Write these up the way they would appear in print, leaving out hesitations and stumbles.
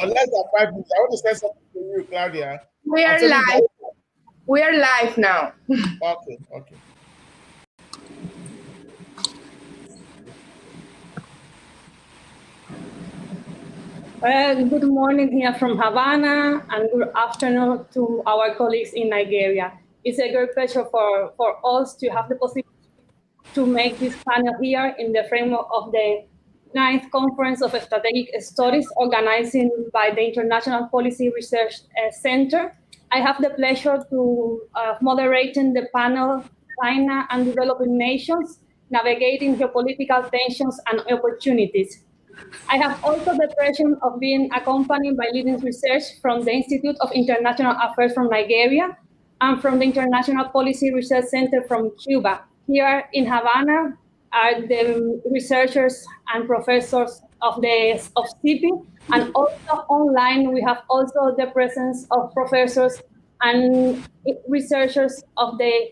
less than 5 minutes. I want to say something to you, Claudia. We are live. We are live now. Okay. Good morning here from Havana, and good afternoon to our colleagues in Nigeria. It's a great pleasure for us to have the possibility to make this panel here in the framework of the 9th Conference of Strategic Studies organizing by the International Policy Research Center. I have the pleasure to moderating the panel, China and Developing Nations, Navigating Geopolitical Tensions and Opportunities. I have also the pleasure of being accompanied by leading research from the Institute of International Affairs from Nigeria and from the International Policy Research Center from Cuba. Here in Havana are the researchers and professors of CIPI, and also online we have also the presence of professors and researchers of the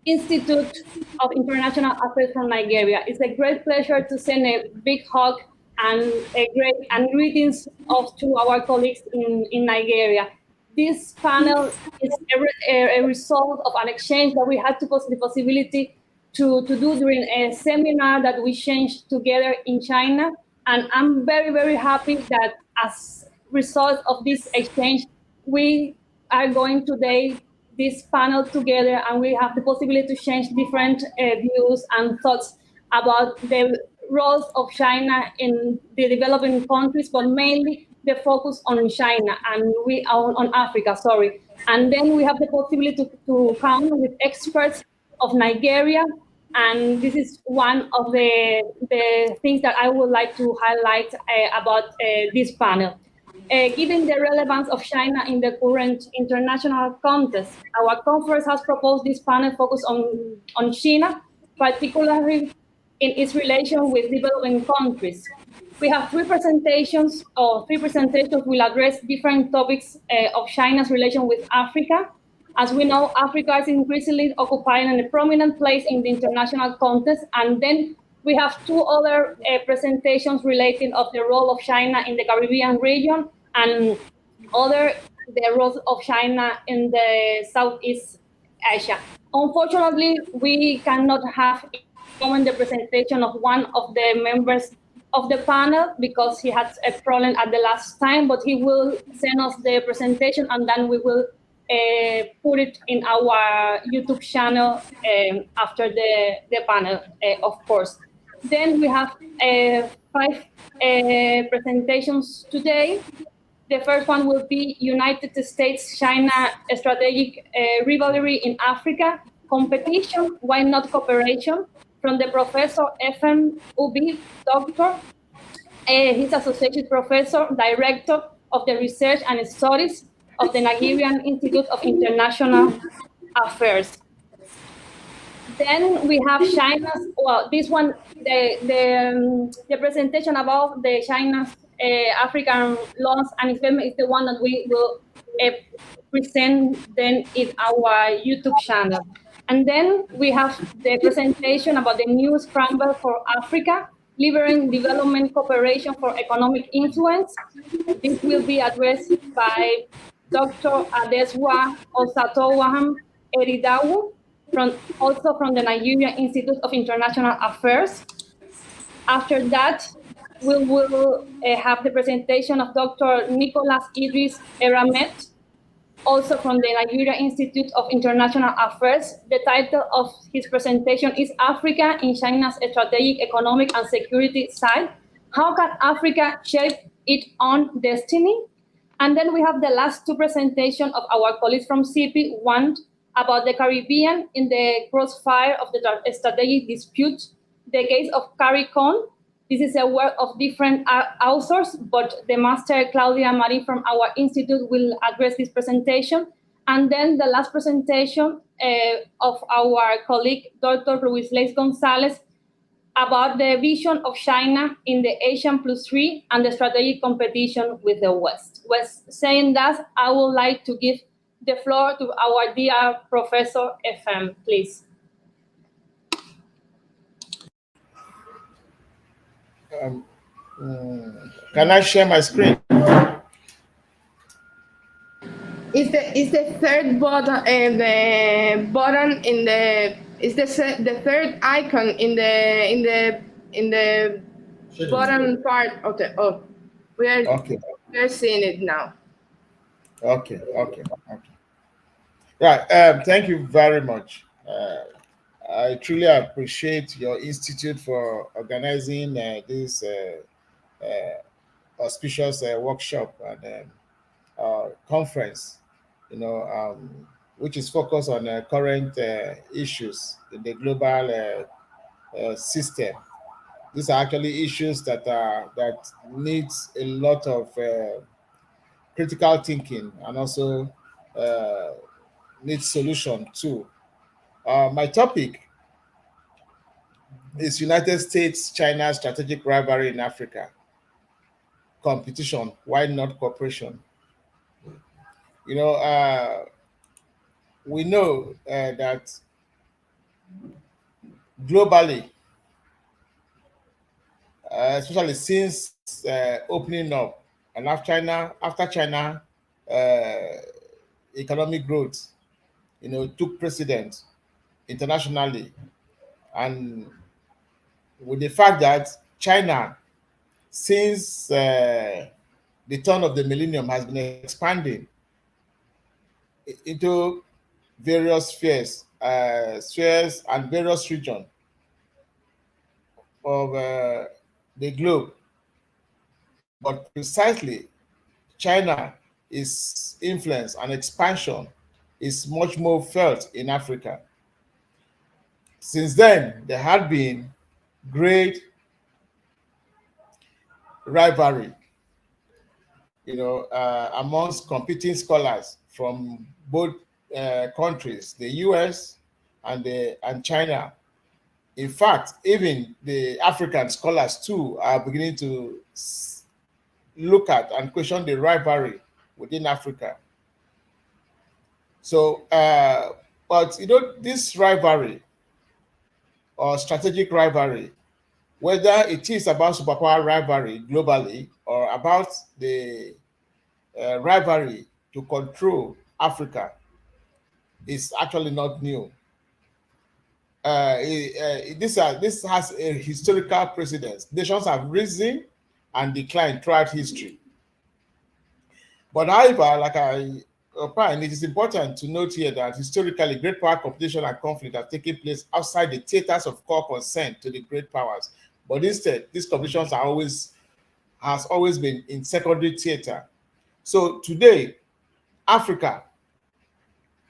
Institute of International Affairs from Nigeria. It's a great pleasure to send a big hug and greetings to our colleagues in Nigeria. This panel is a result of an exchange that we had the possibility to do during a seminar that we changed together in China. And I'm very, very happy that as a result of this exchange, we are going today this panel together, and we have the possibility to change different views and thoughts about the roles of China in the developing countries, but mainly the focus on China and on Africa, sorry. And then we have the possibility to come with experts of Nigeria, and this is one of the things that I would like to highlight about this panel. Given the relevance of China in the current international context, our conference has proposed this panel focus on China, particularly in its relation with developing countries. We have three presentations will address different topics of China's relation with Africa. As we know, Africa is increasingly occupying a prominent place in the international context, and then we have two other presentations relating of the role of China in the Caribbean region and the roles of China in the Southeast Asia. Unfortunately, we cannot have the presentation of one of the members of the panel because he had a problem at the last time, but he will send us the presentation and then we will put it in our YouTube channel after the panel, of course. Then we have 5 presentations today. The first one will be United States-China Strategic Rivalry in Africa, Competition, Why Not Cooperation, from the Professor Efem Ubi, Doctor. He's Associate Professor, Director of the Research and Studies of the Nigerian Institute of International Affairs. Then we have China's, well, this one, the presentation about the China's African laws and Efem is the one that we will present then in our YouTube channel. And then we have the presentation about the new Scramble for Africa, Liberating Development Cooperation for Economic Influence. This will be addressed by Dr. Adesuwa Osatohamwen Erediauwa, also from the Nigerian Institute of International Affairs. After that, we will have the presentation of Dr. Nicholas Idris ERAMEH, also from the Nigerian Institute of International Affairs. The title of his presentation is Africa in China's Strategic, Economic and Security Side. How can Africa shape its own destiny? And then we have the last two presentations of our colleagues from CIPI, one about the Caribbean in the crossfire of the strategic dispute, the case of CARICOM. This is a work of different authors, but the master Claudia Marie from our institute will address this presentation. And then the last presentation of our colleague, Dr. Yoslán González, about the vision of China in the Asian +3 and the strategic competition with the West. Saying that, I would like to give the floor to our dear Professor Efem, please. Can I share my screen? Is the third button and the button in the is the third icon in the bottom part of the Okay. we're seeing it now. Okay. Right. Thank you very much. I truly appreciate your institute for organizing this auspicious workshop and conference, which is focused on current issues in the global system. These are actually issues that needs a lot of critical thinking and also uh, needs solution too. My topic is United States China strategic rivalry in Africa. Competition, why not cooperation? You know, we know that globally, especially since opening up, and after China, uh, economic growth, took precedence internationally, and with the fact that China, since the turn of the millennium, has been expanding into various spheres and various regions of the globe. But precisely, China is influence and expansion is much more felt in Africa. Since then, there had been great rivalry, amongst competing scholars from both countries, the U.S. and China. In fact, even the African scholars too are beginning to look at and question the rivalry within Africa. So, but this rivalry or strategic rivalry, whether it is about superpower rivalry globally or about the rivalry to control Africa, is actually not new. This has a historical precedence. Nations have risen and declined throughout history. But however, like I opine, it is important to note here that historically, great power competition and conflict have taken place outside the theaters of core concern to the great powers. But instead, these competitions has always been in secondary theater. So today, Africa,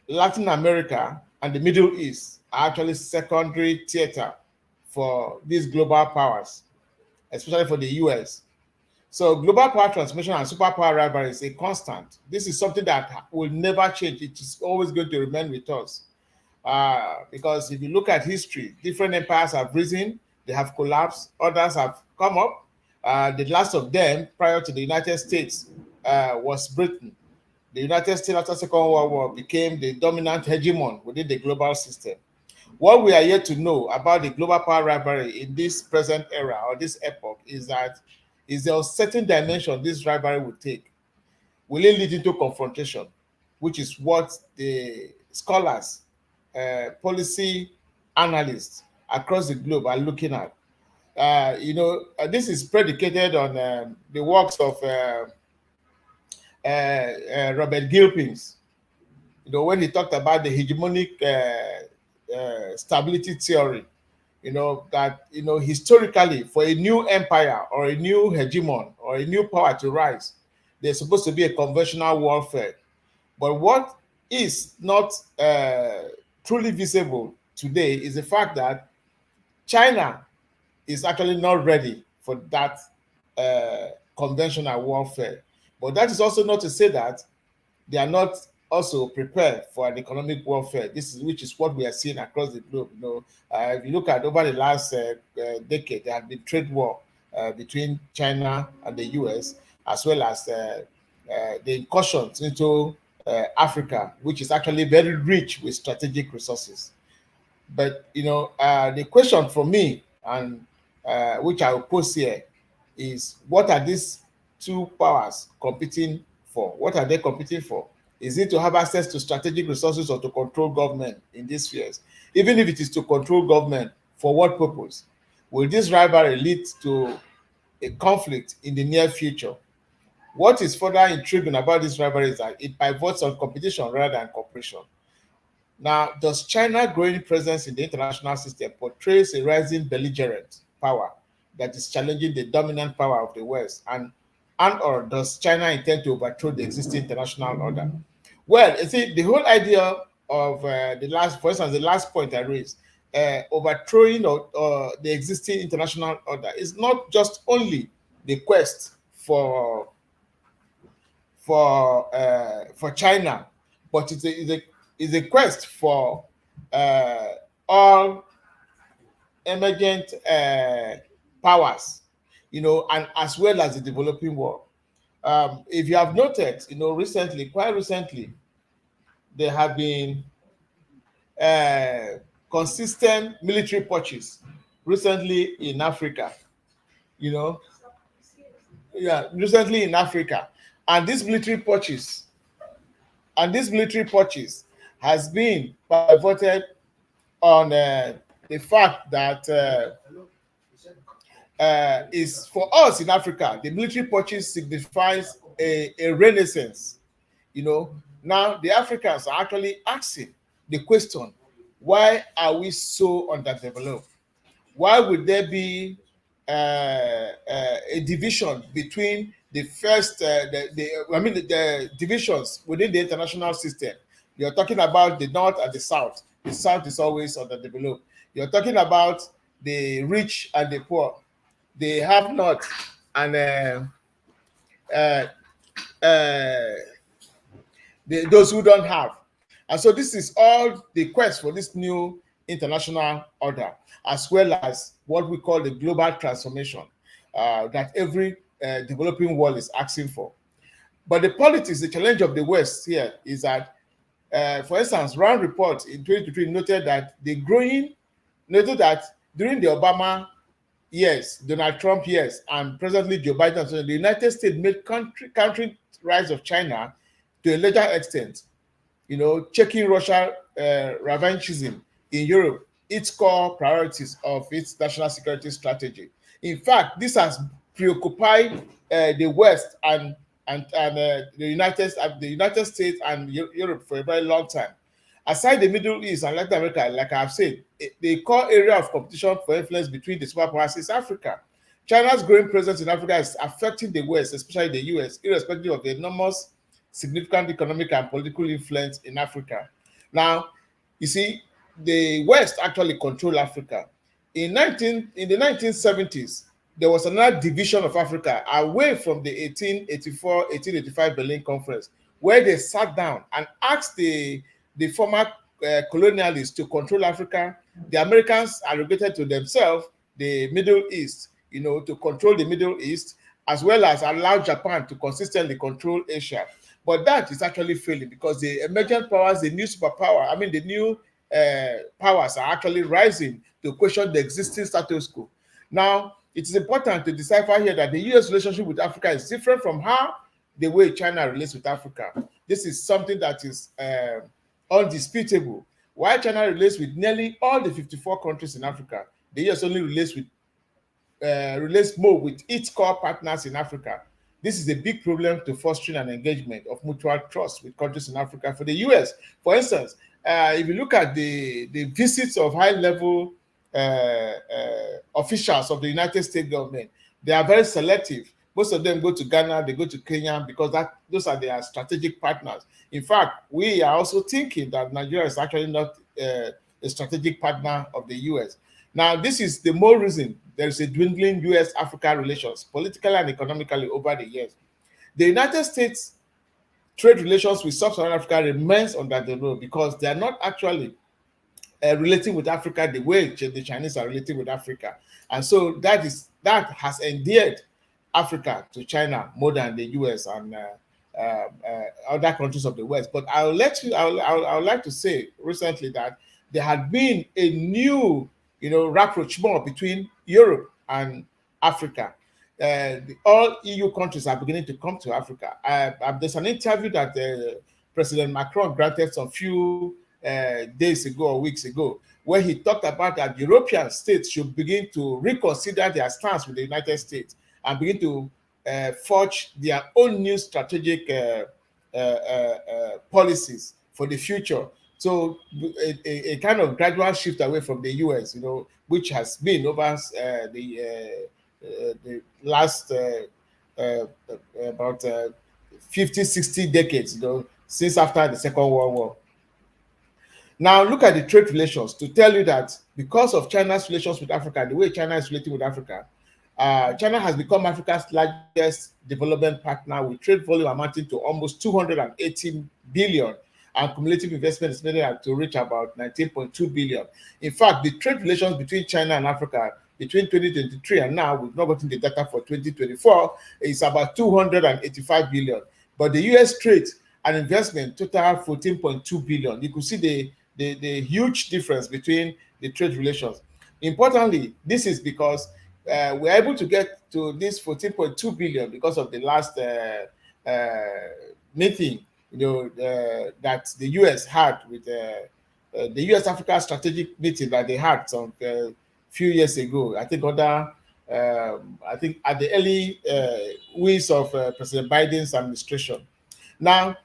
Latin America, and the Middle East are actually secondary theater for these global powers, especially for the US. So global power transformation and superpower rivalry is a constant. This is something that will never change. It is always going to remain with us. Because if you look at history, different empires have risen, they have collapsed, others have come up. The last of them, prior to the United States, was Britain. The United States after Second World War became the dominant hegemon within the global system. What we are yet to know about the global power rivalry in this present era or this epoch is that is there a certain dimension this rivalry will take? Will it lead into confrontation, which is what the scholars, policy analysts across the globe are looking at? This is predicated on the works of Robert Gilpin. When he talked about the hegemonic stability theory, that historically, for a new empire or a new hegemon or a new power to rise, there's supposed to be a conventional warfare. But what is not truly visible today is the fact that China is actually not ready for that conventional warfare. But that is also not to say that they are not also prepared for an economic warfare. Which is what we are seeing across the globe. If you look at over the last decade, there have been trade war between China and the U.S., as well as the incursions into Africa, which is actually very rich with strategic resources. But the question for me, and which I will pose here, is, what are these two powers competing for? What are they competing for? Is it to have access to strategic resources or to control government in these spheres? Even if it is to control government, for what purpose? Will this rivalry lead to a conflict in the near future? What is further intriguing about this rivalry is that it pivots on competition rather than cooperation. Now, does China's growing presence in the international system portrays a rising belligerent power that is challenging the dominant power of the West, and or does China intend to overthrow the existing international order? Well, you see, the whole idea of for instance, the last point I raised, overthrowing the existing international order is not just only the quest for China, but it's a quest for all emergent powers, and as well as the developing world. If you have noted, quite recently, there have been consistent military purchase recently in Africa, recently in Africa. And this military purchase has been pivoted on the fact that is for us in Africa, the military purchase signifies a renaissance. Now the Africans are actually asking the question, why are we so underdeveloped? Why would there be a division between the divisions within the international system? You're talking about the North and the South. The South is always underdeveloped. You're talking about the rich and the poor. They have not, and those who don't have. And so this is all the quest for this new international order, as well as what we call the global transformation that every developing world is asking for. But the politics, the challenge of the West here is that, for instance, Rand report in 2023 noted that during the Obama years, Donald Trump years, and presently Joe Biden, so the United States made country rise of China to a larger extent, checking Russia revanchism in Europe, its core priorities of its national security strategy. In fact, this has preoccupied the West and the United States and Europe for a very long time. Aside the Middle East and Latin America, like I've said, the core area of competition for influence between the superpowers is Africa. China's growing presence in Africa is affecting the West, especially the US, irrespective of the enormous significant economic and political influence in Africa. Now, you see, the West actually controlled Africa. In the 1970s, there was another division of Africa away from the 1885 Berlin Conference, where they sat down and asked the former colonialists to control Africa. The Americans allocated to themselves the Middle East, to control the Middle East, as well as allow Japan to consistently control Asia. But that is actually failing because the emergent powers, the new superpower, the new powers are actually rising to question the existing status quo. Now, it is important to decipher here that the U.S. relationship with Africa is different from the way China relates with Africa. This is something that is undisputable. While China relates with nearly all the 54 countries in Africa, the U.S. only relates more with its core partners in Africa. This is a big problem to fostering an engagement of mutual trust with countries in Africa. For the U.S., for instance, if you look at the visits of high-level officials of the United States government, they are very selective. Most of them go to Ghana, they go to Kenya, because those are their strategic partners. In fact, we are also thinking that Nigeria is actually not a strategic partner of the U.S. Now, this is the more reason there is a dwindling U.S.-Africa relations, politically and economically, over the years. The United States trade relations with Sub-Saharan Africa remains underdeveloped because they are not actually relating with Africa the way the Chinese are relating with Africa. And so that has endeared Africa to China more than the US and other countries of the West. But I would like to say recently that there had been a new rapprochement between Europe and Africa. all EU countries are beginning to come to Africa. There's an interview that President Macron granted some few days ago or weeks ago, where he talked about that European states should begin to reconsider their stance with the United States and begin to forge their own new strategic policies for the future. So a kind of gradual shift away from the US, which has been over the last about 50, 60 decades, since after the Second World War. Now look at the trade relations to tell you that because of China's relations with Africa, the way China is relating with Africa, China has become Africa's largest development partner with trade volume amounting to almost 218 billion and cumulative investment is made to reach about 19.2 billion. In fact, the trade relations between China and Africa between 2023 and now, we've not gotten the data for 2024, is about 285 billion. But the US trade and investment total 14.2 billion. You could see the huge difference between the trade relations. Importantly, this is because we're able to get to this 14.2 billion because of the last meeting, that the US had with the US Africa strategic meeting that they had some few years ago. I think at the early weeks of President Biden's administration. Now,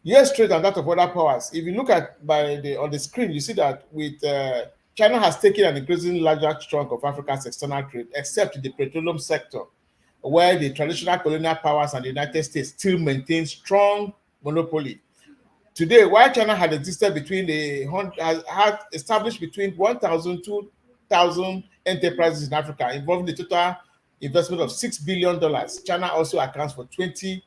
US trade and that of other powers. If you look at on the screen, you see that with China has taken an increasingly larger chunk of Africa's external trade, except in the petroleum sector, where the traditional colonial powers and the United States still maintain strong monopoly. Today, while China had existed had established between 1,000 to 2,000 enterprises in Africa, involving the total investment of $6 billion, China also accounts for 20%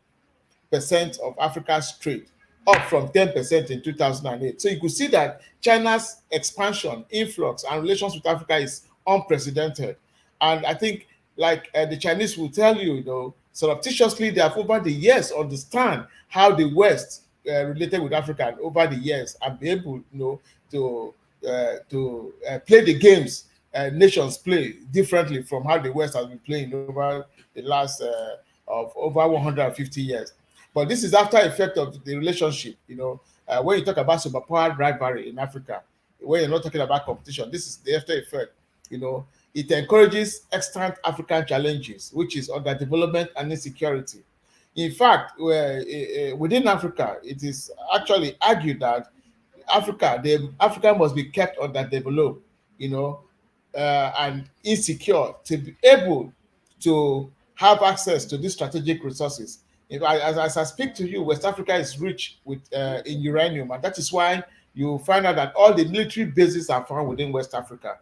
of Africa's trade, up from 10% in 2008. So you could see that China's expansion, influx, and relations with Africa is unprecedented. And I think, like the Chinese will tell you, surreptitiously, they have over the years understand how the West related with Africa over the years and be able, to play the games nations play differently from how the West has been playing over the last of over 150 years. But this is after effect of the relationship, when you talk about superpower rivalry in Africa, when you're not talking about competition, this is the after effect, it encourages extant African challenges, which is underdevelopment and insecurity. In fact, within Africa, it is actually argued that Africa must be kept underdeveloped, and insecure to be able to have access to these strategic resources. As I speak to you, West Africa is rich in uranium, and that is why you find out that all the military bases are found within West Africa,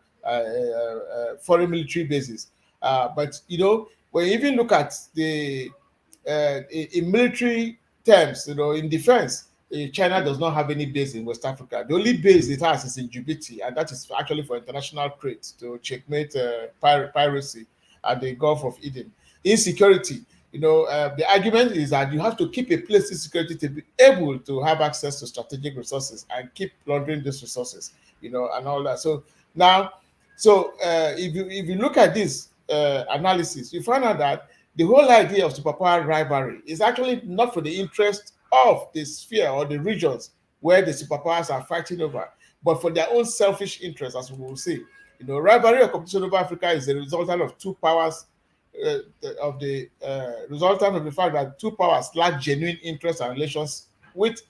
foreign military bases. But when you even look at in military terms, in defense, China does not have any base in West Africa. The only base it has is in Djibouti, and that is actually for international trade to checkmate piracy at the Gulf of Eden. Insecurity. The argument is that you have to keep a place in security to be able to have access to strategic resources and keep laundering these resources, and all that. So now, if you look at this analysis, you find out that the whole idea of superpower rivalry is actually not for the interest of the sphere or the regions where the superpowers are fighting over, but for their own selfish interests, as we will see. Rivalry or competition over Africa is the resultant of two powers. Resultant of the fact that two powers lack genuine interests and relations with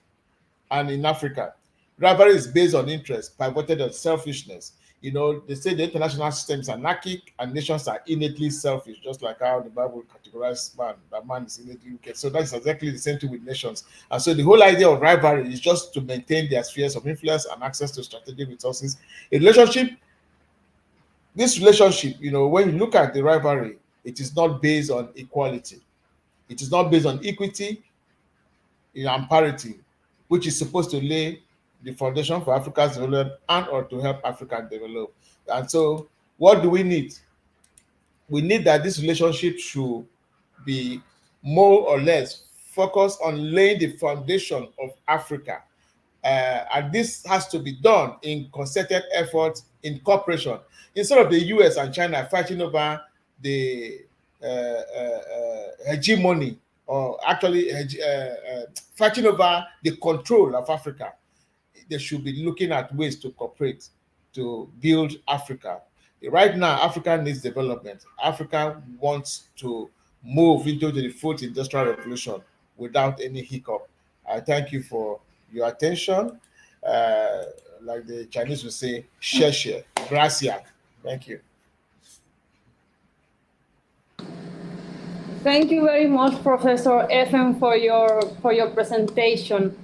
and in Africa. Rivalry is based on interest, pivoted on selfishness. They say the international system is anarchic and nations are innately selfish, just like how the Bible categorizes man, that man is innately wicked. So that's exactly the same thing with nations. And so the whole idea of rivalry is just to maintain their spheres of influence and access to strategic resources. This relationship, when you look at the rivalry, it is not based on equality. It is not based on equity and parity, which is supposed to lay the foundation for Africa's development and or to help Africa develop. And so what do we need? We need that this relationship should be more or less focused on laying the foundation of Africa. And this has to be done in concerted effort, in cooperation. Instead of the US and China fighting over the hegemony, or actually fighting over the control of Africa. They should be looking at ways to cooperate to build Africa. Right now, Africa needs development. Africa wants to move into the fourth industrial revolution without any hiccup. I thank you for your attention. Like the Chinese would say, share, gracias. Thank you. Thank you very much, Professor Efem, for your presentation.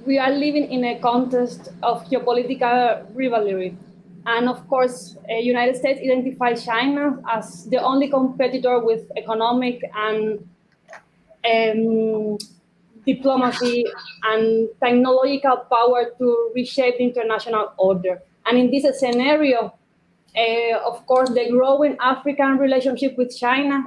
We are living in a context of geopolitical rivalry. And of course, United States identifies China as the only competitor with economic and diplomacy and technological power to reshape the international order. And in this scenario, of course, the growing African relationship with China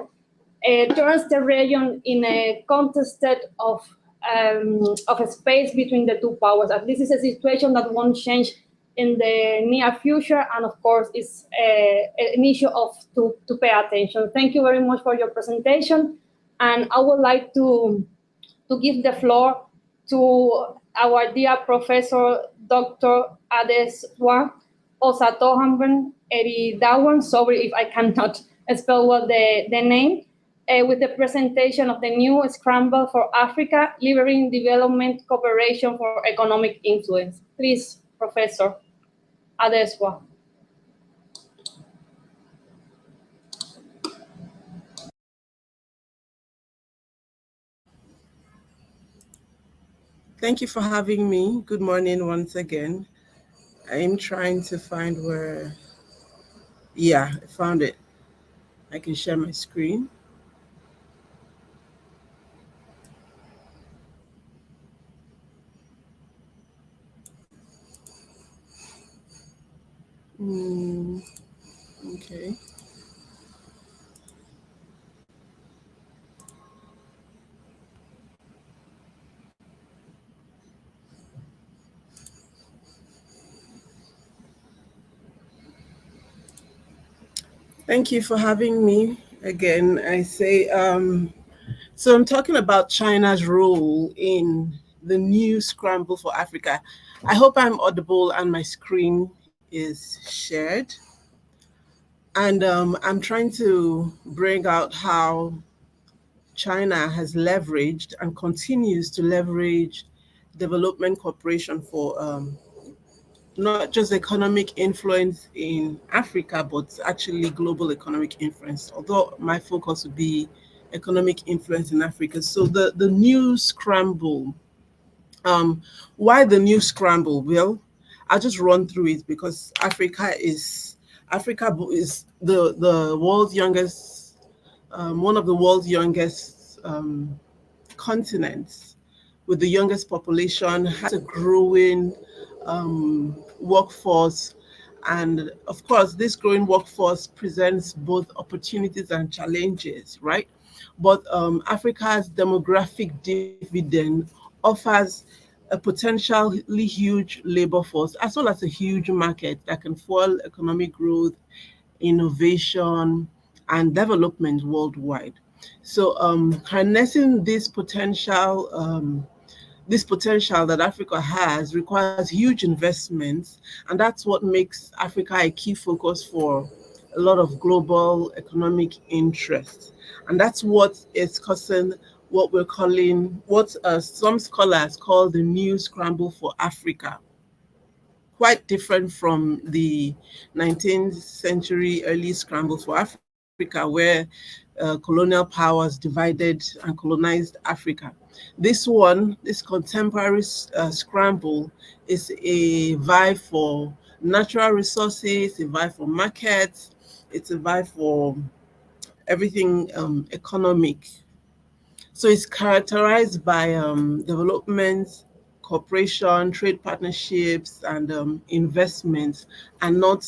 turns the region in a contested of a space between the two powers. And this is a situation that won't change in the near future, and of course, it's an issue to pay attention. Thank you very much for your presentation, and I would like to give the floor to our dear Professor Dr. Adesuwa Osatohamwen Erediauwa. Sorry if I cannot spell well the name. With the presentation of the new Scramble for Africa, Liberating Development Cooperation for Economic Influence. Please, Professor Adesuwa. Thank you for having me. Good morning once again. I'm trying to find where, yeah, I found it. I can share my screen. Okay. Thank you for having me again. I say, so I'm talking about China's role in the new Scramble for Africa. I hope I'm audible and my screen is shared. And I'm trying to bring out how China has leveraged and continues to leverage development cooperation for not just economic influence in Africa, but actually global economic influence, although my focus would be economic influence in Africa. So the new Scramble, why the new Scramble? Well, I'll just run through it because Africa is the world's youngest, one of the world's youngest continents, with the youngest population, has a growing workforce. And of course, this growing workforce presents both opportunities and challenges, right? But Africa's demographic dividend offers a potentially huge labor force, as well as a huge market that can fuel economic growth, innovation, and development worldwide. So harnessing this potential that Africa has requires huge investments, and that's what makes Africa a key focus for a lot of global economic interest. And that's what is causing what we're calling, what some scholars call the new Scramble for Africa. Quite different from the 19th century early Scramble for Africa, where colonial powers divided and colonized Africa. This contemporary Scramble is a vie for natural resources, a vie for markets, it's a vie for everything economic. So it's characterized by development, cooperation, trade partnerships, and investments, and not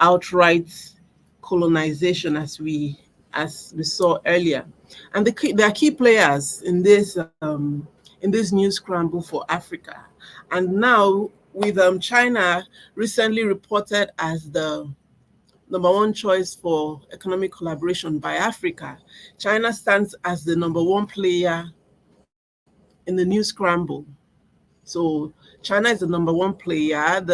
outright colonization as we saw earlier. And there are key players in this new Scramble for Africa. And now with China recently reported as the #1 choice for economic collaboration by Africa, China stands as the #1 player in the new scramble. So China is the #1 player.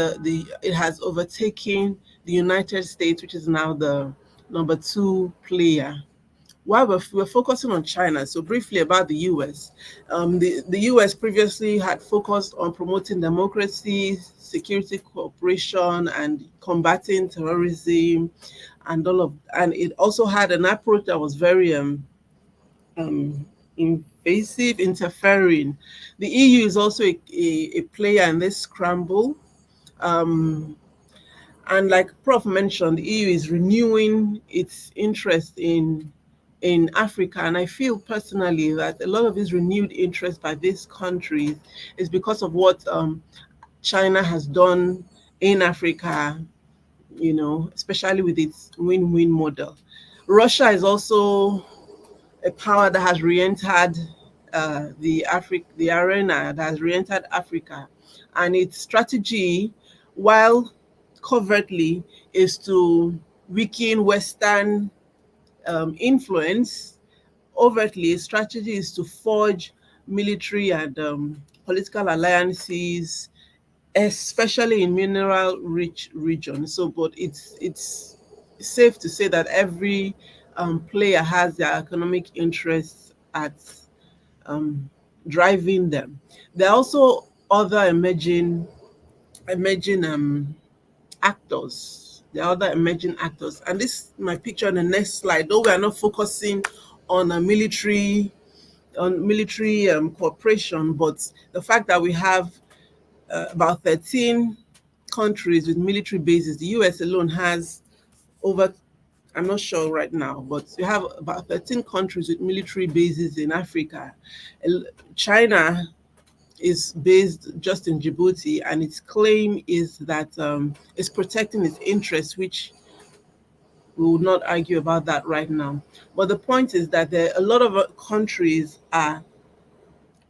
It has overtaken the United States, which is now the #2 player. While we're focusing on China, so briefly about the US. The US previously had focused on promoting democracy, security cooperation, and combating terrorism, and it also had an approach that was very invasive, interfering. The EU is also a player in this scramble. And like Prof mentioned, the EU is renewing its interest in Africa. And I feel personally that a lot of this renewed interest by these countries is because of what China has done in Africa, especially with its win-win model. Russia is also a power that has re-entered the arena, that has re-entered Africa. And its strategy, while covertly, is to weaken Western influence. Overtly, its strategy is to forge military and political alliances, especially in mineral-rich regions. So, but it's safe to say that every player has their economic interests at driving them. There are also other emerging actors. There are other emerging actors, and this is my picture on the next slide. Though we are not focusing on a military cooperation, but the fact that we have about 13 countries with military bases. The US alone has over, I'm not sure right now, but we have about 13 countries with military bases in Africa. China is based just in Djibouti, and its claim is that it's protecting its interests, which we will not argue about that right now. But the point is that a lot of countries are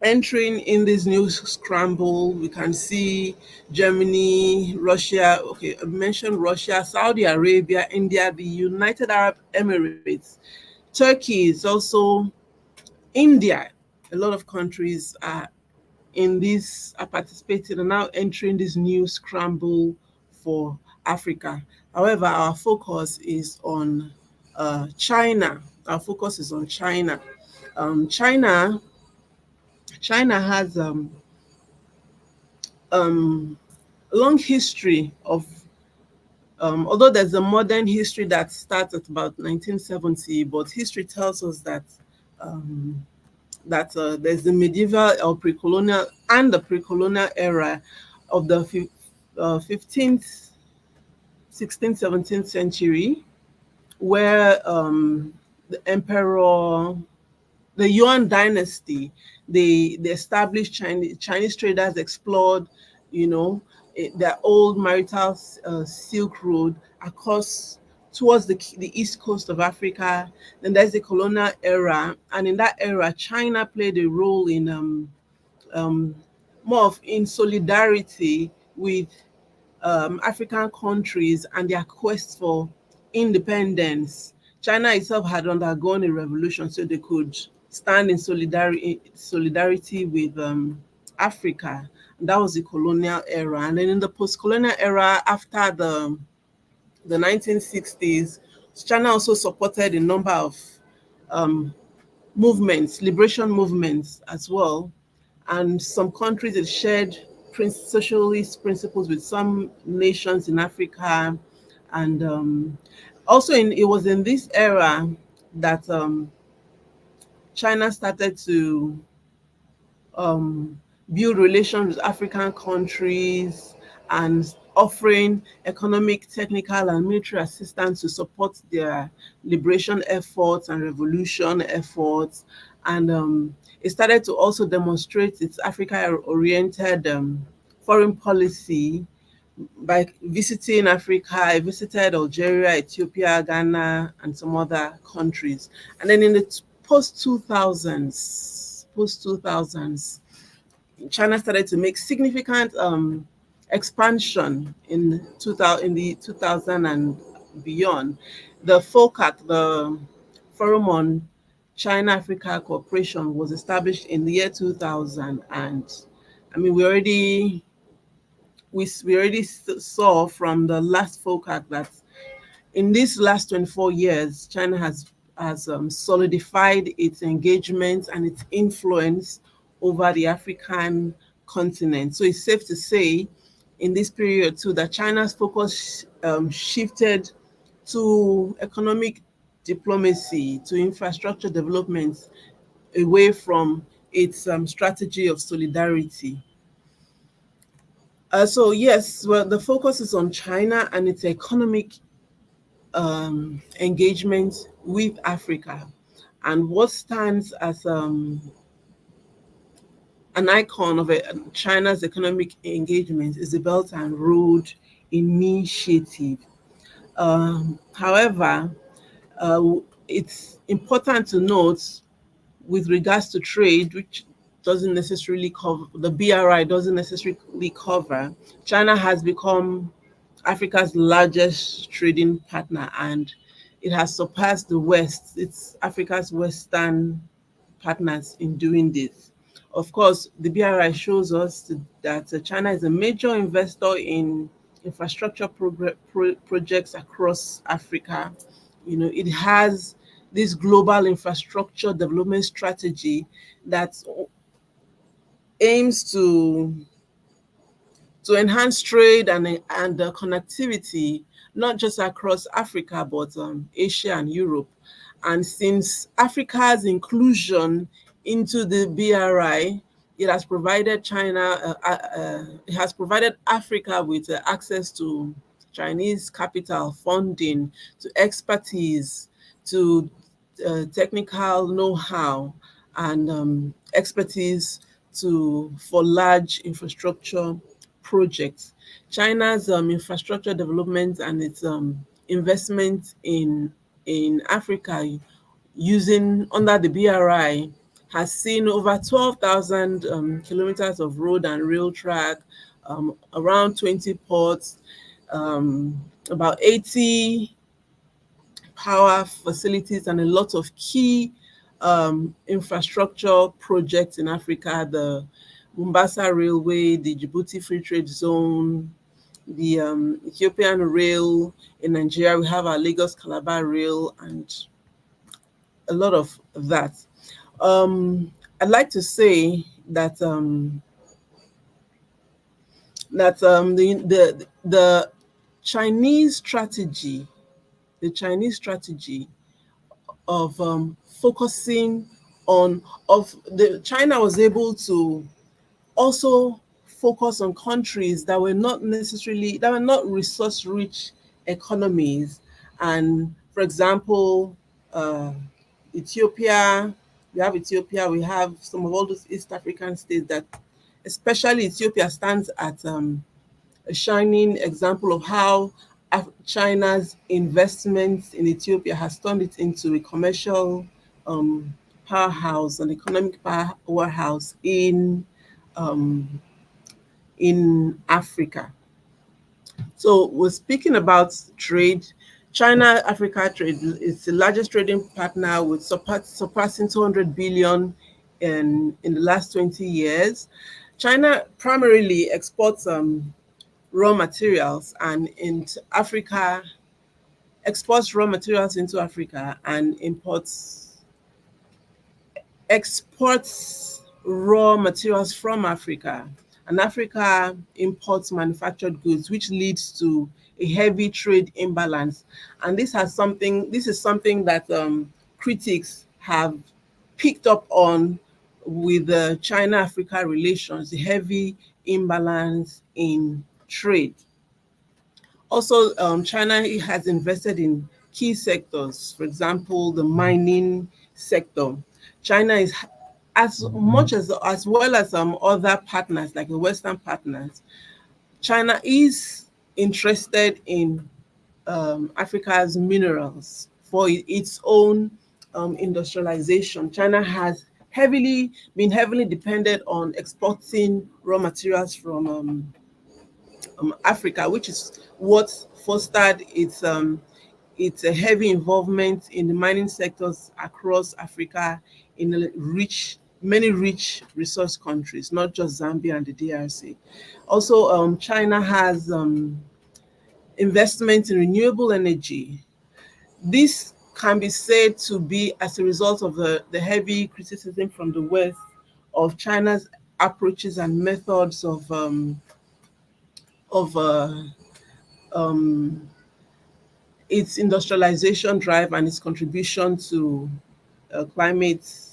entering in this new scramble. We can see Germany, Russia, okay, I mentioned Russia, Saudi Arabia, India, the United Arab Emirates, Turkey is also, India. A lot of countries are participating and now entering this new scramble for Africa. However, our focus is on China. Our focus is on China. China has a long history of, although there's a modern history that starts at about 1970, but history tells us that there's the medieval or pre-colonial and the pre-colonial era of the 15th, 16th, 17th century, where the emperor, the Yuan dynasty, they established Chinese traders explored, their old maritime Silk Road across towards the east coast of Africa. Then there's the colonial era, and in that era, China played a role in more of in solidarity with African countries and their quest for independence. China itself had undergone a revolution, so they could stand in solidarity with Africa. And that was the colonial era. And then in the post-colonial era, after the 1960s, China also supported a number of movements, liberation movements as well. And some countries that shared socialist principles with some nations in Africa. And also it was in this era that China started to build relations with African countries and offering economic, technical, and military assistance to support their liberation efforts and revolution efforts. And it started to also demonstrate its Africa-oriented foreign policy by visiting Africa. I visited Algeria, Ethiopia, Ghana, and some other countries. And then in the post-2000s, China started to make significant expansion in the 2000 and beyond. The FOCAC, the Forum on China-Africa Cooperation, was established in the year 2000, and I mean we already saw from the last FOCAC that in these last 24 years, China has solidified its engagement and its influence over the African continent. So it's safe to say in this period too that China's focus shifted to economic diplomacy, to infrastructure development, away from its strategy of solidarity. So yes, well, the focus is on China and its economic engagement with Africa. And what stands as an icon of China's economic engagement is the Belt and Road Initiative. However, it's important to note with regards to trade, which doesn't necessarily cover, the BRI doesn't necessarily cover, China has become Africa's largest trading partner, and it has surpassed the West. It's Africa's Western partners in doing this. Of course, the BRI shows us that China is a major investor in infrastructure projects across Africa. You know, it has this global infrastructure development strategy that aims to enhance trade and connectivity, not just across Africa, but Asia and Europe. And since Africa's inclusion into the BRI, it has provided it has provided Africa with access to Chinese capital funding, to expertise, to technical know-how, and expertise for large infrastructure projects. China's infrastructure development and its investment in Africa using under the BRI has seen over 12,000 kilometers of road and rail track, around 20 ports, about 80 power facilities, and a lot of key infrastructure projects in Africa, the Mombasa Railway, the Djibouti Free Trade Zone, the Ethiopian Rail. In Nigeria, we have our Lagos Calabar Rail, and a lot of that. I'd like to say that the Chinese strategy, of focusing on China was able to also focus on countries that were not resource rich economies. And for example, Ethiopia, we have some of all those East African states that, especially Ethiopia, stands at a shining example of how China's investments in Ethiopia has turned it into a commercial powerhouse, an economic powerhouse in Africa. So we're speaking about trade. China-Africa trade is the largest trading partner, with surpassing 200 billion in the last 20 years. China primarily exports raw materials and into Africa, exports raw materials into Africa and exports raw materials from Africa. And Africa imports manufactured goods, which leads to a heavy trade imbalance. And this is something that critics have picked up on with the China-Africa relations, the heavy imbalance in trade. Also, China has invested in key sectors, for example, the mining sector. China is, as well as other partners like the Western partners, China is interested in Africa's minerals for its own industrialization. China has been heavily dependent on exporting raw materials from Africa, which is what fostered its it's a heavy involvement in the mining sectors across Africa in many rich resource countries, not just Zambia and the DRC. Also, China has investment in renewable energy. This can be said to be as a result of the heavy criticism from the West of China's approaches and methods of its industrialization drive and its contribution to climate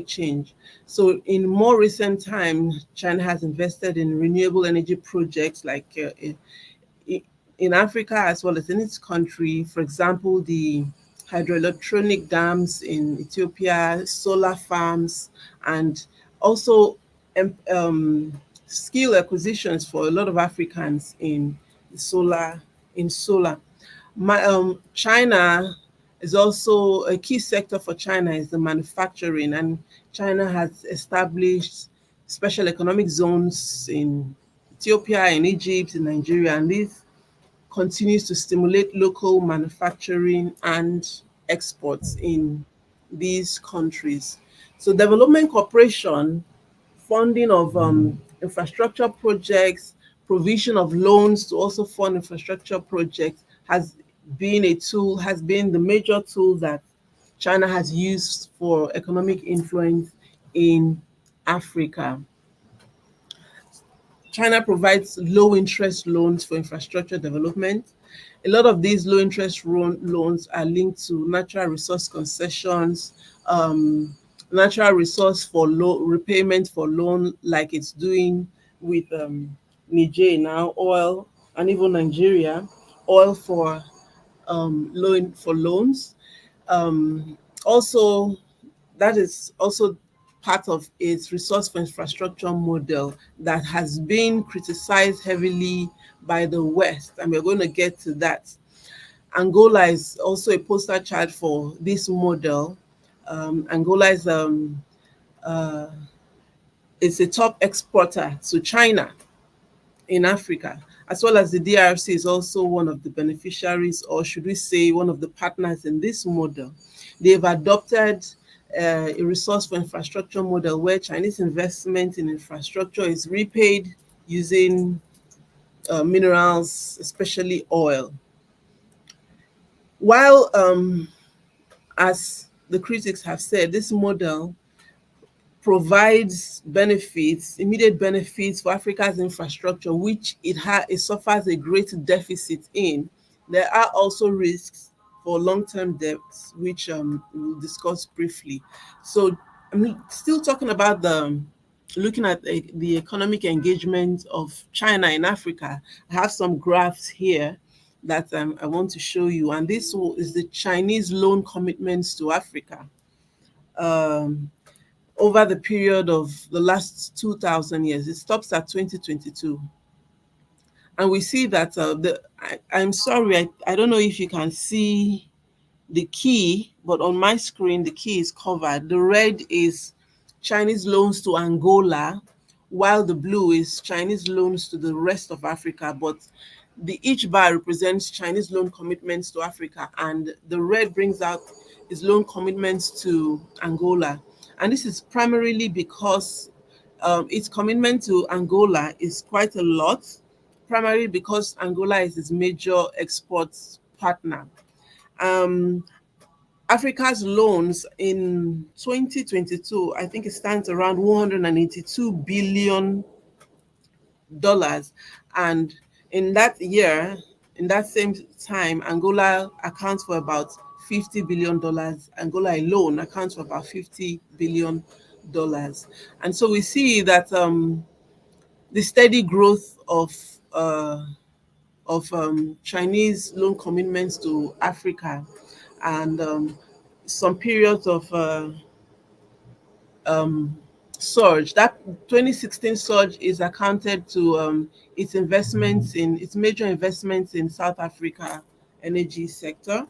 change. So in more recent times, China has invested in renewable energy projects like in Africa as well as in its country. For example, the hydroelectronic dams in Ethiopia, solar farms, and also skill acquisitions for a lot of Africans in solar. China is also a key sector for China is the manufacturing, and China has established special economic zones in Ethiopia, in Egypt, in Nigeria, and this continues to stimulate local manufacturing and exports in these countries. So development cooperation, funding of infrastructure projects, provision of loans to also fund infrastructure projects has been the major tool that China has used for economic influence in Africa. China provides low interest loans for infrastructure development. A lot of these low interest loans are linked to natural resource concessions, natural resource for repayment for loan, like it's doing with Niger now, oil, and even Nigeria, oil for loans. Also, that is also part of its resource for infrastructure model that has been criticized heavily by the West, and we're going to get to that. Angola is also a poster child for this model. Angola is a top exporter to China in Africa, as well as the DRC is also one of the beneficiaries, or should we say one of the partners in this model. They've adopted a resource for infrastructure model where Chinese investment in infrastructure is repaid using minerals, especially oil. While, as the critics have said, this model provides benefits, immediate benefits for Africa's infrastructure, which it suffers a great deficit in, there are also risks for long-term debts, which we'll discuss briefly. So I'm still talking about looking at the economic engagement of China in Africa. I have some graphs here that I want to show you, and this is the Chinese loan commitments to Africa over the period of the last 2,000 years. It stops at 2022. And we see that I'm sorry, I don't know if you can see the key, but on my screen, the key is covered. The red is Chinese loans to Angola, while the blue is Chinese loans to the rest of Africa. But each bar represents Chinese loan commitments to Africa, and the red brings out its loan commitments to Angola. And this is primarily because its commitment to Angola is quite a lot, primarily because Angola is its major export partner. Africa's loans in 2022, I think it stands around $182 billion. And in that year, in that same time, Angola accounts for about $50 billion. Angola alone accounts for about $50 billion. And so we see that the steady growth of Chinese loan commitments to Africa, and some periods of surge. That 2016 surge is accounted to its major investments in South Africa energy sector.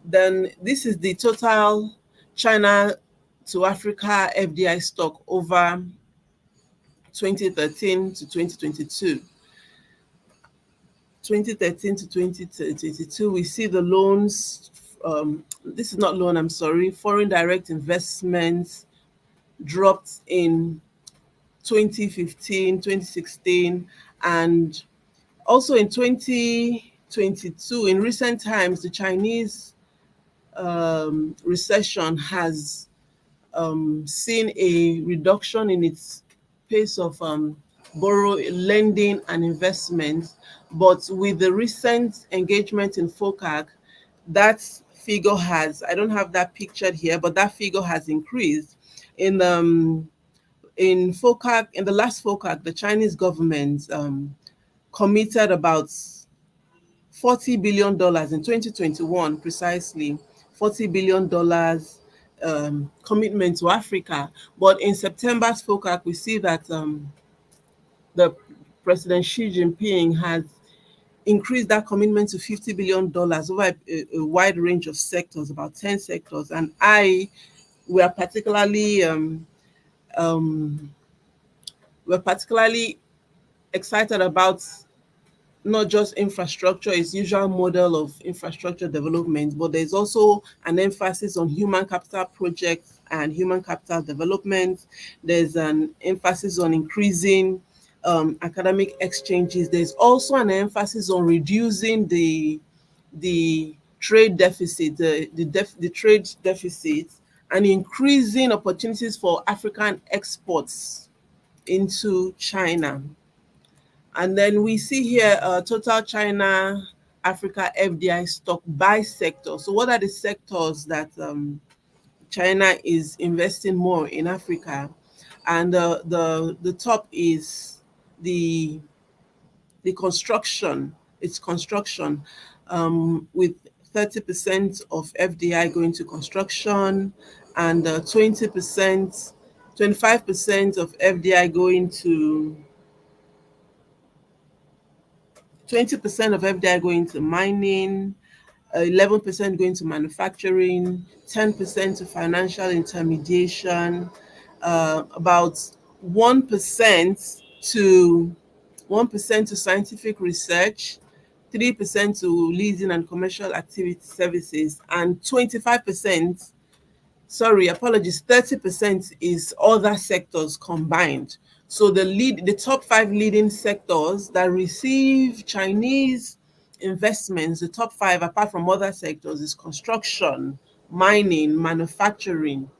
Then this is the total China to Africa FDI stock over 2013 to 2022. 2013 to 2022, we see the loans, this is not loan, I'm sorry, foreign direct investments dropped in 2015, 2016, and also in 2022. In recent times, the Chinese recession has seen a reduction in its pace of lending and investment. But with the recent engagement in FOCAC, that figure has, I don't have that pictured here, but that figure has increased. In FOCAC, in the last FOCAC, the Chinese government committed about $40 billion in 2021, precisely $40 billion commitment to Africa. But in September's FOCAC, we see that the President Xi Jinping has increased that commitment to $50 billion over a wide range of sectors, about 10 sectors. And we are particularly excited about not just infrastructure, its usual model of infrastructure development, but there's also an emphasis on human capital projects and human capital development. There's an emphasis on increasing academic exchanges. There's also an emphasis on reducing the trade deficit, the trade deficit, and increasing opportunities for African exports into China. And then we see here total China Africa FDI stock by sector. So what are the sectors that China is investing more in Africa? And the top is the construction. It's construction, with 30% of FDI going to construction, and 25% of FDI going to 20% of FDI going to mining, 11% going to manufacturing, 10% to financial intermediation, about 1% to scientific research, 3% to leasing and commercial activity services, and 25%, 30% is other sectors combined. So the top 5 leading sectors that receive Chinese investments, the top 5 apart from other sectors, is construction, mining, manufacturing,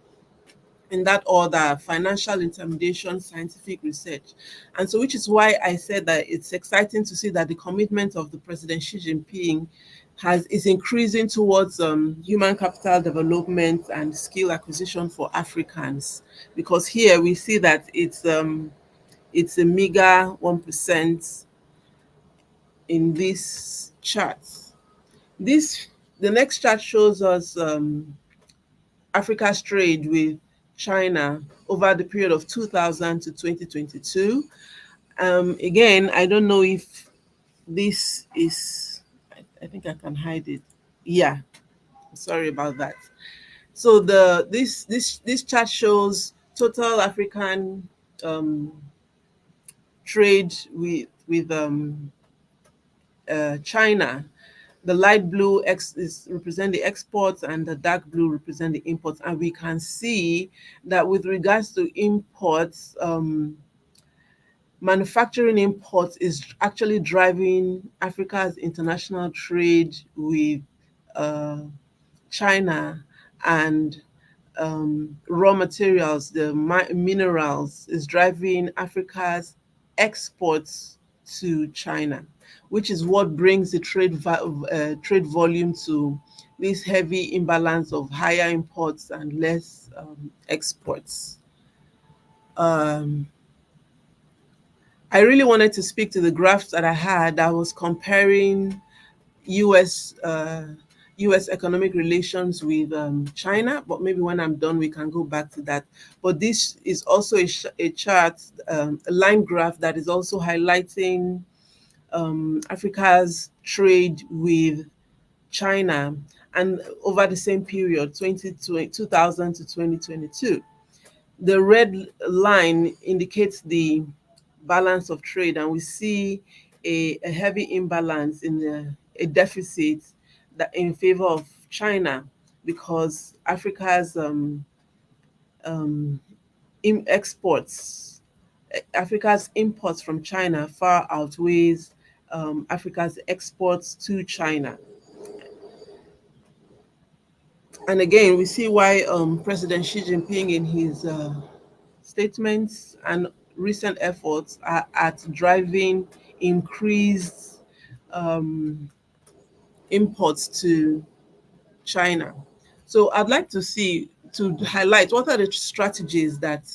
in that order, financial intermediation, scientific research. And so, which is why I said that it's exciting to see that the commitment of the President Xi Jinping is increasing towards human capital development and skill acquisition for Africans, because here we see that it's a meager 1% in this chart. The next chart shows us Africa's trade with China over the period of 2000 to 2022. Again, I don't know if this is, I think I can hide it. Yeah, sorry about that. So this chart shows total African trade with China. The light blue represent the exports and the dark blue represent the imports. And we can see that with regards to imports, manufacturing imports is actually driving Africa's international trade with China, and raw materials, the minerals, is driving Africa's exports to China, which is what brings the trade volume to this heavy imbalance of higher imports and less exports. I really wanted to speak to the graphs that I had. I was comparing U.S. economic relations with China, but maybe when I'm done, we can go back to that. But this is also a chart, a line graph that is also highlighting Africa's trade with China, and over the same period, 2000 to 2022. The red line indicates the balance of trade, and we see a heavy imbalance in a deficit that in favor of China, because Africa's exports, Africa's imports from China far outweighs Africa's exports to China. And again, we see why President Xi Jinping, in his statements and recent efforts, are at driving increased imports to China. So I'd like to highlight what are the strategies that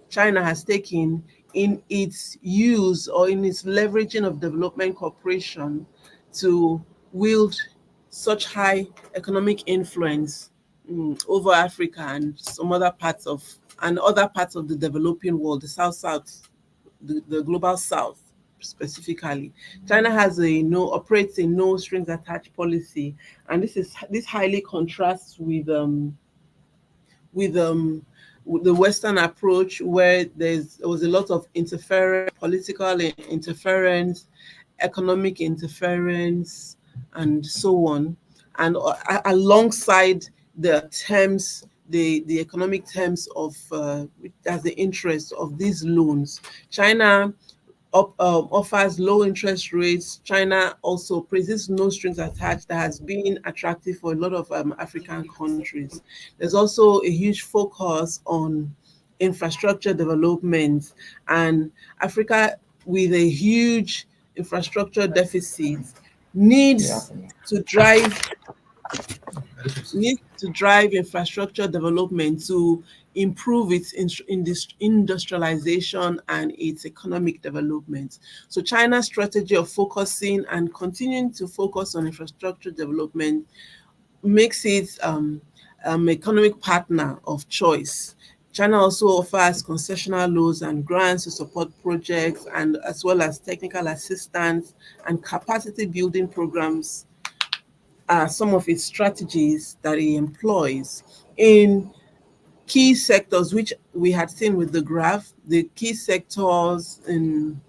China has taken in its use or in its leveraging of development cooperation to wield such high economic influence over Africa and some other parts of the developing world, the South, the global South specifically. China has operates a no strings attached policy, and this highly contrasts with the Western approach, where there was a lot of interference, political interference, economic interference, and so on. And alongside the terms, the economic terms of as the interest of these loans, China offers low interest rates. China also praises no strings attached, that has been attractive for a lot of African countries. There's also a huge focus on infrastructure development, and Africa, with a huge infrastructure deficit, needs to drive infrastructure development to improve its industrialization and its economic development. So China's strategy of focusing and continuing to focus on infrastructure development makes it economic partner of choice. China also offers concessional loans and grants to support projects, and as well as technical assistance and capacity building programs are some of its strategies that it employs in key sectors, which we had seen with the graph. The key sectors in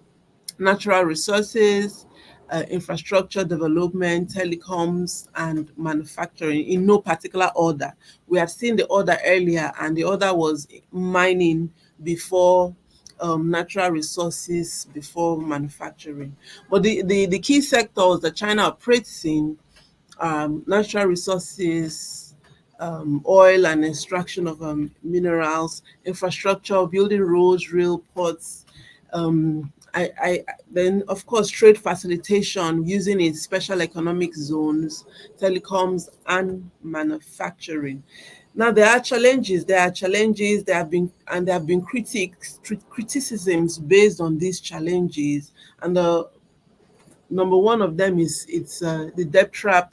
natural resources, infrastructure development, telecoms, and manufacturing, in no particular order. We had seen the order earlier, and the order was mining before natural resources, before manufacturing. But the key sectors that China operates in, natural resources, oil and extraction of minerals, infrastructure, building roads, rail, ports, then of course trade facilitation using its special economic zones, telecoms, and manufacturing. Now there are challenges. There have been criticisms based on these challenges, and the number one of them is the debt trap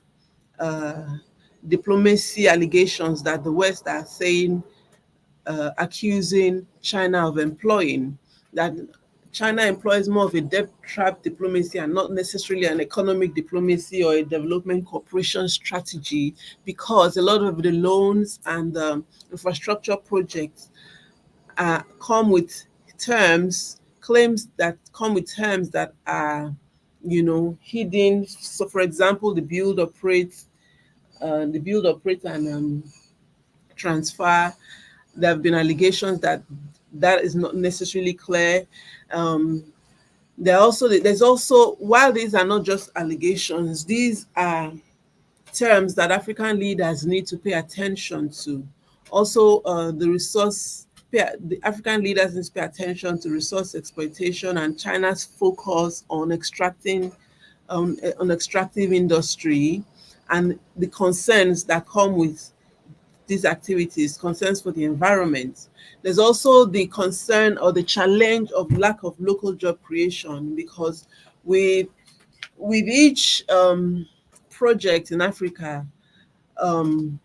diplomacy allegations that the West are saying, accusing China of employing, that China employs more of a debt trap diplomacy and not necessarily an economic diplomacy or a development cooperation strategy, because a lot of the loans and infrastructure projects come with claims that come with terms that are, hidden. So, for example, the build, operate, and transfer. There have been allegations that is not necessarily clear. There's also, while these are not just allegations, these are terms that African leaders need to pay attention to. Also, the African leaders need to pay attention to resource exploitation and China's focus on extractive industry, and the concerns that come with these activities, concerns for the environment. There's also the concern or the challenge of lack of local job creation, because with each project in Africa,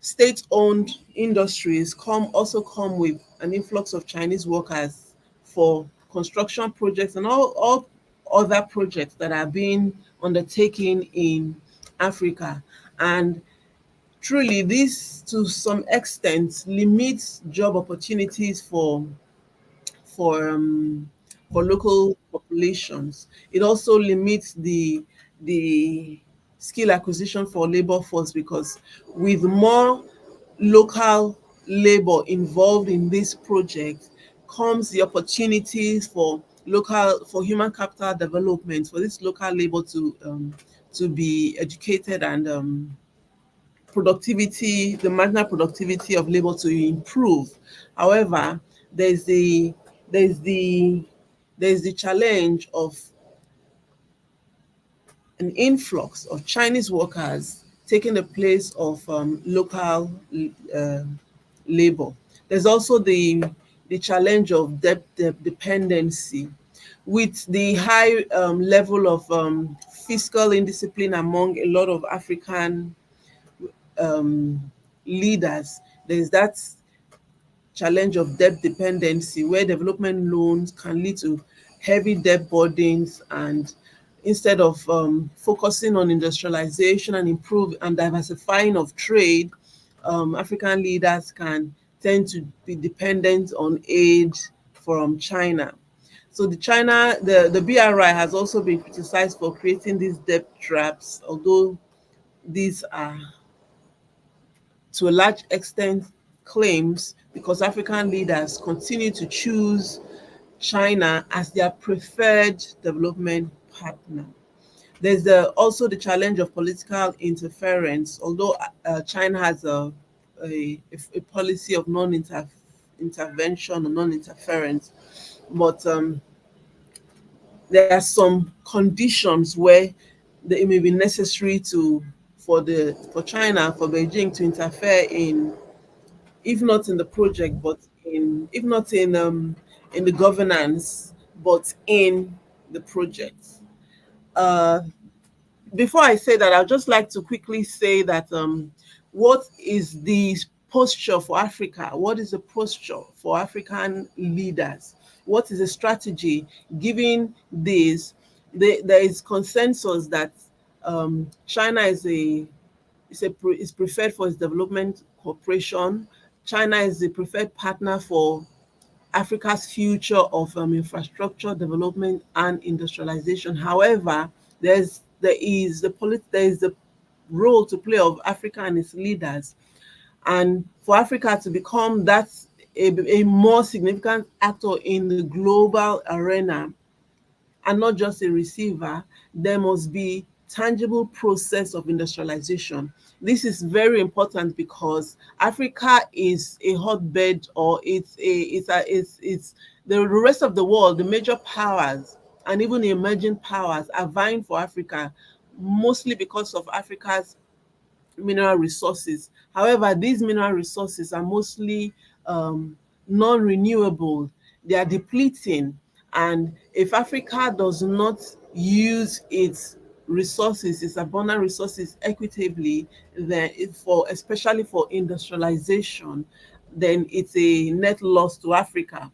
state-owned industries also come with an influx of Chinese workers for construction projects and all other projects that are being undertaken in Africa. And truly, this to some extent limits job opportunities for for local populations. It also limits the skill acquisition for labor force, because with more local labor involved in this project comes the opportunities for human capital development, for this local labor to be educated, and the marginal productivity of labor to improve. However, there's the there's the there's the challenge of an influx of Chinese workers taking the place of local uh, labor. There's also the challenge of debt dependency. With the high level of fiscal indiscipline among a lot of African leaders, there's that challenge of debt dependency, where development loans can lead to heavy debt burdens, and instead of focusing on industrialization and improve and diversifying of trade, African leaders can tend to be dependent on aid from China. So the BRI has also been criticized for creating these debt traps, although these are to a large extent claims, because African leaders continue to choose China as their preferred development partner. There's also the challenge of political interference, although China has a policy of non-intervention or non-interference, but there are some conditions where it may be necessary for China, for Beijing to interfere in, if not in the project, but if not in the governance, but in the project. Uh, Before I say that, I'd just like to quickly say that what is the posture for Africa? What is the posture for African leaders? What is the strategy given this? There is consensus that China is preferred for its development cooperation. China is the preferred partner for Africa's future of infrastructure development and industrialization. However, there is the role to play of Africa and its leaders, and for Africa to become a more significant actor in the global arena, and not just a receiver, there must be tangible process of industrialization. This is very important because Africa is a hotbed, or it's the rest of the world, the major powers and even the emerging powers are vying for Africa, mostly because of Africa's mineral resources. However, these mineral resources are mostly non-renewable. They are depleting, and if Africa does not use its resources, its abundant resources equitably, then especially for industrialization, then it's a net loss to Africa.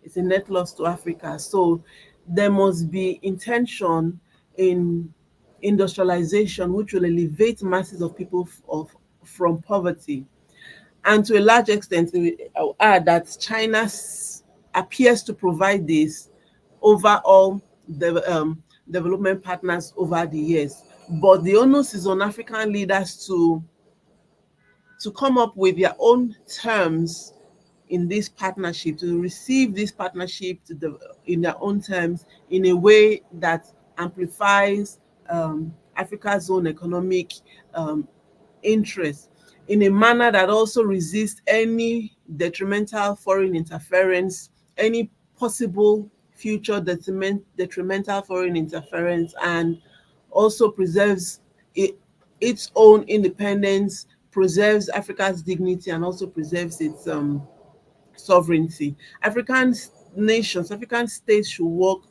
It's a net loss to Africa. So there must be intention in industrialization, which will elevate masses of people from poverty. And to a large extent, I'll add that China appears to provide this over all the development partners over the years. But the onus is on African leaders to come up with their own terms in this partnership, to receive this partnership in their own terms, in a way that amplifies Africa's own economic interests, in a manner that also resists any detrimental foreign interference, any possible future detrimental foreign interference, and also preserves its own independence, preserves Africa's dignity, and also preserves its sovereignty. African states should work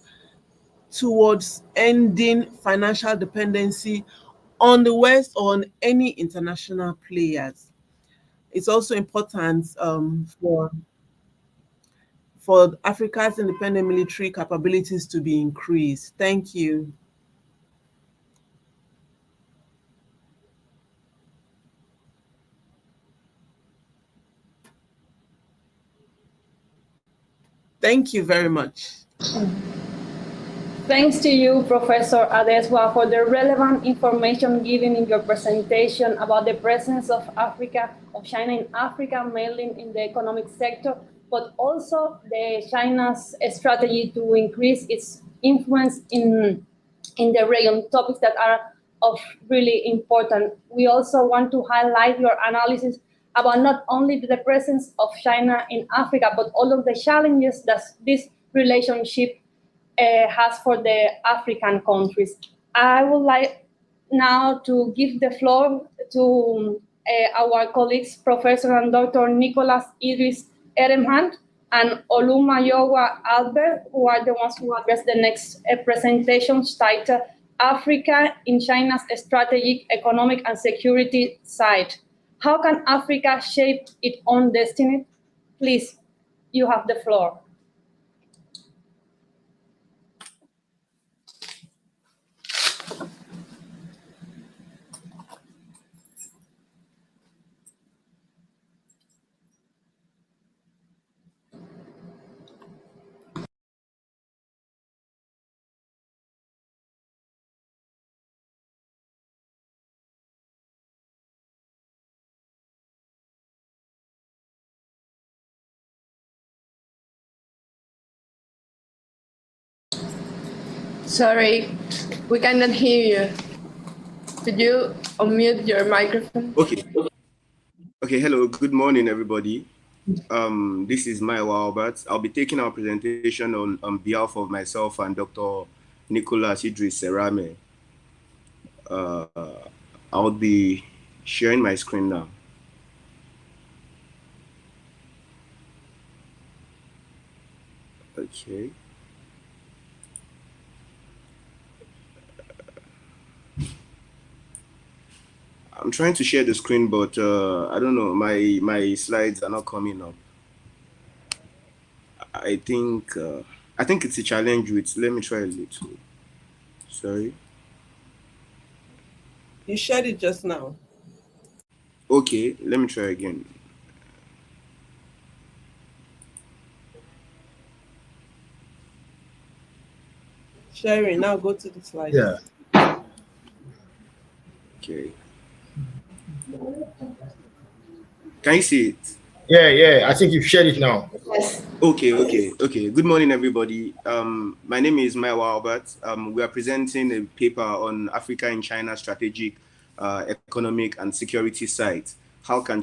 towards ending financial dependency on the West or on any international players. It's also important for Africa's independent military capabilities to be increased. Thank you. Thank you very much. Thanks to you, Professor Adesuwa, for the relevant information given in your presentation about the presence of China in Africa, mainly in the economic sector, but also China's strategy to increase its influence in the region, topics that are of really important. We also want to highlight your analysis about not only the presence of China in Africa, but all of the challenges that this relationship has for the African countries. I would like now to give the floor to our colleagues, Professor and Dr. Nicholas Idris Eremhan and Olumayowa Albert, who are the ones who address the next presentation titled Africa in China's Strategic, Economic and Security Side. How can Africa shape its own destiny? Please, you have the floor. Sorry, we cannot hear you. Could you unmute your microphone? Okay, hello, good morning, everybody. This is Maiwa Albert. I'll be taking our presentation on behalf of myself and Dr. Nicholas Idris ERAMEH. I'll be sharing my screen now. Okay. I'm trying to share the screen, but I don't know, my slides are not coming up. I think it's a challenge with, let me try a little. Sorry. You shared it just now. Okay, let me try again. Sharing, now go to the slide. Yeah. Okay. Can you see it? Yeah. I think you've shared it now. Yes. Okay. Good morning, everybody. My name is Maiwa Albert. We are presenting a paper on Africa in China strategic, economic and security side. How can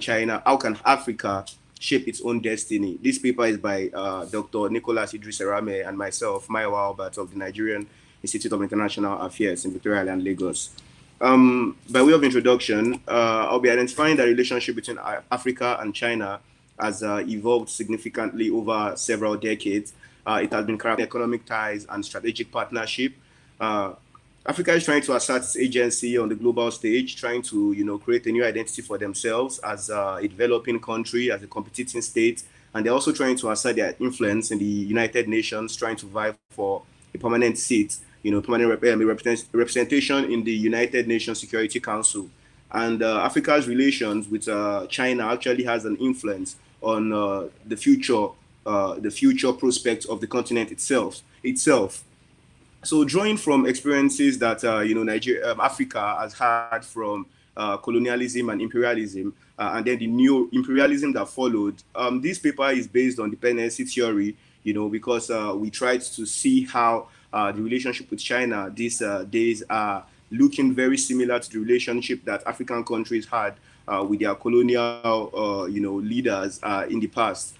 Africa shape its own destiny? This paper is by Dr. Nicholas Idris ERAMEH and myself, Maiwa Albert of the Nigerian Institute of International Affairs in Victoria Island, Lagos. By way of introduction, I'll be identifying the relationship between Africa and China has evolved significantly over several decades. It has been crafted economic ties and strategic partnership. Africa is trying to assert its agency on the global stage, trying to create a new identity for themselves as a developing country, as a competing state, and they're also trying to assert their influence in the United Nations, trying to vie for a permanent seat, permanent representation in the United Nations Security Council. And Africa's relations with China actually has an influence on the future prospects of the continent itself. So, drawing from experiences that Africa has had from colonialism and imperialism, and then the new imperialism that followed, this paper is based on dependency theory. Because we tried to see how the relationship with China these days are looking very similar to the relationship that African countries had with their colonial, leaders in the past.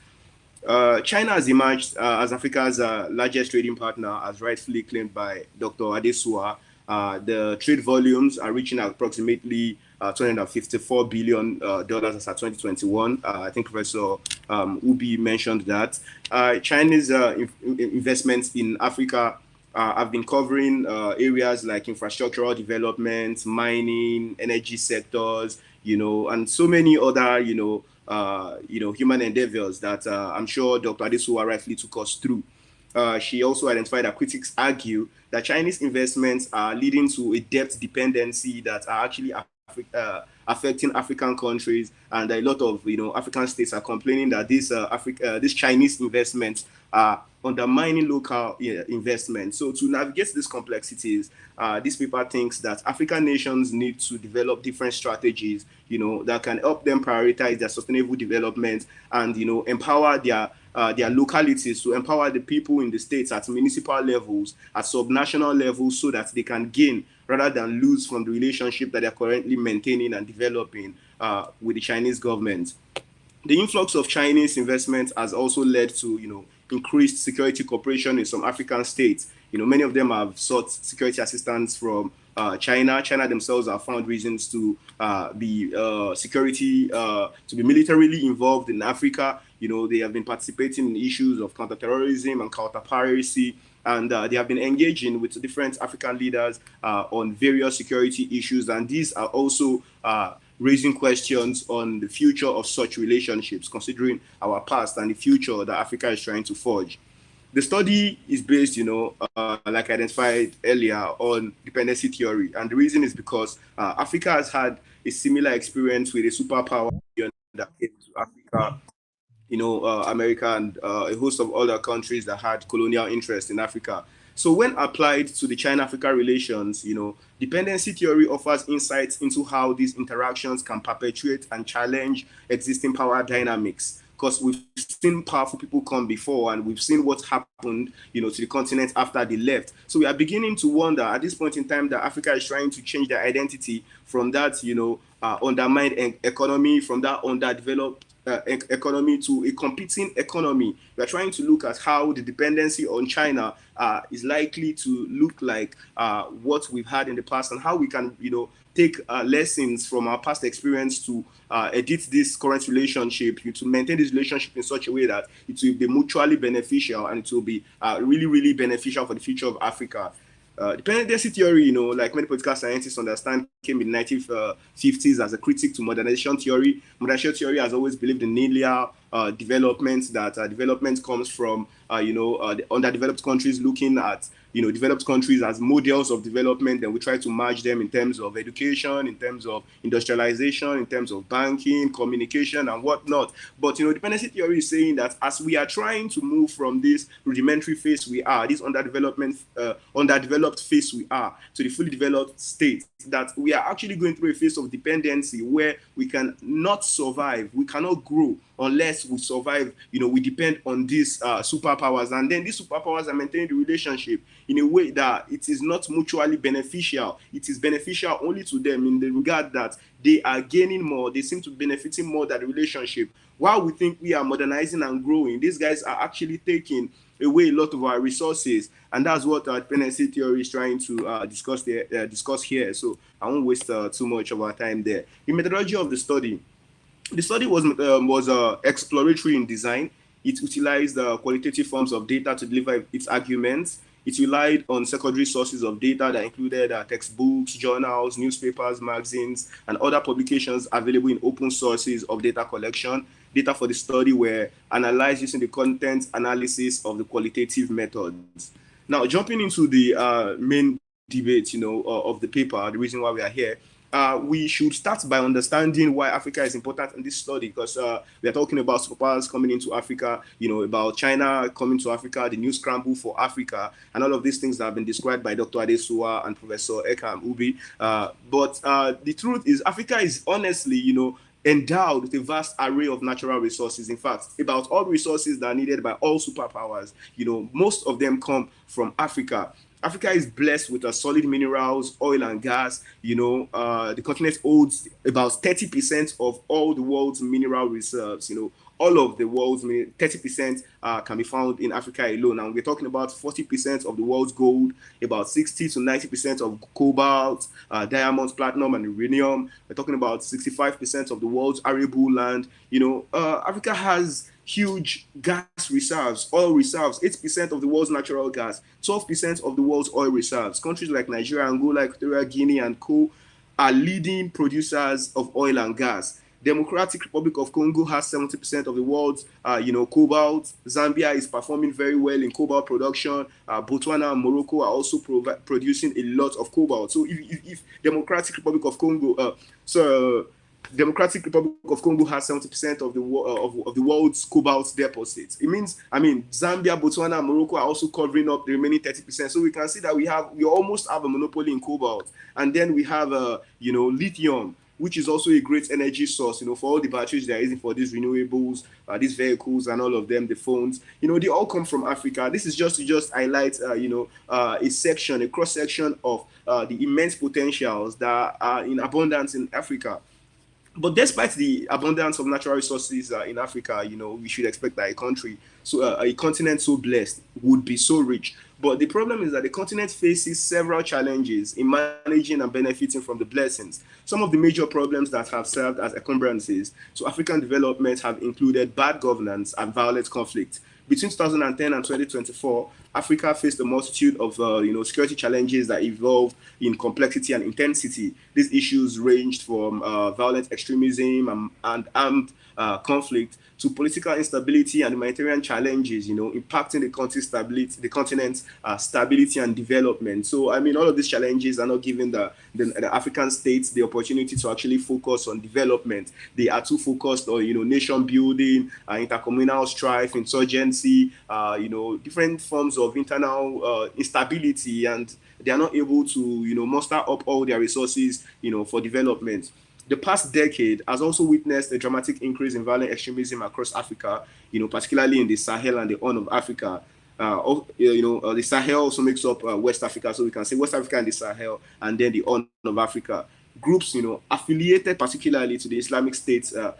China has emerged as Africa's largest trading partner, as rightfully claimed by Dr. Adesuwa. The trade volumes are reaching approximately $254 billion as of 2021. I think Professor Ubi mentioned that. China's investments in Africa have been covering areas like infrastructural development, mining, energy sectors, and so many other, human endeavors that I'm sure Dr. Adesuwa rightly took us through. She also identified that critics argue that Chinese investments are leading to a debt dependency that are actually affecting African countries, and a lot of African states are complaining that these Chinese investments are undermining local investment. So to navigate these complexities, this paper thinks that African nations need to develop different strategies, that can help them prioritize their sustainable development and, empower their localities, to empower the people in the states at municipal levels, at subnational levels, so that they can gain rather than lose from the relationship that they're currently maintaining and developing with the Chinese government. The influx of Chinese investment has also led to, increased security cooperation in some African states. Many of them have sought security assistance from China. China themselves have found reasons to be militarily involved in Africa. They have been participating in issues of counterterrorism and counter-piracy, and they have been engaging with different African leaders on various security issues. And these are also raising questions on the future of such relationships, considering our past and the future that Africa is trying to forge. The study is based, like identified earlier, on dependency theory. And the reason is because Africa has had a similar experience with a superpower that came to Africa, America and a host of other countries that had colonial interest in Africa. So when applied to the China-Africa relations, dependency theory offers insights into how these interactions can perpetuate and challenge existing power dynamics. Because we've seen powerful people come before, and we've seen what happened, to the continent after they left. So we are beginning to wonder at this point in time that Africa is trying to change their identity from that, undermined economy, from that underdeveloped economy to a competing economy. We are trying to look at how the dependency on China is likely to look like what we've had in the past, and how we can, take lessons from our past experience to edit this current relationship, to maintain this relationship in such a way that it will be mutually beneficial, and it will be really, really beneficial for the future of Africa. Dependency theory, like many political scientists understand, came in the 1950s as a critique to modernization theory. Modernization theory has always believed in linear development, that development comes from, the underdeveloped countries looking at, developed countries as models of development, and we try to merge them in terms of education, in terms of industrialization, in terms of banking, communication, and whatnot. But, dependency theory is saying that as we are trying to move from this rudimentary phase we are, this underdeveloped phase we are, to the fully developed state, that we are actually going through a phase of dependency where we can not survive, we cannot grow unless we survive, we depend on these superpowers. And then these superpowers are maintaining the relationship in a way that it is not mutually beneficial. It is beneficial only to them in the regard that they are gaining more, they seem to be benefiting more than the relationship. While we think we are modernizing and growing, these guys are actually taking away a lot of our resources, and that's what dependency theory is trying to discuss here. So I won't waste too much of our time there. The methodology of the study was exploratory in design. It utilized qualitative forms of data to deliver its arguments. It relied on secondary sources of data that included textbooks, journals, newspapers, magazines, and other publications available in open sources of data collection. Data for the study were analyzed using the content analysis of the qualitative methods. Now, jumping into the main debate, of the paper, the reason why we are here, we should start by understanding why Africa is important in this study, because we are talking about superpowers coming into Africa, about China coming to Africa, the new scramble for Africa, and all of these things that have been described by Dr. Adesuwa and Professor Efem Ubi. But the truth is, Africa is honestly, endowed with a vast array of natural resources. In fact, about all resources that are needed by all superpowers, most of them come from Africa. Africa is blessed with solid minerals, oil and gas. The continent holds about 30% of all the world's mineral reserves. All of the world's 30% can be found in Africa alone. And we're talking about 40% of the world's gold, about 60 to 90% of cobalt, diamonds, platinum, and uranium. We're talking about 65% of the world's arable land. Africa has huge gas reserves, oil reserves, 8% of the world's natural gas, 12% of the world's oil reserves. Countries like Nigeria, Angola, Equatorial Guinea, and co are leading producers of oil and gas. Democratic Republic of Congo has 70% of the world's, cobalt. Zambia is performing very well in cobalt production. Botswana and Morocco are also producing a lot of cobalt. So if Democratic Republic of Congo, Democratic Republic of Congo has 70% of the world's cobalt deposits. It means, Zambia, Botswana, and Morocco are also covering up the remaining 30%. So we can see that we almost have a monopoly in cobalt. And then we have, lithium, which is also a great energy source, for all the batteries they're using for these renewables, these vehicles and all of them, the phones, they all come from Africa. This is just to highlight, a cross-section of the immense potentials that are in abundance in Africa. But despite the abundance of natural resources in Africa, we should expect that a continent so blessed would be so rich. But the problem is that the continent faces several challenges in managing and benefiting from the blessings. Some of the major problems that have served as encumbrances to African development have included bad governance and violent conflict. Between 2010 and 2024, Africa faced a multitude of security challenges that evolved in complexity and intensity. These issues ranged from violent extremism and armed conflict to political instability and humanitarian challenges, impacting the continent's stability and development. So, all of these challenges are not giving the African states the opportunity to actually focus on development. They are too focused on, nation building, intercommunal strife, insurgency, different forms of internal instability, and they are not able to, muster up all their resources, for development. The past decade has also witnessed a dramatic increase in violent extremism across Africa, particularly in the Sahel and the Horn of Africa. The Sahel also makes up West Africa, so we can say West Africa and the Sahel, and then the Horn of Africa. Groups, affiliated particularly to the Islamic State, and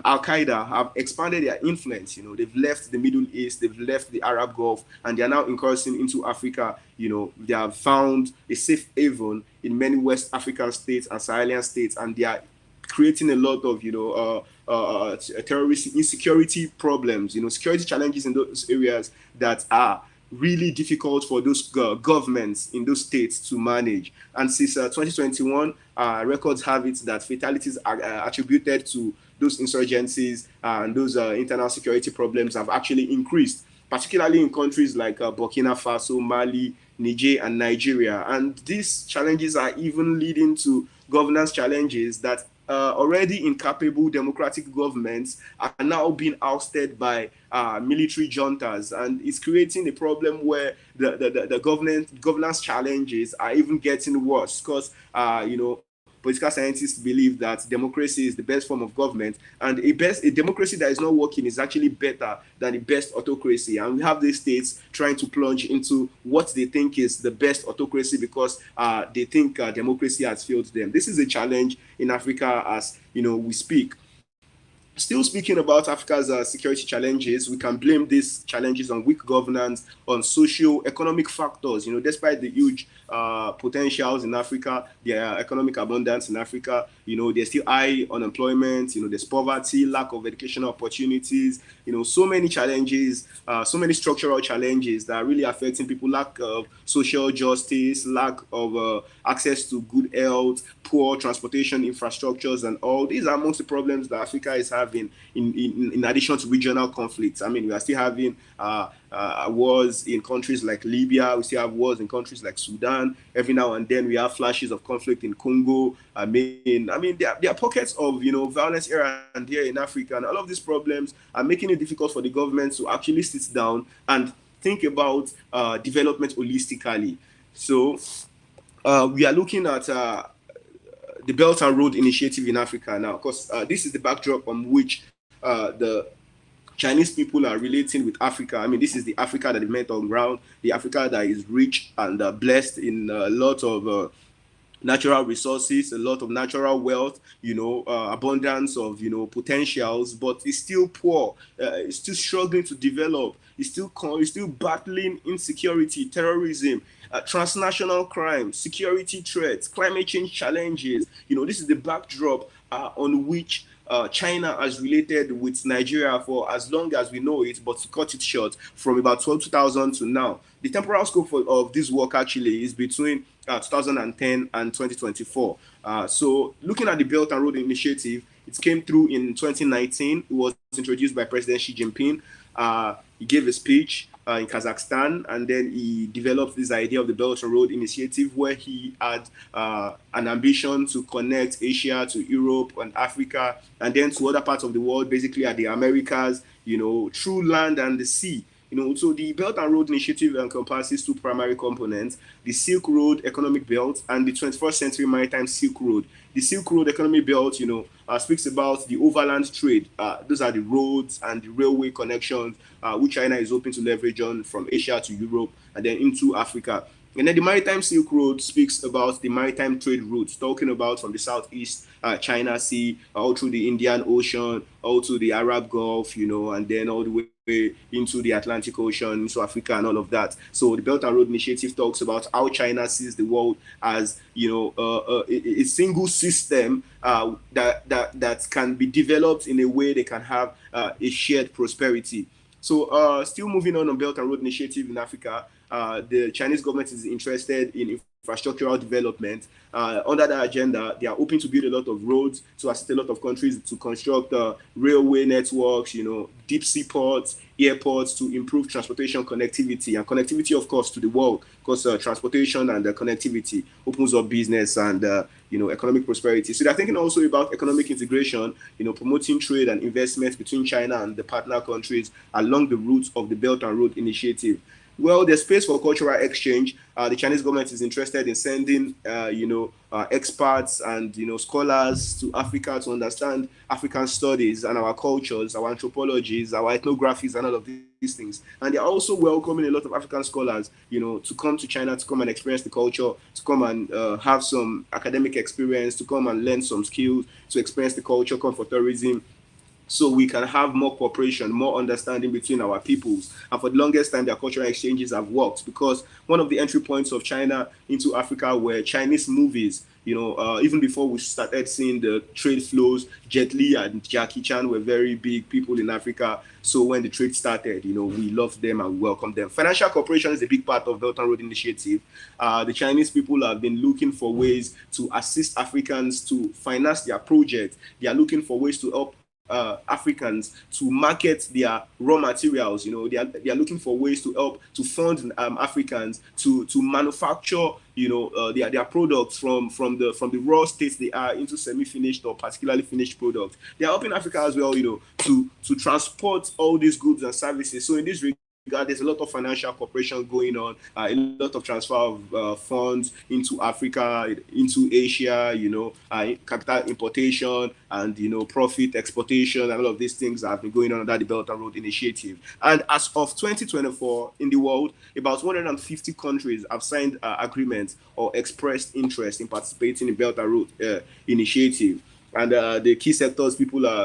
Al-Qaeda have expanded their influence. They've left the Middle East, they've left the Arab Gulf, and they are now incursioning into Africa. They have found a safe haven in many West African states and Sahelian states, and they are creating a lot of, terrorist insecurity problems, security challenges in those areas that are really difficult for those governments in those states to manage. And since 2021, records have it that fatalities are attributed to those insurgencies and those internal security problems have actually increased, particularly in countries like Burkina Faso, Mali, Niger, and Nigeria. And these challenges are even leading to governance challenges that already incapable democratic governments are now being ousted by military juntas, and it's creating a problem where the governance challenges are even getting worse because political scientists believe that democracy is the best form of government, and a democracy that is not working is actually better than the best autocracy. And we have these states trying to plunge into what they think is the best autocracy because they think democracy has failed them. This is a challenge in Africa as we speak. Still speaking about Africa's security challenges, we can blame these challenges on weak governance, on socio-economic factors. Despite the huge potentials in Africa, the economic abundance in Africa, there's still high unemployment, there's poverty, lack of educational opportunities, so many challenges, so many structural challenges that are really affecting people, lack of social justice, lack of access to good health, poor transportation infrastructures, and all. These are amongst the problems that Africa is having in addition to regional conflicts. We are still having wars in countries like Libya. We still have wars in countries like Sudan. Every now and then we have flashes of conflict in Congo. There are pockets of violence here and there in Africa, and all of these problems are making it difficult for the government to actually sit down and think about development holistically. So we are looking at the Belt and Road Initiative in Africa now, because this is the backdrop on which the Chinese people are relating with Africa. This is the Africa that they met on ground, the Africa that is rich and blessed in a lot of natural resources, a lot of natural wealth, abundance of, potentials, but it's still poor. It's still struggling to develop. It's still battling insecurity, terrorism, transnational crime, security threats, climate change challenges. This is the backdrop on which China has related with Nigeria for as long as we know it, but to cut it short, from about 2000 to now. The temporal scope of this work actually is between 2010 and 2024. So looking at the Belt and Road Initiative, it came through in 2019. It was introduced by President Xi Jinping. He gave a speech in Kazakhstan, and then he developed this idea of the Belt and Road Initiative, where he had an ambition to connect Asia to Europe and Africa, and then to other parts of the world, basically at the Americas, through land and the sea. So the Belt and Road Initiative encompasses two primary components: the Silk Road Economic Belt and the 21st Century Maritime Silk Road. The Silk Road Economic Belt, speaks about the overland trade. Those are the roads and the railway connections which China is hoping to leverage on from Asia to Europe and then into Africa. And then the Maritime Silk Road speaks about the maritime trade routes, talking about from the Southeast China Sea, all through the Indian Ocean, all to the Arab Gulf, and then all the way into the Atlantic Ocean, into Africa and all of that. So the Belt and Road Initiative talks about how China sees the world as, a single system that can be developed in a way they can have a shared prosperity. So still moving on Belt and Road Initiative in Africa, the Chinese government is interested in infrastructural development. Under that agenda, they are hoping to build a lot of roads to assist a lot of countries to construct railway networks, deep sea ports, airports, to improve transportation connectivity, and connectivity, of course, to the world, because transportation and connectivity opens up business and economic prosperity. So they're thinking also about economic integration, promoting trade and investment between China and the partner countries along the routes of the Belt and Road Initiative. Well, there's space for cultural exchange. The Chinese government is interested in sending, experts and, scholars to Africa to understand African studies and our cultures, our anthropologies, our ethnographies, and all of these things. And they're also welcoming a lot of African scholars, to come to China, to come and experience the culture, to come and have some academic experience, to come and learn some skills, to experience the culture, come for tourism, so we can have more cooperation, more understanding between our peoples. And for the longest time, their cultural exchanges have worked, because one of the entry points of China into Africa were Chinese movies. Even before we started seeing the trade flows, Jet Li and Jackie Chan were very big people in Africa. So when the trade started, we loved them and we welcomed them. Financial cooperation is a big part of Belt and Road Initiative. The Chinese people have been looking for ways to assist Africans to finance their projects. They are looking for ways to help Africans to market their raw materials. They are looking for ways to help to fund Africans to manufacture their products from the raw states they are into semi-finished or particularly finished products. They are helping Africa as well, to transport all these goods and services. So in this regard, there's a lot of financial cooperation going on, a lot of transfer of funds into Africa, into Asia, capital importation and, profit exportation, and all of these things have been going on under the Belt and Road Initiative. And as of 2024, in the world, about 150 countries have signed agreements or expressed interest in participating in Belt and Road Initiative. And the key sectors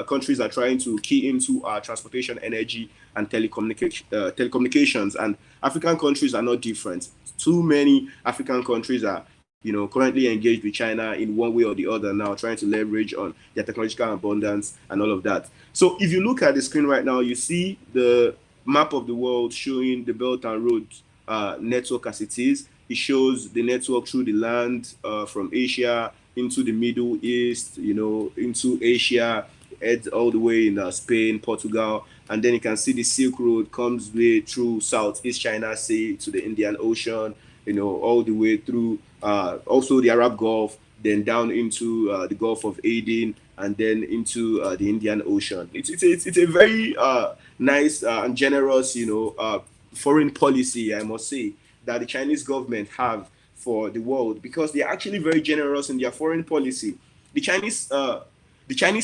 countries are trying to key into are transportation, energy, and telecommunications. And African countries are not different. Too many African countries are, currently engaged with China in one way or the other now, trying to leverage on their technological abundance and all of that. So if you look at the screen right now, you see the map of the world showing the Belt and Road network as it is. It shows the network through the land from Asia into the Middle East, into Asia, heads all the way in Spain, Portugal, and then you can see the Silk Road comes way through Southeast China Sea to the Indian Ocean, all the way through also the Arab Gulf, then down into the Gulf of Aden, and then into the Indian Ocean. It's a very nice and generous, foreign policy, I must say, that the Chinese government have for the world, because they're actually very generous in their foreign policy. The Chinese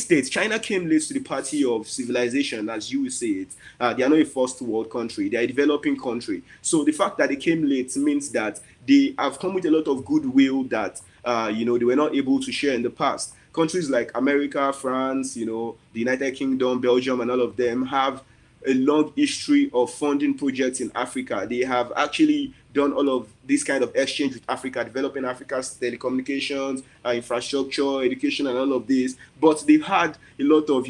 states, China came late to the party of civilization, as you will say it. They are not a first world country. They are a developing country. So the fact that they came late means that they have come with a lot of goodwill that, they were not able to share in the past. Countries like America, France, the United Kingdom, Belgium, and all of them have a long history of funding projects in Africa. They have actually done all of this kind of exchange with Africa, developing Africa's telecommunications, infrastructure, education, and all of this. But they've had a lot of,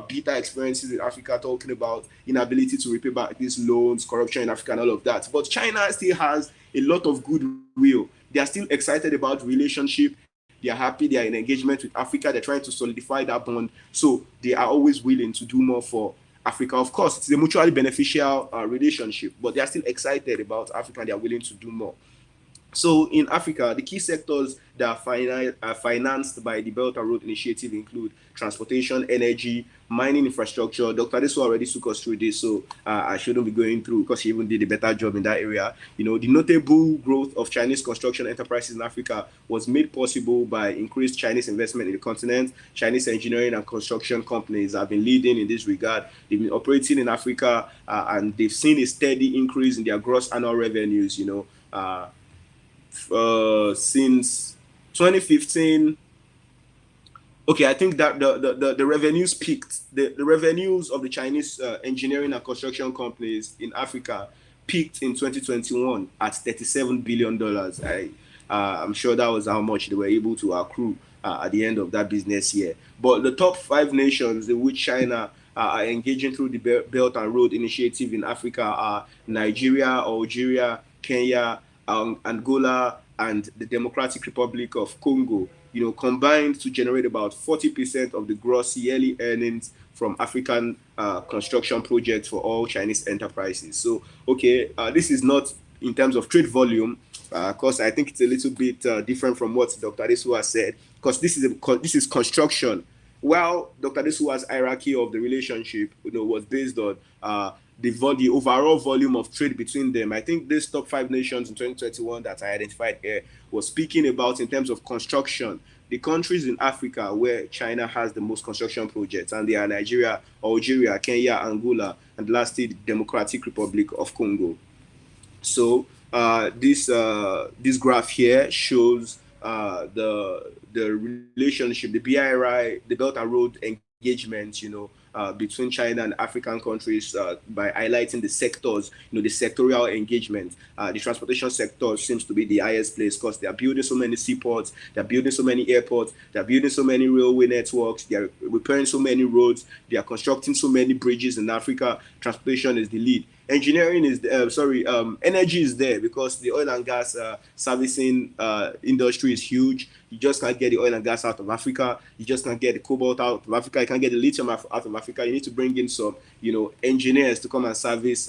bitter experiences in Africa, talking about inability to repay back these loans, corruption in Africa, and all of that. But China still has a lot of goodwill. They are still excited about relationship. They are happy. They are in engagement with Africa. They're trying to solidify that bond. So they are always willing to do more for Africa. Of course, it's a mutually beneficial relationship, but they are still excited about Africa and they are willing to do more. So in Africa, the key sectors that are financed by the Belt and Road Initiative include transportation, energy, mining infrastructure. Dr. Adesuwa already took us through this, so I shouldn't be going through because he even did a better job in that area. You know, the notable growth of Chinese construction enterprises in Africa was made possible by increased Chinese investment in the continent. Chinese engineering and construction companies have been leading in this regard. They've been operating in Africa and they've seen a steady increase in their gross annual revenues, you know, since 2015. Okay, I think that the revenues peaked. The revenues of the Chinese engineering and construction companies in Africa peaked in 2021 at $37 billion. I'm sure that was how much they were able to accrue at the end of that business year. But the top 5 nations in which China are engaging through the Belt and Road Initiative in Africa are Nigeria, Algeria, Kenya, Angola, and the Democratic Republic of Congo, you know, combined to generate about 40% of the gross yearly earnings from African construction projects for all Chinese enterprises. So, okay, this is not in terms of trade volume, because I think it's a little bit different from what Dr. Adesuwa said, because this is construction. While Dr. Adesuwa's hierarchy of the relationship, you know, was based on the overall volume of trade between them. I think this top 5 nations in 2021 that I identified here was speaking about in terms of construction, the countries in Africa where China has the most construction projects, and they are Nigeria, Algeria, Kenya, Angola, and lastly, the Democratic Republic of Congo. So this graph here shows the relationship, the BRI, the Belt and Road engagement, you know, between China and African countries by highlighting the sectors, you know, the sectorial engagement. The transportation sector seems to be the highest place because they are building so many seaports, they are building so many airports, they are building so many railway networks, they are repairing so many roads, they are constructing so many bridges in Africa. Transportation is the lead. Engineering is energy is there because the oil and gas servicing industry is huge. You just can't get the oil and gas out of Africa. You just can't get the cobalt out of Africa. You can't get the lithium out of Africa. You need to bring in some, you know, engineers to come and service,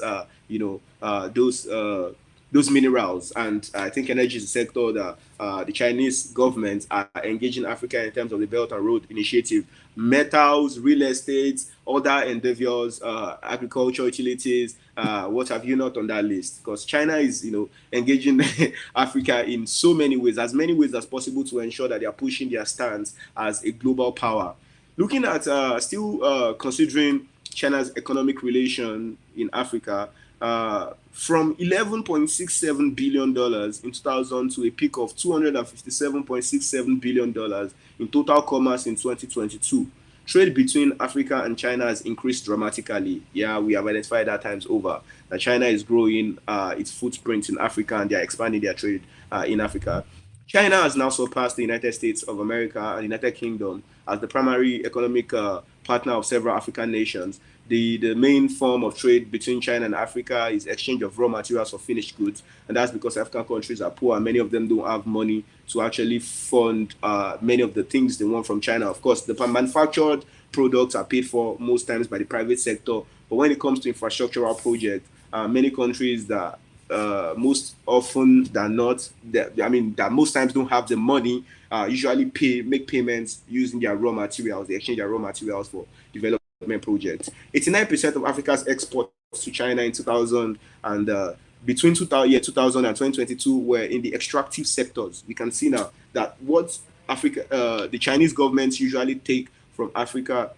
those minerals. And I think energy is a sector that the Chinese government are engaging Africa in terms of the Belt and Road Initiative. Metals, real estate, other endeavors, agriculture, utilities, what have you not on that list? Because China is, you know, engaging Africa in so many ways, as many ways as possible to ensure that they are pushing their stance as a global power. Looking at considering China's economic relation in Africa, from $11.67 billion in 2000 to a peak of $257.67 billion in total commerce in 2022. Trade between Africa and China has increased dramatically. Yeah, we have identified that times over. That China is growing its footprint in Africa and they are expanding their trade in Africa. China has now surpassed the United States of America and the United Kingdom as the primary economic partner of several African nations. The main form of trade between China and Africa is exchange of raw materials for finished goods, and that's because African countries are poor and many of them don't have money to actually fund many of the things they want from China. Of course, the manufactured products are paid for most times by the private sector, but when it comes to infrastructural projects, many countries that most often than not, that most times don't have the money, usually make payments using their raw materials. They exchange their raw materials for development projects. 89% of Africa's exports to China in 2000 and between 2000 and 2022 were in the extractive sectors. We can see now that what the Chinese governments usually take from Africa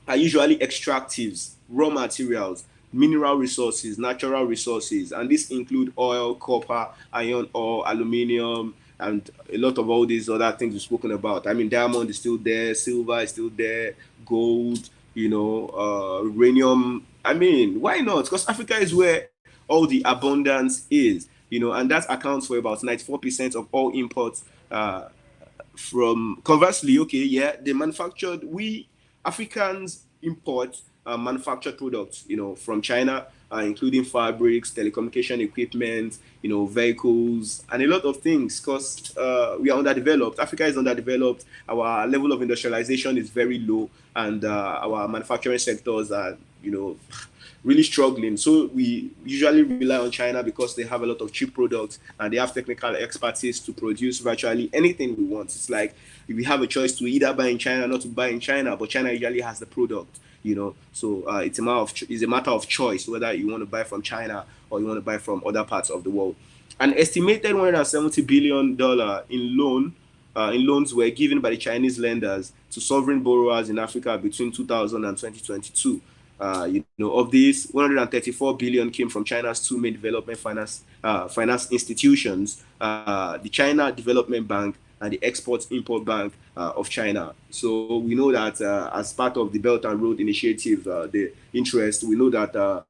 are usually extractives, raw materials, mineral resources, natural resources, and this include oil, copper, iron ore, aluminium, and a lot of all these other things we've spoken about. I mean, diamond is still there, silver is still there, gold, uranium. I mean, why not? Because Africa is where all the abundance is, and that accounts for about 94% of all imports from. Conversely, we Africans import manufactured products, from China, including fabrics, telecommunication equipment, vehicles, and a lot of things, because we are underdeveloped. Africa is underdeveloped. Our level of industrialization is very low, and our manufacturing sectors are really struggling. So we usually rely on China because they have a lot of cheap products and they have technical expertise to produce virtually anything we want. It's like if we have a choice to either buy in China or not to buy in China, but China usually has the product, So it's a matter of choice whether you want to buy from China or you want to buy from other parts of the world. An estimated $170 billion in loans were given by the Chinese lenders to sovereign borrowers in Africa between 2000 and 2022. Of these, 134 billion came from China's two main development finance institutions, the China Development Bank and the Export-Import Bank of China. So we know that as part of the Belt and Road Initiative, the interest, we know that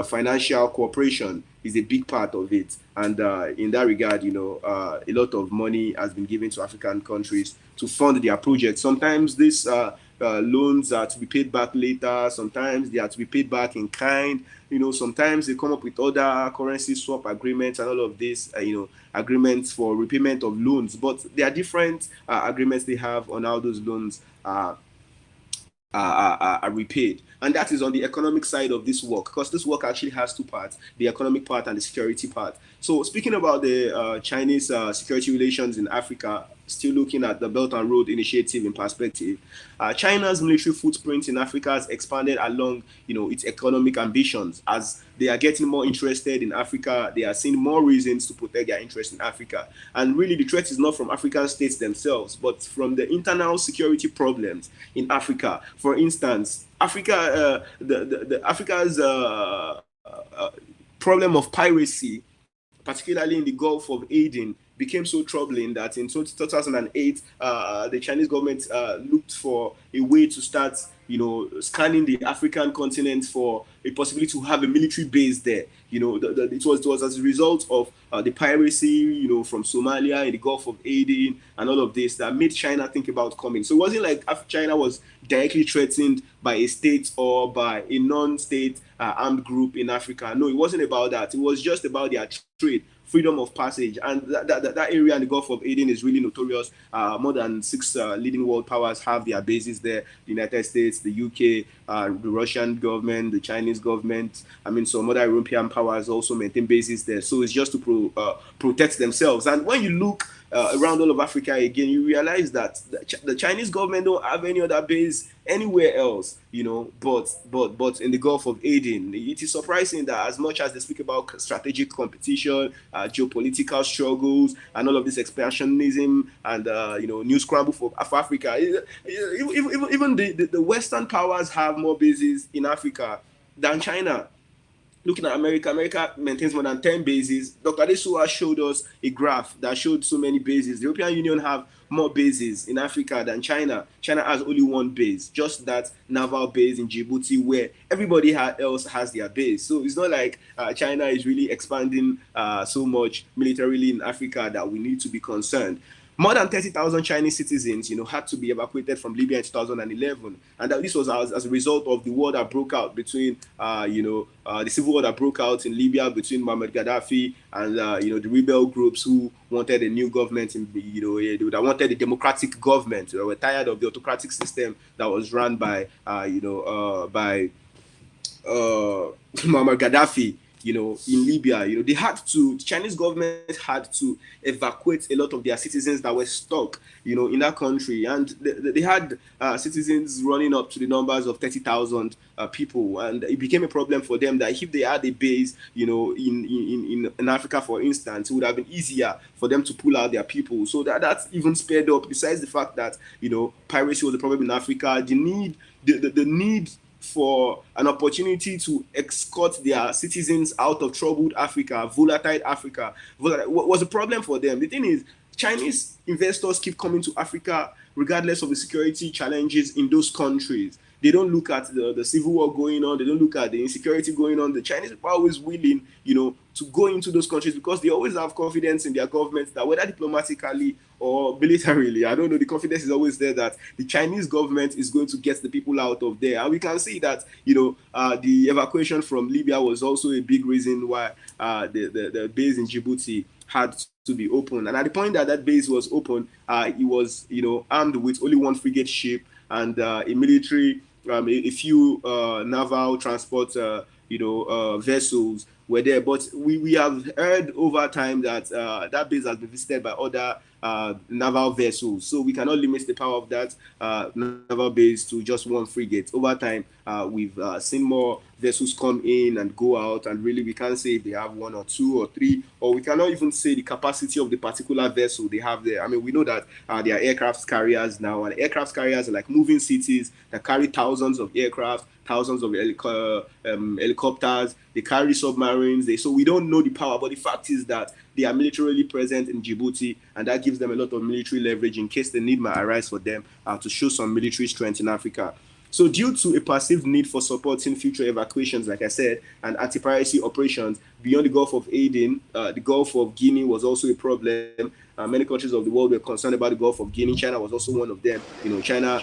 financial cooperation is a big part of it. And in that regard, a lot of money has been given to African countries to fund their projects. Sometimes these loans are to be paid back later. Sometimes they are to be paid back in kind. Sometimes they come up with other currency swap agreements and all of this, agreements for repayment of loans. But there are different agreements they have on how those loans are repaid. And that is on the economic side of this work, because this work actually has two parts, the economic part and the security part. So speaking about the Chinese security relations in Africa, still looking at the Belt and Road Initiative in perspective, China's military footprint in Africa has expanded along, its economic ambitions. As they are getting more interested in Africa, they are seeing more reasons to protect their interest in Africa. And really, the threat is not from African states themselves, but from the internal security problems in Africa. For instance, Africa's problem of piracy, particularly in the Gulf of Aden, became so troubling that in 2008, the Chinese government looked for a way to start, scanning the African continent for a possibility to have a military base there. It was as a result of the piracy, from Somalia in the Gulf of Aden and all of this that made China think about coming. So it wasn't like China was directly threatened by a state or by a non-state armed group in Africa. No, it wasn't about that. It was just about their trade, freedom of passage, and that area in the Gulf of Aden is really notorious. More than 6 leading world powers have their bases there: the United States, the UK, the Russian government, the Chinese government. Some other European powers also maintain bases there. So it's just to protect themselves. And when you look around all of Africa again, you realize that the Chinese government don't have any other base anywhere else, but in the Gulf of Aden. It is surprising that as much as they speak about strategic competition, geopolitical struggles, and all of this expansionism and new scramble for Africa, even the Western powers have more bases in Africa than China. Looking at America maintains more than 10 bases. Dr. Adesuwa showed us a graph that showed so many bases. The European Union have more bases in Africa than China. China has only one base, just that naval base in Djibouti, where everybody else has their base. So it's not like China is really expanding so much militarily in Africa that we need to be concerned. More than 30,000 Chinese citizens, had to be evacuated from Libya in 2011, and this was as a result of the war that broke out between, the civil war that broke out in Libya between Muammar Gaddafi and, the rebel groups who wanted a new government, that wanted a democratic government. They were tired of the autocratic system that was run by Muammar Gaddafi. In Libya, the Chinese government had to evacuate a lot of their citizens that were stuck, in that country. And they had citizens running up to the numbers of 30,000 people. And it became a problem for them that if they had a base, in Africa, for instance, it would have been easier for them to pull out their people. So that's even sped up, besides the fact that, piracy was a problem in Africa, the need for an opportunity to escort their citizens out of troubled Africa, volatile Africa, was a problem for them. The thing is, Chinese investors keep coming to Africa regardless of the security challenges in those countries. They don't look at the civil war going on. They don't look at the insecurity going on. The Chinese are always willing, to go into those countries because they always have confidence in their government that whether diplomatically or militarily, I don't know, the confidence is always there that the Chinese government is going to get the people out of there. And we can see that, the evacuation from Libya was also a big reason why the base in Djibouti had to be open. And at the point that base was open, it was, armed with only one frigate ship and a military a few naval transport, vessels were there. But we have heard over time that that base has been visited by other naval vessels. So we cannot limit the power of that naval base to just one frigate. Over time, we've seen more vessels come in and go out, and really we can't say if they have one or two or three, or we cannot even say the capacity of the particular vessel they have there. I mean, we know that there are aircraft carriers now, and aircraft carriers are like moving cities that carry thousands of aircraft, thousands of helicopters, they carry submarines, so we don't know the power, but the fact is that they are militarily present in Djibouti, and that gives them a lot of military leverage in case the need might arise for them to show some military strength in Africa. So due to a perceived need for supporting future evacuations, like I said, and anti-piracy operations beyond the Gulf of Aden, the Gulf of Guinea was also a problem. Many countries of the world were concerned about the Gulf of Guinea. China was also one of them. China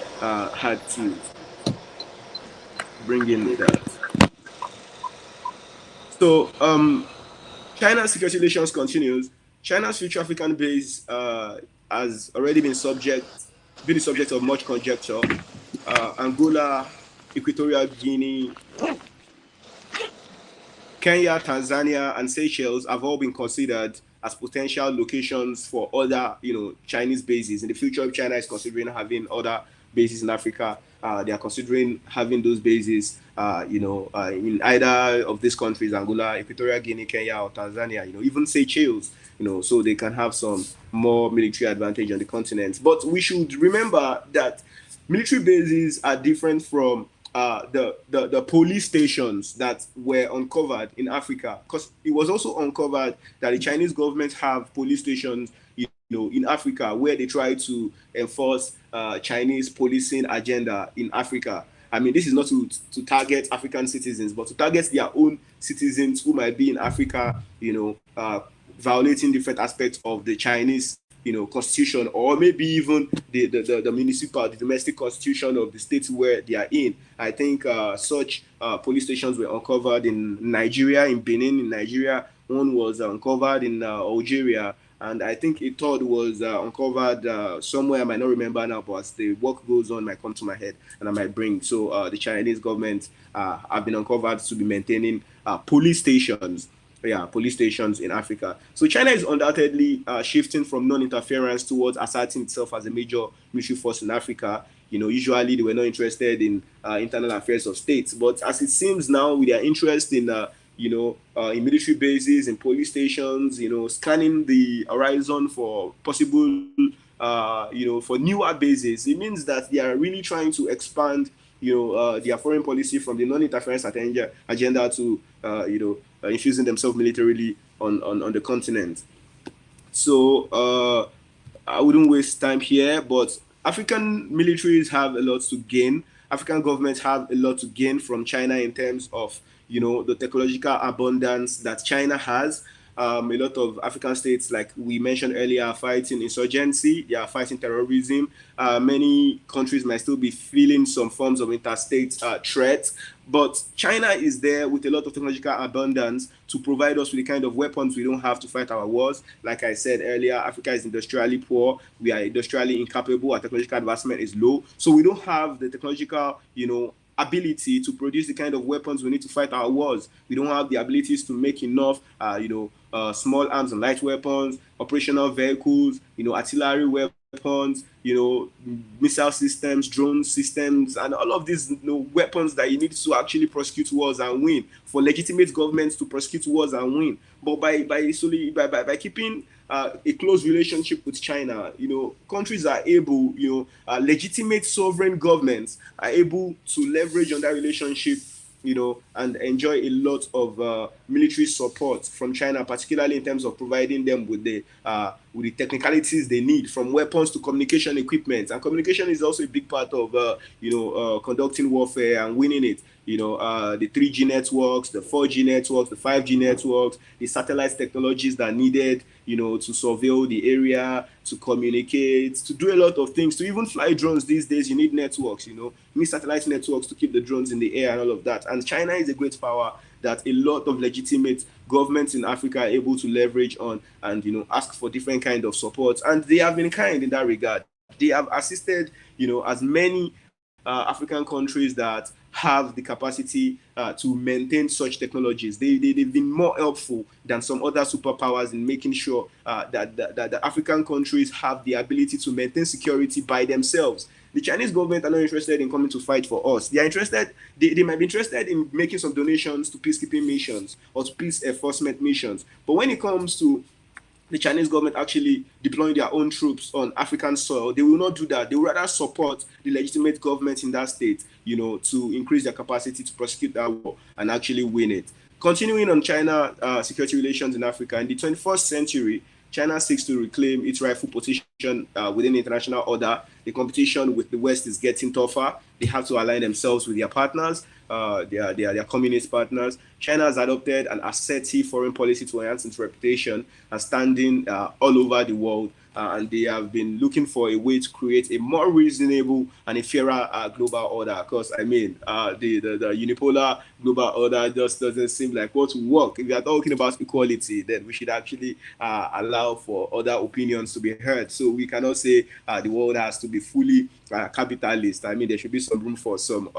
had to bring in that. So China's security relations continues. China's future African base has already been the subject of much conjecture. Angola, Equatorial Guinea, Kenya, Tanzania, and Seychelles have all been considered as potential locations for other, Chinese bases. In the future, if China is considering having other bases in Africa, they are considering having those bases, in either of these countries, Angola, Equatorial Guinea, Kenya, or Tanzania, even Seychelles, so they can have some more military advantage on the continent. But we should remember that military bases are different from the police stations that were uncovered in Africa, because it was also uncovered that the Chinese government have police stations, in Africa, where they try to enforce Chinese policing agenda in Africa. I mean, this is not to target African citizens, but to target their own citizens who might be in Africa, violating different aspects of the Chinese constitution, or maybe even the municipal, the domestic constitution of the states where they are in. I think such police stations were uncovered in Nigeria, in Benin, in Nigeria. One was uncovered in Algeria, and I think a third was uncovered somewhere. I might not remember now, but as the work goes on, might come to my head and I might bring. So the Chinese government have been uncovered to be maintaining police stations. Police stations in Africa. So China is undoubtedly shifting from non-interference towards asserting itself as a major military force in Africa. Usually they were not interested in internal affairs of states, but as it seems now, with their interest in in military bases, in police stations, scanning the horizon for possible, for newer bases, it means that they are really trying to expand, their foreign policy from the non-interference agenda to, infusing themselves militarily on the continent. So I wouldn't waste time here, but African militaries have a lot to gain. African governments have a lot to gain from China in terms of, the technological abundance that China has. A lot of African states, like we mentioned earlier, are fighting insurgency, they are fighting terrorism. Many countries might still be feeling some forms of interstate threats, but China is there with a lot of technological abundance to provide us with the kind of weapons we don't have to fight our wars. Like I said earlier, Africa is industrially poor, we are industrially incapable, our technological advancement is low, so we don't have the technological, ability to produce the kind of weapons we need to fight our wars. We don't have the abilities to make enough, small arms and light weapons, operational vehicles, artillery weapons, missile systems, drone systems, and all of these weapons that you need to actually prosecute wars and win, for legitimate governments to prosecute wars and win. But by keeping a close relationship with China, countries are able, legitimate sovereign governments are able to leverage on that relationship, and enjoy a lot of military support from China, particularly in terms of providing them with the technicalities they need, from weapons to communication equipment. And communication is also a big part of, conducting warfare and winning it. The 3G networks, the 4G networks, the 5G networks, the satellite technologies that are needed, to surveil the area, to communicate, to do a lot of things, to even fly drones these days. You need networks, you need satellite networks to keep the drones in the air and all of that. And China is a great power that a lot of legitimate governments in Africa are able to leverage on and, ask for different kind of support. And they have been kind in that regard. They have assisted, as many African countries that have the capacity to maintain such technologies. They've been more helpful than some other superpowers in making sure that the African countries have the ability to maintain security by themselves. The Chinese government are not interested in coming to fight for us. They are interested, they might be interested in making some donations to peacekeeping missions or to peace enforcement missions. But when it comes to the Chinese government actually deploying their own troops on African soil, they will not do that. They will rather support the legitimate government in that state, to increase their capacity to prosecute that war and actually win it. Continuing on China security relations in Africa, in the 21st century, China seeks to reclaim its rightful position within the international order. The competition with the West is getting tougher. They have to align themselves with their partners, their communist partners. China has adopted an assertive foreign policy to enhance its reputation and standing all over the world. And they have been looking for a way to create a more reasonable and a fairer global order. Because the unipolar global order just doesn't seem like what will work. If we are talking about equality, then we should actually allow for other opinions to be heard. So we cannot say the world has to be fully capitalist. There should be some room for some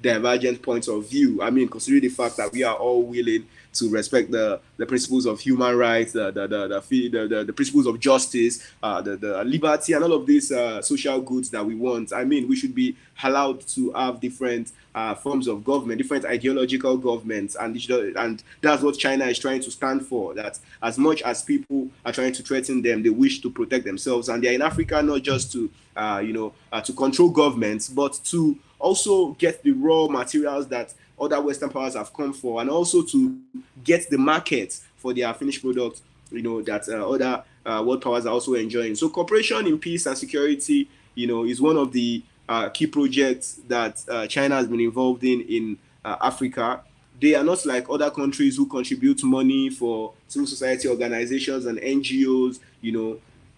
divergent points of view. Considering the fact that we are all willing to respect the principles of human rights, the principles of justice, the liberty, and all of these social goods that we want. We should be allowed to have different forms of government, different ideological governments, and that's what China is trying to stand for. That as much as people are trying to threaten them, they wish to protect themselves, and they're in Africa not just to to control governments, but to also get the raw materials that other Western powers have come for, and also to get the market for their finished products, that other world powers are also enjoying. So cooperation in peace and security, is one of the key projects that China has been involved in Africa. They are not like other countries who contribute money for civil society organizations and NGOs,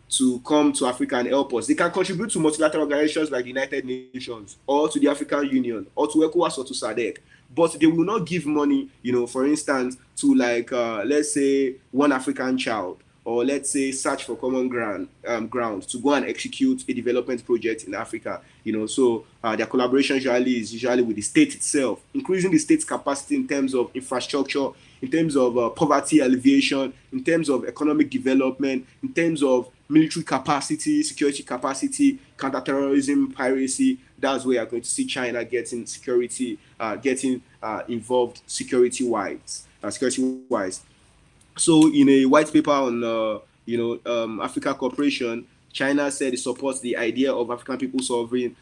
to come to Africa and help us. They can contribute to multilateral organizations like the United Nations or to the African Union or to ECOWAS or to SADC. But they will not give money, for instance, to let's say One African Child, or let's say Search for Common Ground to go and execute a development project in Africa. So their collaboration is usually with the state itself, increasing the state's capacity in terms of infrastructure, in terms of poverty alleviation, in terms of economic development, in terms of military capacity, security capacity, counterterrorism, piracy. That's where you're going to see China getting involved security-wise. So in a white paper on Africa cooperation, China said it supports the idea of African people solving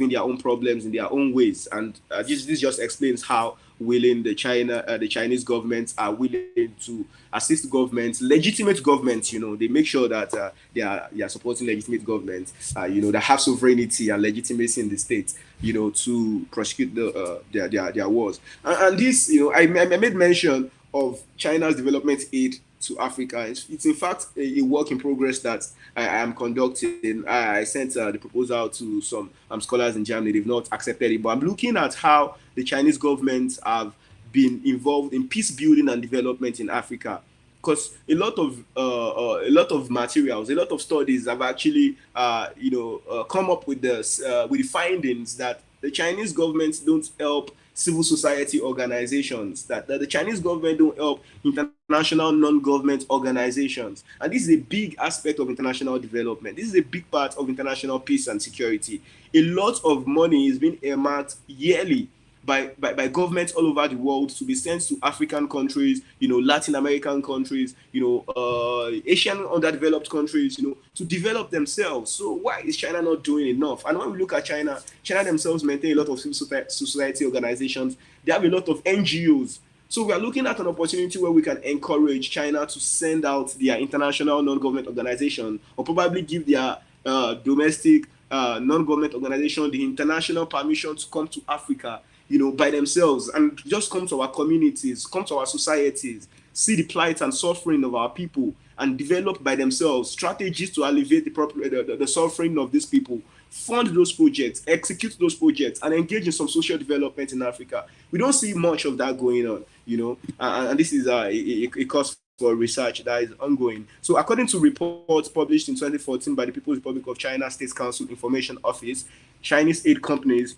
their own problems in their own ways, and this just explains how willing the Chinese governments are willing to assist governments, legitimate governments. They make sure that they are supporting legitimate governments, that have sovereignty and legitimacy in the state, to prosecute their wars. And this, I made mention of China's development aid to Africa. It's in fact a work in progress that I am conducting. I sent the proposal to some scholars in Germany. They've not accepted it, but I'm looking at how the Chinese government have been involved in peace building and development in Africa. Because a lot of materials, a lot of studies have actually come up with the findings that the Chinese government don't help civil society organizations, that the Chinese government don't help international non-government organizations. And this is a big aspect of international development. This is a big part of international peace and security. A lot of money is being earmarked yearly by governments all over the world to be sent to African countries, Latin American countries, Asian underdeveloped countries, to develop themselves. So why is China not doing enough? And when we look at China themselves maintain a lot of civil society organizations. They have a lot of NGOs. So we are looking at an opportunity where we can encourage China to send out their international non-government organization, or probably give their domestic non-government organization the international permission to come to Africa, by themselves, and just come to our communities, come to our societies, see the plight and suffering of our people, and develop by themselves strategies to alleviate the suffering of these people, fund those projects, execute those projects, and engage in some social development in Africa. We don't see much of that going on, and this is a cause for research that is ongoing. So according to reports published in 2014 by the People's Republic of China State Council Information Office, Chinese aid companies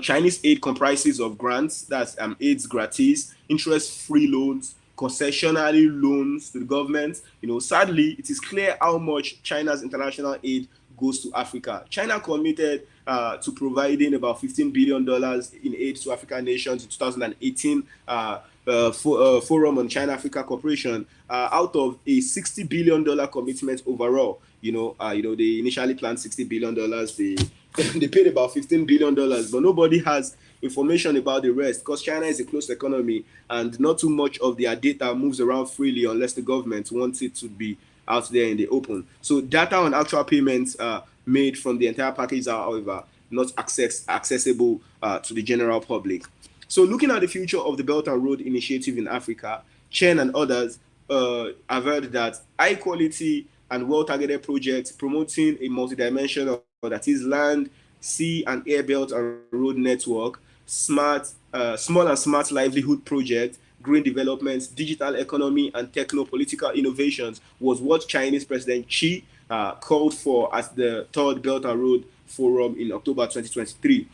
Chinese aid comprises of grants, that's aids gratis, interest-free loans, concessionary loans to the government. Sadly, it is clear how much China's international aid goes to Africa. China committed to providing about $15 billion in aid to African nations in 2018 Forum on China-Africa Cooperation, out of a $60 billion commitment overall. They initially planned $60 billion. They paid about $15 billion, but nobody has information about the rest because China is a closed economy and not too much of their data moves around freely unless the government wants it to be out there in the open. So data on actual payments made from the entire package are, however, not accessible to the general public. So looking at the future of the Belt and Road Initiative in Africa, Chen and others have heard that high quality and well-targeted projects promoting a multidimensional, that is land, sea and air belt and road network, small and smart livelihood projects, green developments, digital economy, and techno-political innovations was what Chinese President Xi called for at the Third Belt and Road Forum in October 2023.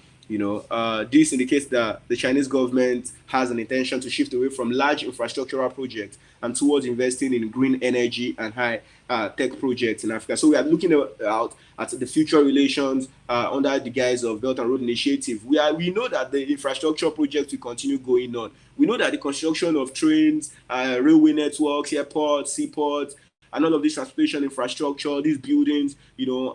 This indicates that the Chinese government has an intention to shift away from large infrastructural projects and towards investing in green energy and high tech projects in Africa. So we are looking out at the future relations under the guise of Belt and Road Initiative. We know that the infrastructure projects will continue going on. We know that the construction of trains, railway networks, airports, seaports, and all of this transportation infrastructure, these buildings,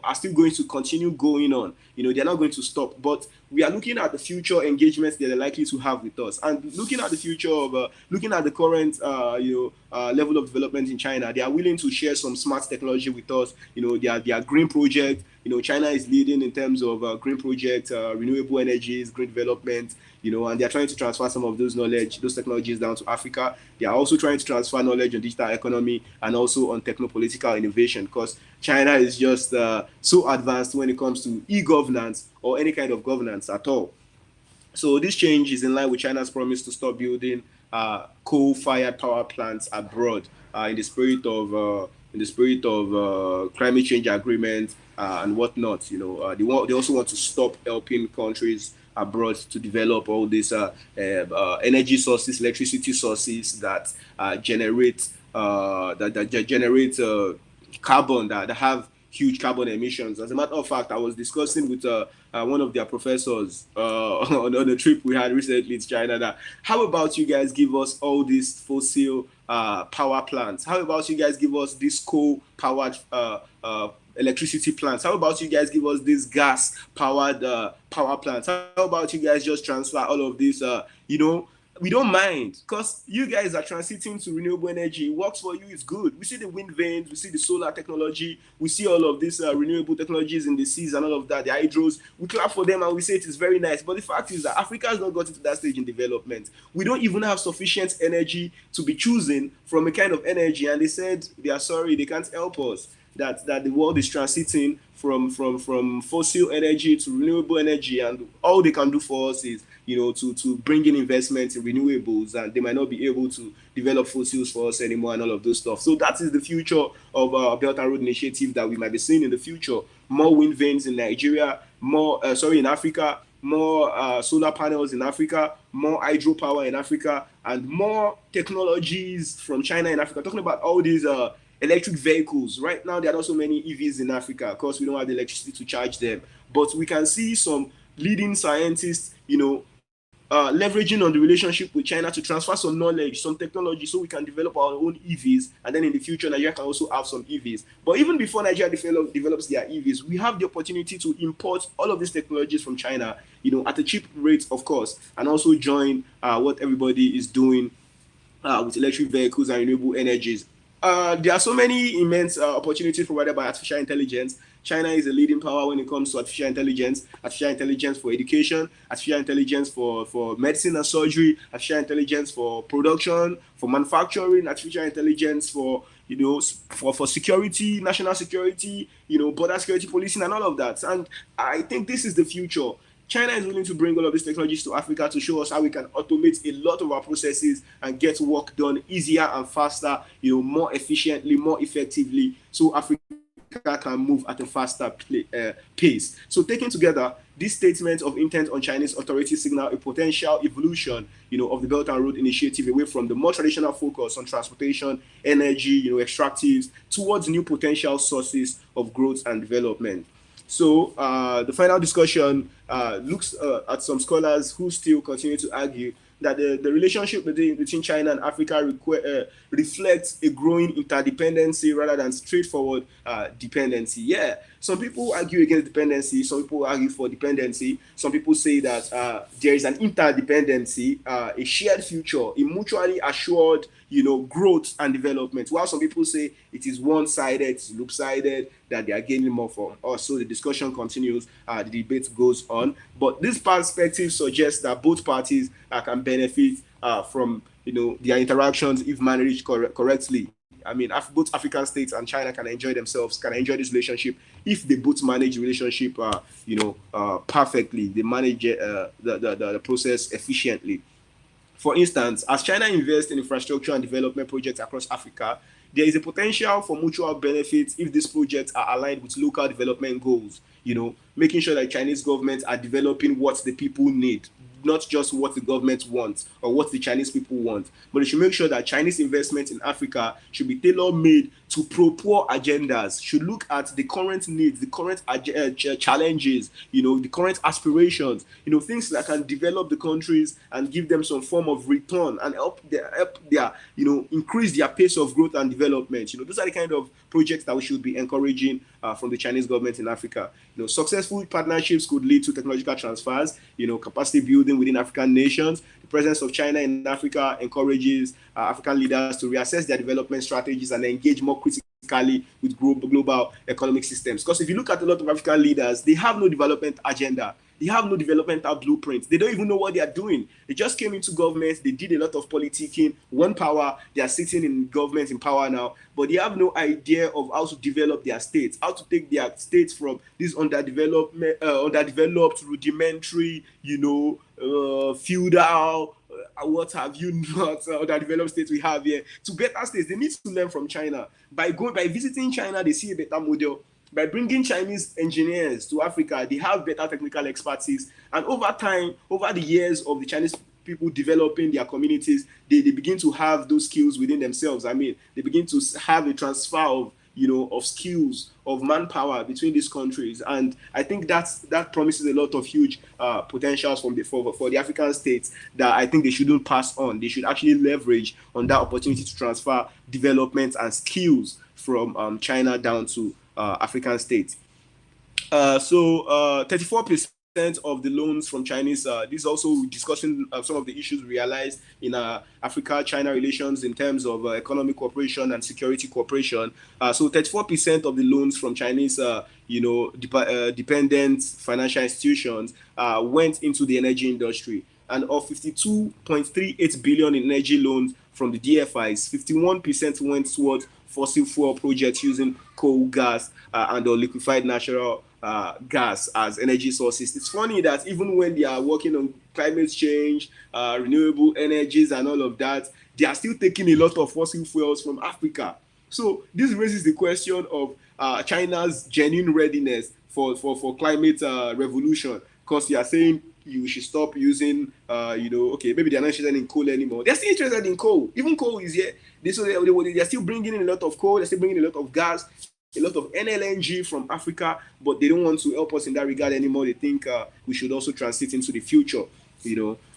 are still going to continue going on. They're not going to stop. But we are looking at the future engagements that they're likely to have with us, and looking at the future of looking at the current level of development in China. They are willing to share some smart technology with us. Their green project. China is leading in terms of green projects, renewable energies, green development. And they're trying to transfer some of those knowledge, those technologies down to Africa. They are also trying to transfer knowledge on digital economy and also on techno-political innovation, because China is just so advanced when it comes to e-governance or any kind of governance at all. So this change is in line with China's promise to stop building coal-fired power plants abroad in the spirit of climate change agreement and whatnot. They also want to stop helping countries abroad to develop all these energy sources, electricity sources that generate carbon, that have huge carbon emissions. As a matter of fact, I was discussing with one of their professors on a trip we had recently to China that, how about you guys give us all these fossil power plants? How about you guys give us these coal-powered electricity plants? How about you guys give us these gas-powered power plants? How about you guys just transfer all of this? We don't mind, because you guys are transiting to renewable energy. It works for you, it's good. We see the wind vanes, we see the solar technology, we see all of these renewable technologies in the seas and all of that, the hydros. We clap for them and we say it is very nice. But the fact is that Africa has not gotten to that stage in development. We don't even have sufficient energy to be choosing from a kind of energy. And they said they are sorry, they can't help us. That the world is transiting from fossil energy to renewable energy, and all they can do for us is to bring in investments in renewables, and they might not be able to develop fossils for us anymore and all of those stuff. So that is the future of Belt and Road Initiative that we might be seeing in the future. More wind vanes in Nigeria, in Africa, more solar panels in Africa, more hydropower in Africa, and more technologies from China in Africa. Talking about all these electric vehicles. Right now, there are not so many EVs in Africa. Of course, we don't have the electricity to charge them. But we can see some leading scientists, leveraging on the relationship with China to transfer some knowledge, some technology, so we can develop our own EVs. And then in the future, Nigeria can also have some EVs. But even before Nigeria develops their EVs, we have the opportunity to import all of these technologies from China, at a cheap rate, of course, and also join what everybody is doing with electric vehicles and renewable energies. There are so many immense opportunities provided by artificial intelligence. China is a leading power when it comes to artificial intelligence for education, artificial intelligence for medicine and surgery, artificial intelligence for production, for manufacturing, artificial intelligence for security, national security, border security policing and all of that. And I think this is the future. China is willing to bring all of these technologies to Africa to show us how we can automate a lot of our processes and get work done easier and faster, more efficiently, more effectively, so Africa Africa can move at a faster pace. So taken together, this statement of intent on Chinese authorities signal a potential evolution, of the Belt and Road Initiative away from the more traditional focus on transportation, energy, extractives, towards new potential sources of growth and development. So the final discussion looks at some scholars who still continue to argue that the relationship between China and Africa reflects a growing interdependency rather than straightforward dependency. Yeah, some people argue against dependency, some people argue for dependency, some people say that there is an interdependency, a shared future, a mutually assured growth and development, while some people say it is one-sided, it's loop-sided, that they are gaining more from us. So the discussion continues, the debate goes on, but this perspective suggests that both parties can benefit from their interactions if managed correctly. I mean, both African states and China can enjoy themselves, can enjoy this relationship if they both manage the relationship perfectly. They manage the process efficiently. For instance, as China invests in infrastructure and development projects across Africa, there is a potential for mutual benefits if these projects are aligned with local development goals, making sure that Chinese governments are developing what the people need, not just what the government wants or what the Chinese people want, but they should make sure that Chinese investment in Africa should be tailor-made to pro-poor agendas, should look at the current needs, the current challenges, the current aspirations, things that can develop the countries and give them some form of return and help their increase their pace of growth and development. Those are the kind of projects that we should be encouraging from the Chinese government in Africa. Successful partnerships could lead to technological transfers, capacity building within African nations. The presence of China in Africa encourages African leaders to reassess their development strategies and engage more critically with global economic systems. Because if you look at a lot of African leaders, they have no development agenda. They have no developmental blueprint. They don't even know what they are doing. They just came into government. They did a lot of politicking, one power. They are sitting in government in power now, but they have no idea of how to develop their states, how to take their states from this underdeveloped, rudimentary, feudal, what have you not, underdeveloped states we have here, to better states. They need to learn from China. By visiting China, they see a better model. By bringing Chinese engineers to Africa, they have better technical expertise. And over time, over the years of the Chinese people developing their communities, they begin to have those skills within themselves. I mean, they begin to have a transfer of skills, of manpower between these countries. And I think that promises a lot of huge potentials for the African states that I think they shouldn't pass on. They should actually leverage on that opportunity to transfer development and skills from China down to African states. So 34% of the loans from Chinese, this is also discussing some of the issues we realized in Africa-China relations in terms of economic cooperation and security cooperation. So 34% of the loans from Chinese, dependent financial institutions went into the energy industry. And of 52.38 billion in energy loans from the DFIs, 51% went towards fossil fuel projects using coal, gas, and or liquefied natural gas as energy sources. It's funny that even when they are working on climate change, renewable energies and all of that, they are still taking a lot of fossil fuels from Africa. So this raises the question of China's genuine readiness for climate revolution, because you are saying you should stop using, maybe they're not interested in coal anymore. They're still interested in coal. Even coal is here. They're still bringing in a lot of coal. They're still bringing in a lot of gas, a lot of NLNG from Africa, but they don't want to help us in that regard anymore. They think we should also transit into the future,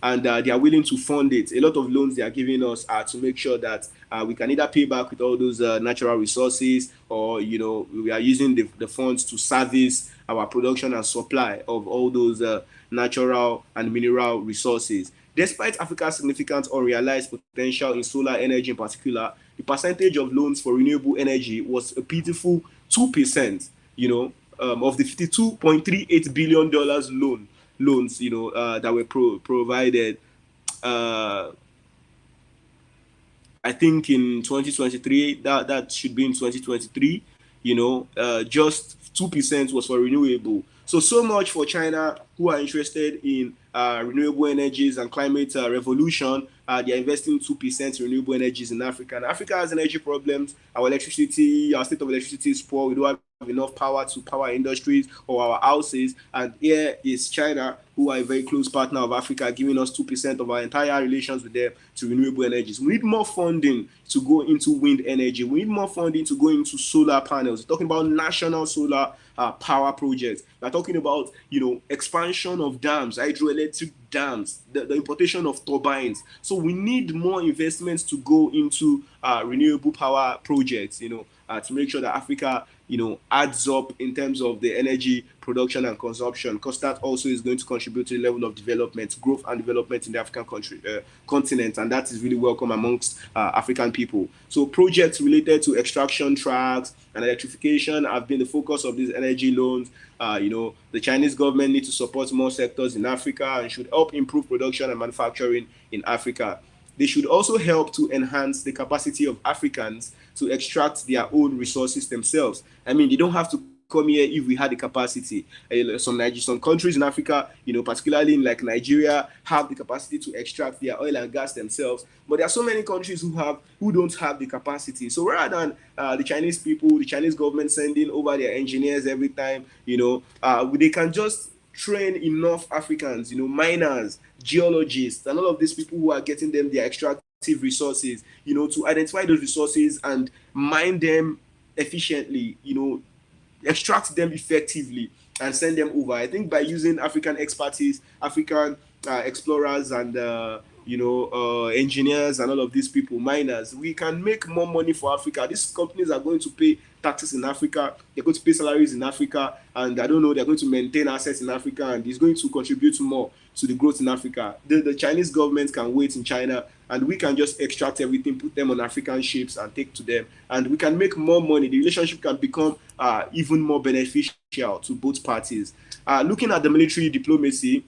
and they are willing to fund it. A lot of loans they are giving us are to make sure that we can either pay back with all those natural resources, or, we are using the funds to service our production and supply of all those natural and mineral resources. Despite Africa's significant unrealized potential in solar energy in particular, the percentage of loans for renewable energy was a pitiful 2%, of the $52.38 billion loans, that were provided. I think in 2023, that should be in 2023, just 2% was for renewable. So much for China, who are interested in renewable energies and climate revolution. They are investing 2% in renewable energies in Africa. And Africa has energy problems. Our state of electricity is poor. We don't have enough power to power industries or our houses. And here is China, who are a very close partner of Africa, giving us 2% of our entire relations with them to renewable energies. We need more funding to go into wind energy. We need more funding to go into solar panels. We're talking about national solar power projects. We're talking about, expansion of dams, hydroelectric dams, the importation of turbines. So we need more investments to go into renewable power projects, to make sure that Africa, adds up in terms of the energy production and consumption, because that also is going to contribute to the level of development, growth and development in the African continent, and that is really welcome amongst African people. So projects related to extraction tracks and electrification have been the focus of these energy loans. The Chinese government needs to support more sectors in Africa and should help improve production and manufacturing in Africa. They should also help to enhance the capacity of Africans to extract their own resources themselves. I mean, they don't have to come here if we had the capacity. Some countries in Africa, particularly in like Nigeria, have the capacity to extract their oil and gas themselves. But there are so many countries who don't have the capacity. So rather than the Chinese people, the Chinese government sending over their engineers every time, they can just train enough Africans, miners, geologists, and all of these people who are getting them their extractive resources, to identify those resources and mine them efficiently, extract them effectively and send them over. I think by using African expertise, African explorers and engineers and all of these people, miners, we can make more money for Africa. These companies are going to pay taxes in Africa, they're going to pay salaries in Africa, and they're going to maintain assets in Africa, and it's going to contribute more to the growth in Africa. The Chinese government can wait in China, and we can just extract everything, put them on African ships and take to them, and we can make more money. The relationship can become even more beneficial to both parties. Looking at the military diplomacy,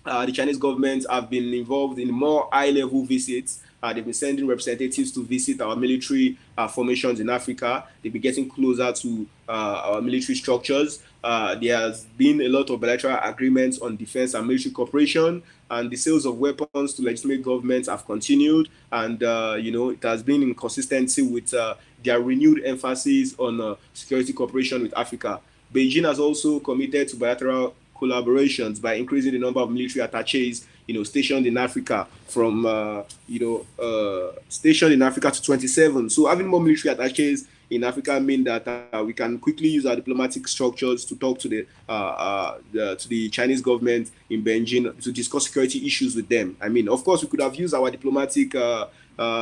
the Chinese government have been involved in more high-level visits. They've been sending representatives to visit our military formations in Africa. They've been getting closer to our military structures. There has been a lot of bilateral agreements on defense and military cooperation, and the sales of weapons to legitimate governments have continued. And, it has been in consistency with their renewed emphasis on security cooperation with Africa. Beijing has also committed to bilateral collaborations by increasing the number of military attaches, stationed in Africa from, stationed in Africa to 27. So having more military attaches in Africa mean that we can quickly use our diplomatic structures to talk to the Chinese government in Beijing to discuss security issues with them. I mean, of course, we could have used our diplomatic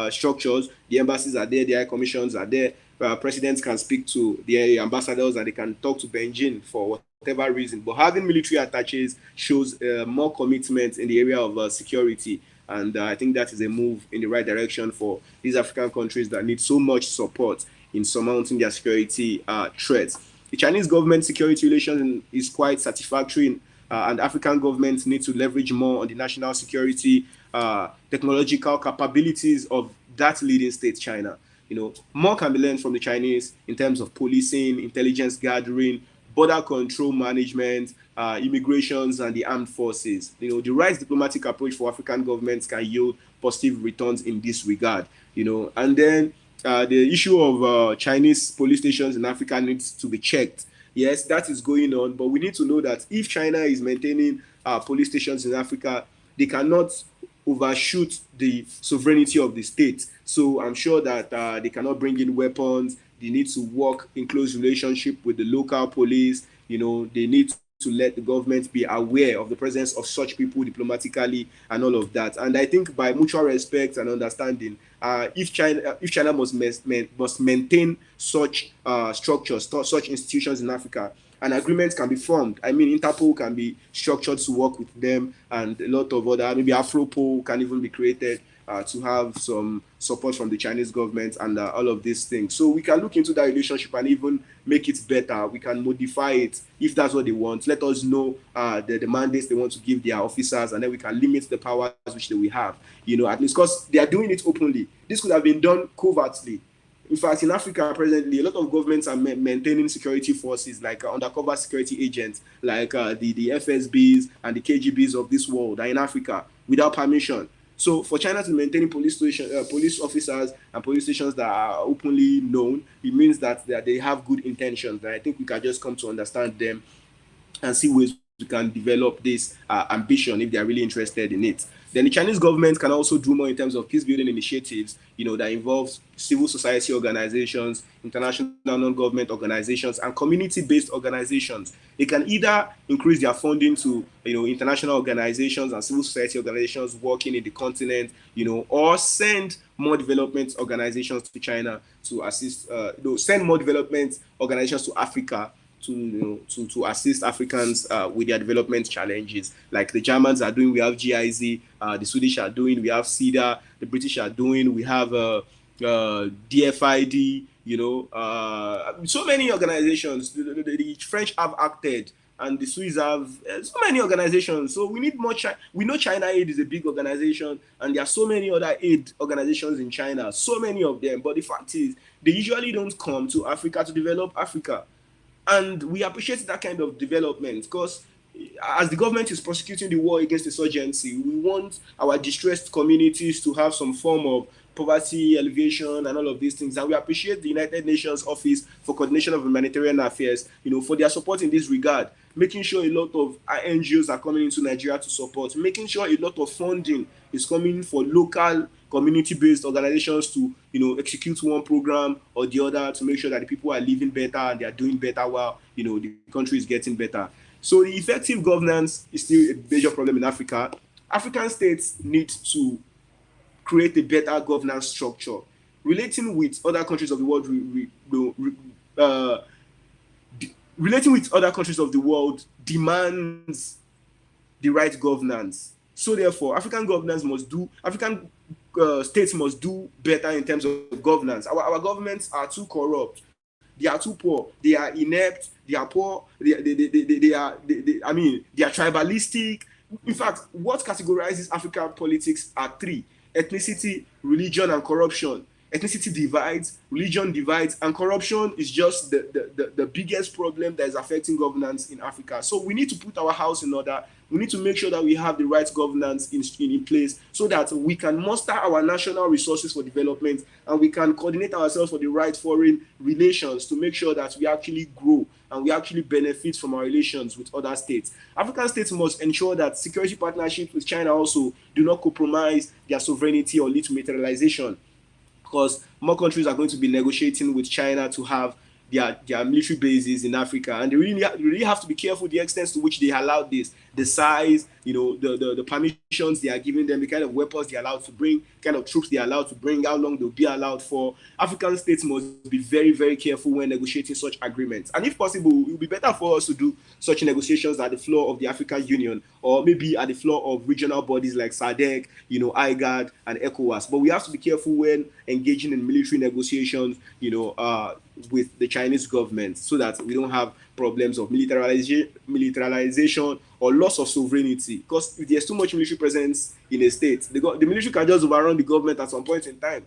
structures. The embassies are there, the high commissions are there. Presidents can speak to the ambassadors and they can talk to Beijing for whatever reason. But having military attaches shows more commitment in the area of security. And I think that is a move in the right direction for these African countries that need so much support in surmounting their security threats. The Chinese government security relations is quite satisfactory, and African governments need to leverage more on the national security technological capabilities of that leading state, China. More can be learned from the Chinese in terms of policing, intelligence gathering, border control management, immigrations, and the armed forces. The right diplomatic approach for African governments can yield positive returns in this regard. And then the issue of Chinese police stations in Africa needs to be checked. Yes, that is going on, but we need to know that if China is maintaining police stations in Africa, they cannot overshoot the sovereignty of the state. So I'm sure that they cannot bring in weapons. They need to work in close relationship with the local police. They need to let the government be aware of the presence of such people diplomatically and all of that. And I think by mutual respect and understanding, if China must maintain such structures, such institutions in Africa, an agreement can be formed. I mean, Interpol can be structured to work with them, and a lot of other, maybe Afropol can even be created to have some support from the Chinese government and all of these things. So we can look into that relationship and even make it better. We can modify it if that's what they want. Let us know the mandates they want to give their officers, and then we can limit the powers which they will have, at least because they are doing it openly. This could have been done covertly. In fact, in Africa presently, a lot of governments are maintaining security forces like undercover security agents, like the FSBs and the KGBs of this world are in Africa without permission. So for China to maintain police officers and police stations that are openly known, it means that they have good intentions. And I think we can just come to understand them and see ways we can develop this ambition if they are really interested in it. Then the Chinese government can also do more in terms of peace building initiatives, that involves civil society organizations, international non-government organizations, and community-based organizations. They can either increase their funding to, international organizations and civil society organizations working in the continent, or send more development organizations to China to assist, send more development organizations to Africa to assist Africans with their development challenges. Like the Germans are doing, we have GIZ, the Swedish are doing, we have CEDA, the British are doing, we have DFID, so many organizations. The French have acted, and the Swiss have so many organizations. So we need more. We know China Aid is a big organization, and there are so many other aid organizations in China, so many of them. But the fact is, they usually don't come to Africa to develop Africa. And we appreciate that kind of development because as the government is prosecuting the war against insurgency, we want our distressed communities to have some form of poverty alleviation and all of these things. And we appreciate the United Nations Office for Coordination of Humanitarian Affairs, for their support in this regard, making sure a lot of NGOs are coming into Nigeria to support, making sure a lot of funding is coming for local community-based organizations to, execute one program or the other to make sure that the people are living better and they are doing better while, the country is getting better. So the effective governance is still a major problem in Africa. African states need to create a better governance structure. Relating with other countries of the world, relating with other countries of the world demands the right governance. So therefore, African states must do better in terms of governance. Our governments are too corrupt. They are too poor. They are inept. They are poor. They are tribalistic. In fact, what categorizes African politics are three: ethnicity, religion, and corruption. Ethnicity divides, religion divides, and corruption is just the biggest problem that is affecting governance in Africa. So we need to put our house in order. We need to make sure that we have the right governance in place so that we can muster our national resources for development and we can coordinate ourselves for the right foreign relations to make sure that we actually grow and we actually benefit from our relations with other states. African states must ensure that security partnerships with China also do not compromise their sovereignty or lead to militarization, because more countries are going to be negotiating with China to have their military bases in Africa, and they really have to be careful the extent to which they allow this, the size, the permissions they are giving them, the kind of weapons they are allowed to bring, kind of troops they are allowed to bring, how long they'll be allowed for. African states must be very, very careful when negotiating such agreements. And if possible, it would be better for us to do such negotiations at the floor of the African Union, or maybe at the floor of regional bodies like SADC, IGAD, and ECOWAS. But we have to be careful when engaging in military negotiations, with the Chinese government, so that we don't have problems of militarization or loss of sovereignty. Because if there's too much military presence in a state, the military can just overrun the government at some point in time.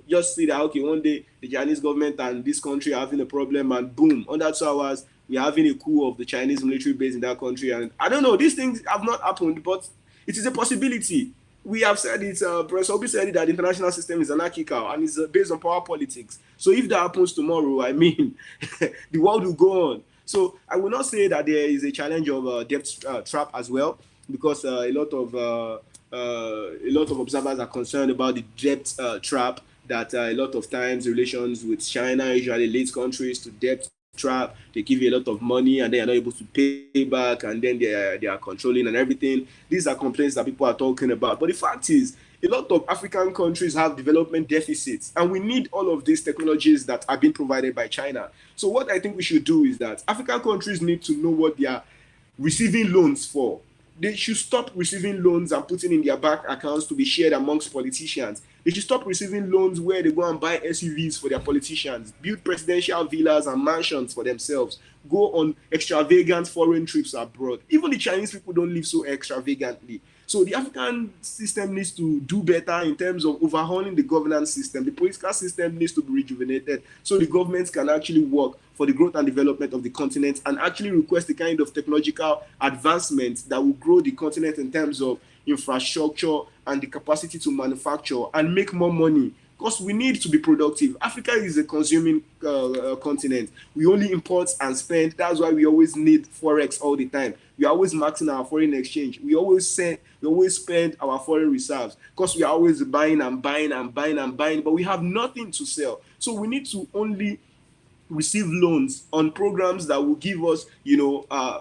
Just see that, okay, one day the Chinese government and this country are having a problem, and boom, under 2 hours, we're having a coup of the Chinese military base in that country. And I don't know, these things have not happened, but it is a possibility. We have said it, Professor Obi said it, that the international system is anarchical and it's based on power politics. So if that happens tomorrow, the world will go on. So I will not say that there is a challenge of debt trap as well, because a lot of observers are concerned about the debt trap, that a lot of times relations with China usually leads countries to debt trap. They give you a lot of money and then you're not able to pay back, and then they are controlling and everything. These are complaints that people are talking about. But the fact is, a lot of African countries have development deficits, and we need all of these technologies that are being provided by China. So what I think we should do is that African countries need to know what they are receiving loans for. They should stop receiving loans and putting in their bank accounts to be shared amongst politicians. They should stop receiving loans where they go and buy SUVs for their politicians, build presidential villas and mansions for themselves, go on extravagant foreign trips abroad. Even the Chinese people don't live so extravagantly. So the African system needs to do better in terms of overhauling the governance system. The political system needs to be rejuvenated so the governments can actually work for the growth and development of the continent and actually request the kind of technological advancements that will grow the continent in terms of infrastructure and the capacity to manufacture and make more money. Because we need to be productive. Africa is a consuming continent. We only import and spend. That's why we always need forex all the time. We are always maxing our foreign exchange. We always spend our foreign reserves because we are always buying and buying and buying and buying, but we have nothing to sell. So we need to only receive loans on programs that will give us,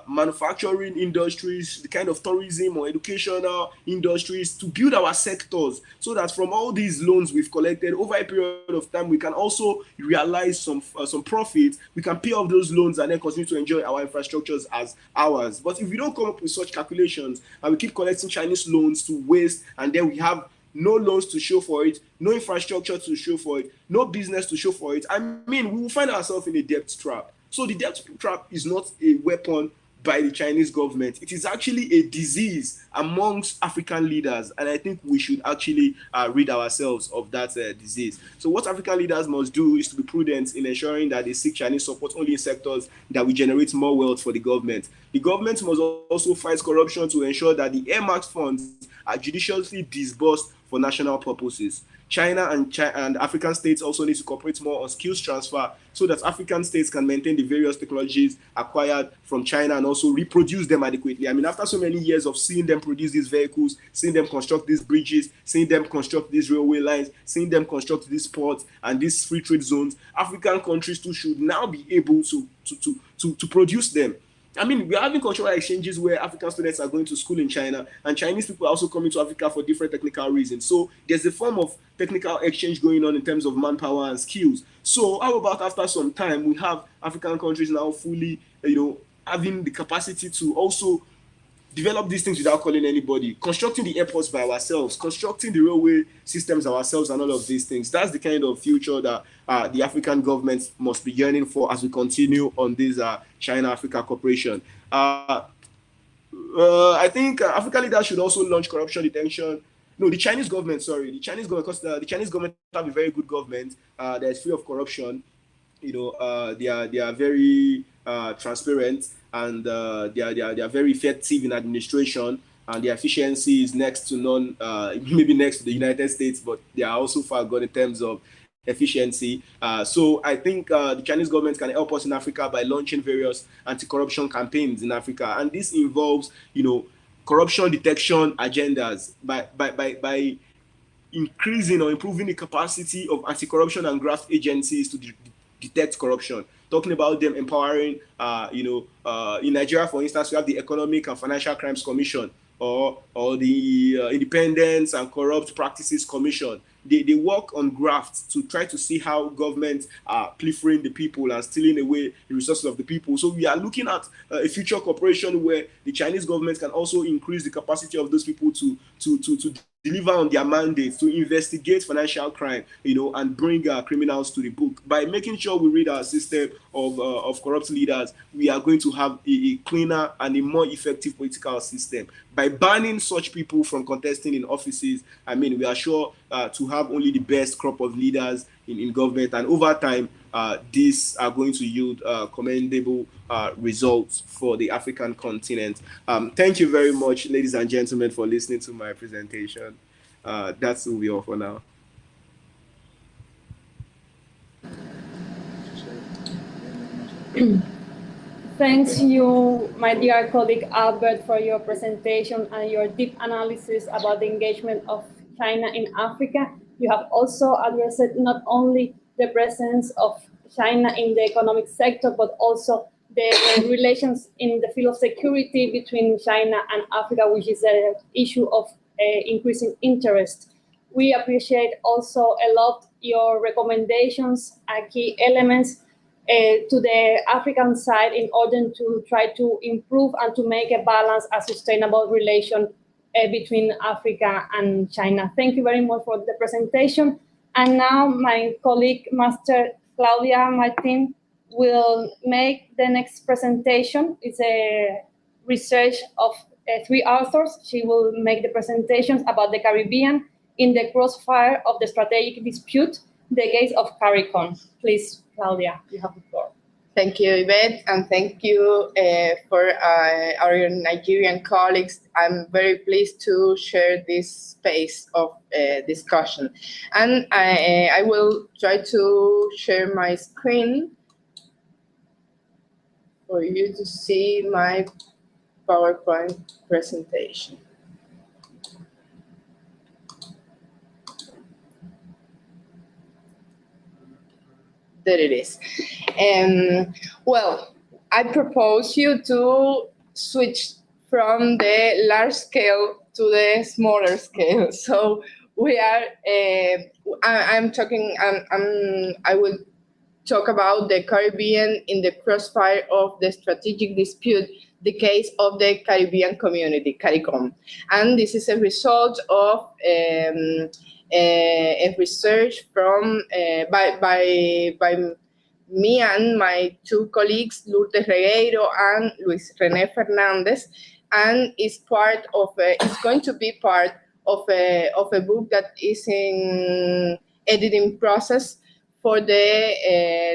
manufacturing industries, the kind of tourism or educational industries to build our sectors so that from all these loans we've collected over a period of time, we can also realize some profits. We can pay off those loans and then continue to enjoy our infrastructures as ours. But if we don't come up with such calculations and we keep collecting Chinese loans to waste, and then we have no loans to show for it, no infrastructure to show for it, no business to show for it, I mean, we will find ourselves in a debt trap. So the debt trap is not a weapon by the Chinese government. It is actually a disease amongst African leaders, and I think we should actually rid ourselves of that disease. So what African leaders must do is to be prudent in ensuring that they seek Chinese support only in sectors that will generate more wealth for the government. The government must also fight corruption to ensure that the earmarked funds are judiciously disbursed for national purposes. China and African states also need to cooperate more on skills transfer so that African states can maintain the various technologies acquired from China and also reproduce them adequately. I mean, after so many years of seeing them produce these vehicles, seeing them construct these bridges, seeing them construct these railway lines, seeing them construct these ports and these free trade zones, African countries too should now be able to produce them. I mean, we're having cultural exchanges where African students are going to school in China and Chinese people are also coming to Africa for different technical reasons. So there's a form of technical exchange going on in terms of manpower and skills. So how about after some time, we have African countries now fully, having the capacity to also develop these things without calling anybody, constructing the airports by ourselves, constructing the railway systems ourselves and all of these things. That's the kind of future that the African governments must be yearning for as we continue on this China-Africa cooperation. I think African leaders should also launch corruption detection. No, the Chinese government, because the Chinese government have a very good government that is free of corruption. They are very transparent, and they are very effective in administration, and their efficiency is next to none, maybe next to the United States, but they are also far gone in terms of efficiency. So I think the Chinese government can help us in Africa by launching various anti-corruption campaigns in Africa, and this involves, corruption detection agendas by increasing or improving the capacity of anti-corruption and graft agencies to detect corruption. Talking about them empowering, in Nigeria, for instance, we have the Economic and Financial Crimes Commission or the Independence and Corrupt Practices Commission. They work on graft to try to see how governments are pilfering the people and stealing away the resources of the people. So we are looking at a future cooperation where the Chinese government can also increase the capacity of those people to deliver on their mandates, to investigate financial crime, and bring criminals to the book. By making sure we rid our system of corrupt leaders, we are going to have a cleaner and a more effective political system. By banning such people from contesting in offices, I mean, we are sure to have only the best crop of leaders in government, and over time, these are going to yield commendable results for the African continent. Thank you very much, ladies and gentlemen, for listening to my presentation. That will be all for now. Thanks you, my dear colleague Albert, for your presentation and your deep analysis about the engagement of China in Africa. You have also addressed not only the presence of China in the economic sector, but also the relations in the field of security between China and Africa, which is an issue of increasing interest. We appreciate also a lot your recommendations, key elements to the African side in order to try to improve and to make a balance, a sustainable relation between Africa and China. Thank you very much for the presentation. And now my colleague, Master Claudia Martin, will make the next presentation. It's a research of three authors. She will make the presentations about the Caribbean in the crossfire of the strategic dispute, the case of CARICOM. Please, Claudia, you have the floor. Thank you, Ivet, and thank you for our Nigerian colleagues. I'm very pleased to share this space of discussion. And I will try to share my screen for you to see my PowerPoint presentation. There it is. Well, I propose you to switch from the large scale to the smaller scale. So we are, I will talk about the Caribbean in the crossfire of the strategic dispute, the case of the Caribbean community, CARICOM. And this is a result of a research from by me and my two colleagues, Lourdes Regueiro and Luis René Fernandez, and it's part of it's going to be part of a book that is in editing process for the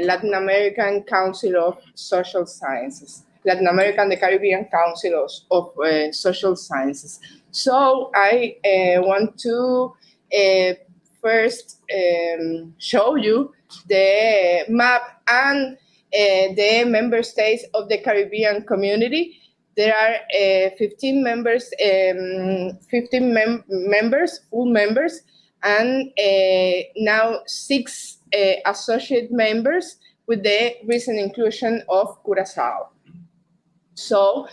Latin American Council of Social Sciences, Latin American, the Caribbean Council of Social Sciences. So I want to first show you the map and the member states of the Caribbean community. There are 15 members, full members, and now 6 associate members with the recent inclusion of Curaçao. So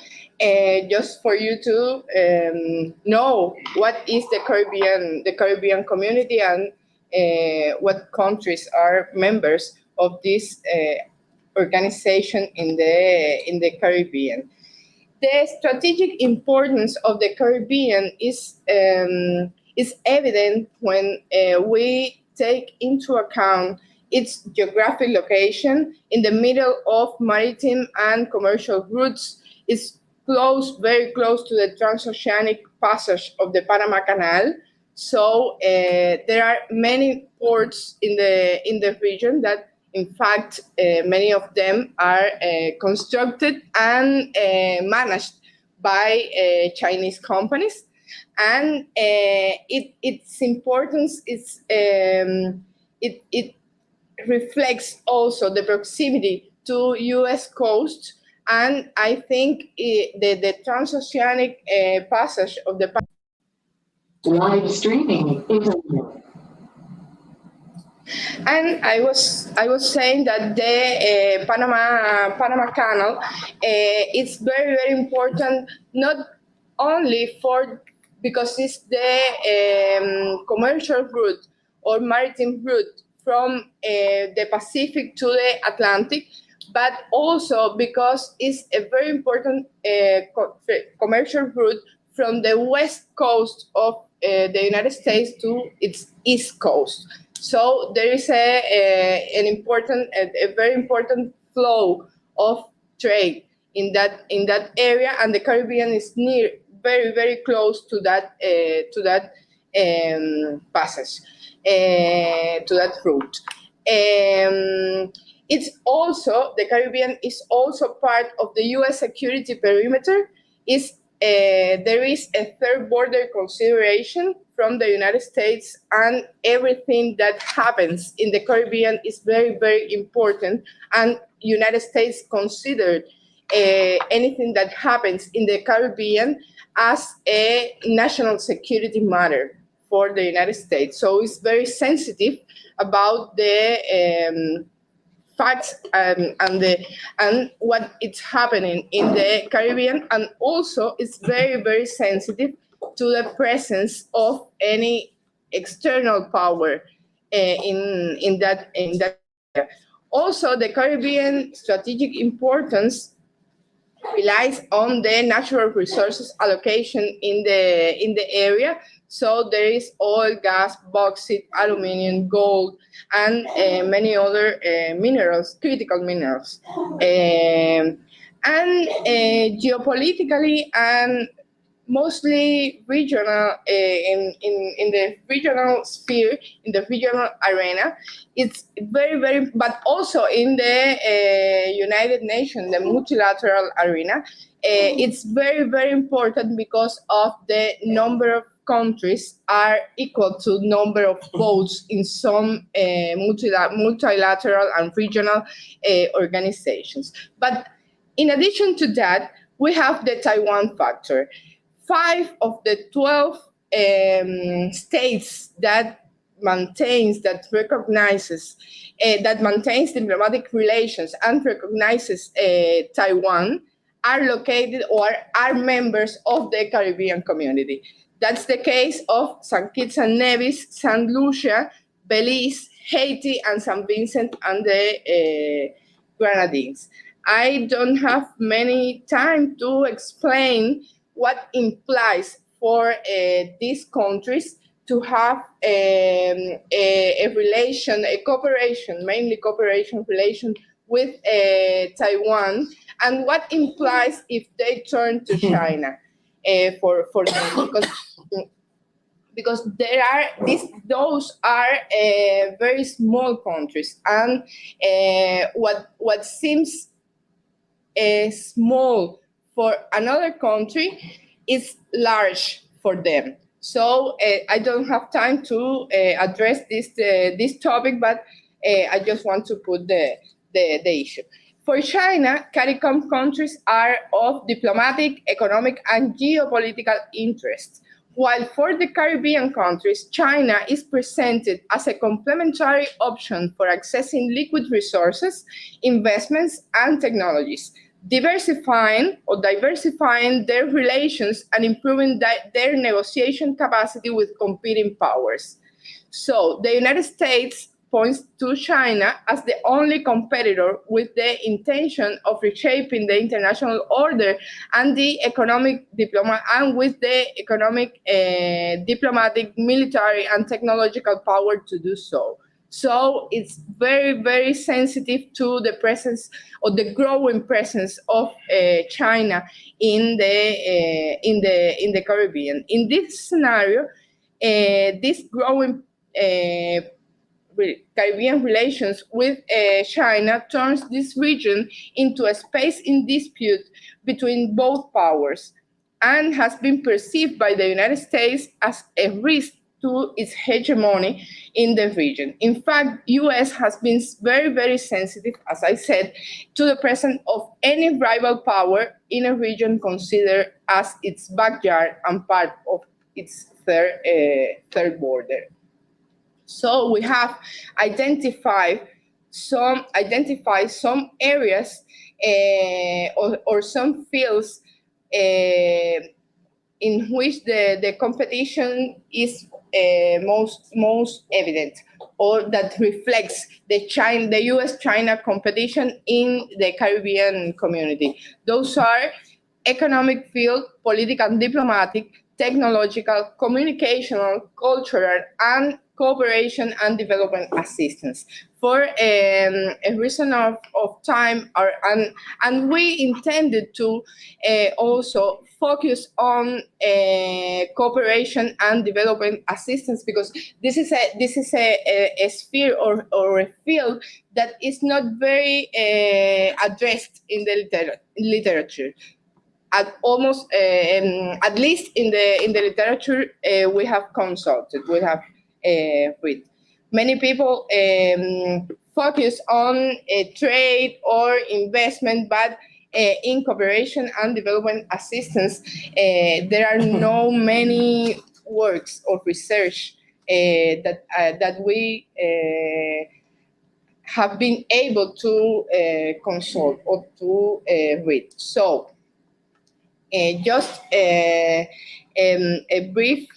just for you to know what is the Caribbean community and what countries are members of this organization in the Caribbean. The strategic importance of the Caribbean is evident when we take into account its geographic location in the middle of maritime and commercial routes. It's very close to the transoceanic passage of the Panama Canal. So there are many ports in the region that, in fact, many of them are constructed and managed by Chinese companies. And its importance is it reflects also the proximity to U.S. coast, and I think the transoceanic passage of the live streaming is on. And I was saying that the Panama Canal is very, very important, not only because it's the commercial route or maritime route from the Pacific to the Atlantic, but also because it's a very important commercial route from the west coast of the United States to its east coast. So there is a very important flow of trade in that area, and the Caribbean is very, very close to that passage, to that route. It's also, the Caribbean is also part of the U.S. security perimeter. There is a third border consideration from the United States, and everything that happens in the Caribbean is very, very important. And United States considered anything that happens in the Caribbean as a national security matter for the United States. So it's very sensitive about the facts and what is happening in the Caribbean, and also it's very, very sensitive to the presence of any external power in that area. Also, the Caribbean strategic importance relies on the natural resources allocation in the area. So there is oil, gas, bauxite, aluminum, gold, and many other minerals, critical minerals. And geopolitically and mostly regional, in the regional sphere, in the regional arena. It's very, very, but also in the United Nations, the multilateral arena. It's very, very important because of the number of countries are equal to number of votes in some multilateral and regional organizations. But in addition to that, we have the Taiwan factor. 5 of the 12 states that maintains diplomatic relations and recognizes Taiwan are located or are members of the Caribbean community. That's the case of St. Kitts and Nevis, St. Lucia, Belize, Haiti, and St. Vincent and the Grenadines. I don't have many time to explain what implies for these countries to have a relation, a cooperation, mainly cooperation relation with Taiwan, and what implies if they turn to China for them, because there are those are very small countries, and what seems small for another country is large for them. So I don't have time to address this topic, but I just want to put the issue. For China, CARICOM countries are of diplomatic, economic, and geopolitical interest, while for the Caribbean countries, China is presented as a complementary option for accessing liquid resources, investments, and technologies, diversifying their relations and improving their negotiation capacity with competing powers. So the United States points to China as the only competitor with the intention of reshaping the international order and the economic diplomatic, military, and technological power to do so. So it's very, very sensitive to the presence or the growing presence of China in the Caribbean. In this scenario, this growing Caribbean relations with China turns this region into a space in dispute between both powers and has been perceived by the United States as a risk to its hegemony in the region. In fact, U.S. has been very, very sensitive, as I said, to the presence of any rival power in a region considered as its backyard and part of its third border. So we have identified some areas or some fields in which the competition is most evident, or that reflects the U.S.-China competition in the Caribbean community. Those are economic field, political and diplomatic, technological, communicational, cultural, and cooperation and development assistance. For a reason of time, and we intended to also focus on cooperation and development assistance, because this is a sphere or a field that is not very addressed in the literature. At least in the literature we have consulted, we have read. Many people focus on trade or investment, but in cooperation and development assistance, there are no many works of research that we have been able to consult or to read. So just a brief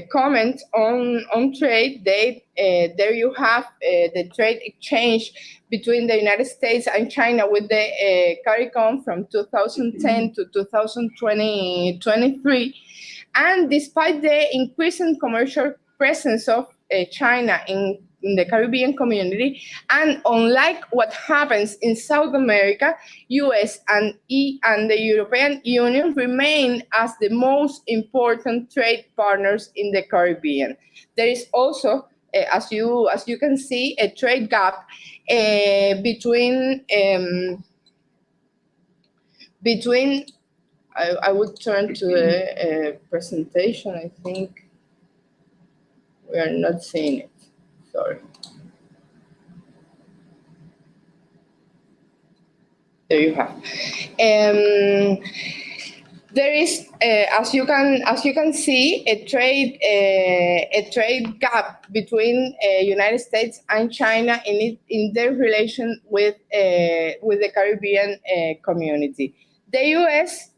comment on trade. There you have the trade exchange between the United States and China with the CARICOM from 2010 to 2023. And despite the increasing commercial presence of China in the Caribbean community. And unlike what happens in South America, US and the European Union remain as the most important trade partners in the Caribbean. There is also, as you can see, a trade gap between I would turn to the presentation. I think we are not seeing it. Sorry. There you have. There is, as you can see, a trade gap between United States and China in their relation with the Caribbean community. The U.S.,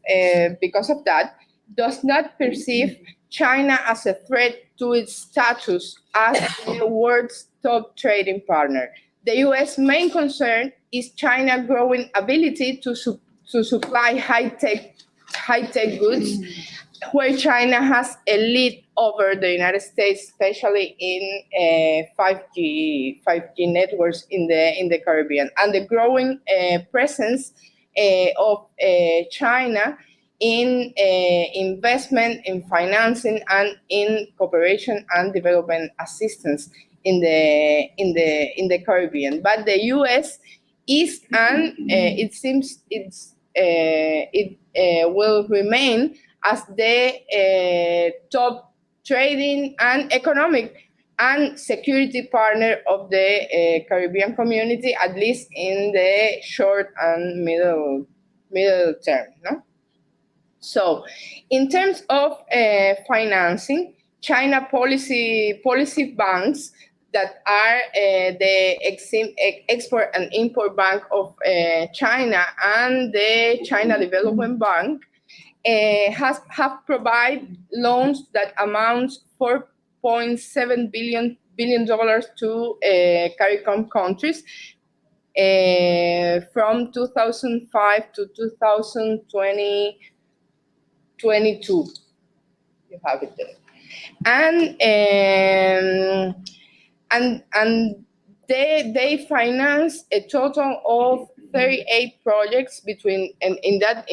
because of that, does not perceive China as a threat to its status as the world's top trading partner. The U.S. main concern is China's growing ability to supply high-tech goods, where China has a lead over the United States, especially in 5G networks in the Caribbean, and the growing presence of China in investment, in financing, and in cooperation and development assistance in the Caribbean. But the U.S. is, and it seems it will remain as the top trading and economic and security partner of the Caribbean community, at least in the short and middle term. No? So, in terms of financing, China policy banks that are the Export and Import Bank of China and the China Development Bank have provided loans that amount $4.7 billion to CARICOM countries from 2005 to 2022. You have it there. And they finance a total of 38 projects in that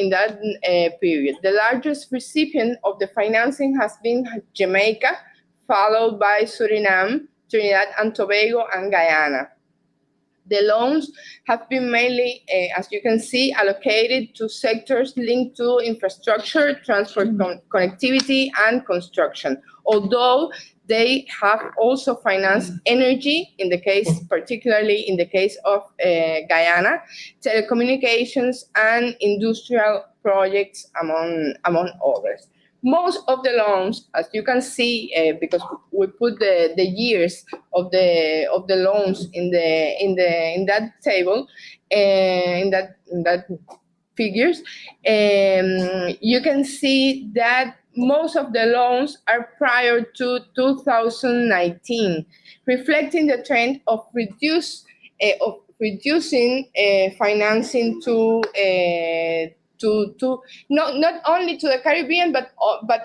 period. The largest recipient of the financing has been Jamaica, followed by Suriname, Trinidad and Tobago, and Guyana. The loans have been mainly, as you can see, allocated to sectors linked to infrastructure, transport connectivity, and construction, although they have also financed energy, particularly in the case of Guyana, telecommunications, and industrial projects, among others. Most of the loans, as you can see, because we put the years of the loans in that table, in that figures, you can see that most of the loans are prior to 2019, reflecting the trend of reducing financing to not only to the Caribbean but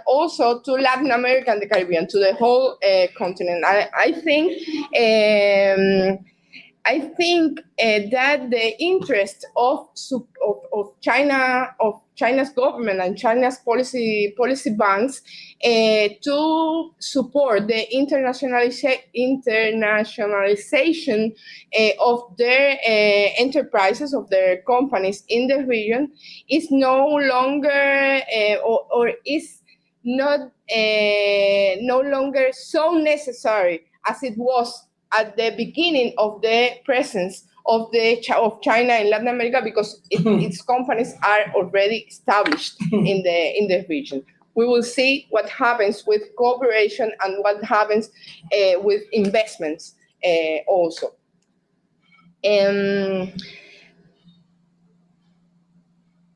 also to Latin America and the Caribbean, to the whole continent. I think that the interest of China's government and China's policy banks to support the internationalization of their enterprises, of their companies in the region, is no longer or is not no longer so necessary as it was at the beginning of the presence of China in Latin America, because its companies are already established in the region. We will see what happens with cooperation and what happens with investments also.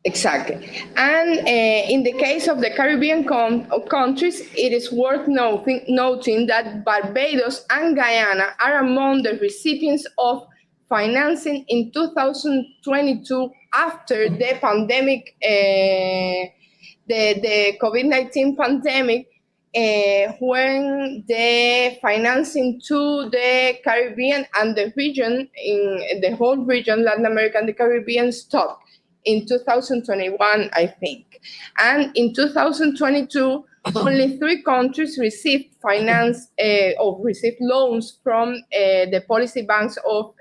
Exactly. And in the case of the Caribbean countries, it is worth noting that Barbados and Guyana are among the recipients of financing in 2022 after the pandemic, the COVID-19 pandemic when the financing to the Caribbean and the region, in the whole region, Latin America and the Caribbean, stopped in 2021, I think. And in 2022, only 3 countries received finance or received loans from the policy banks of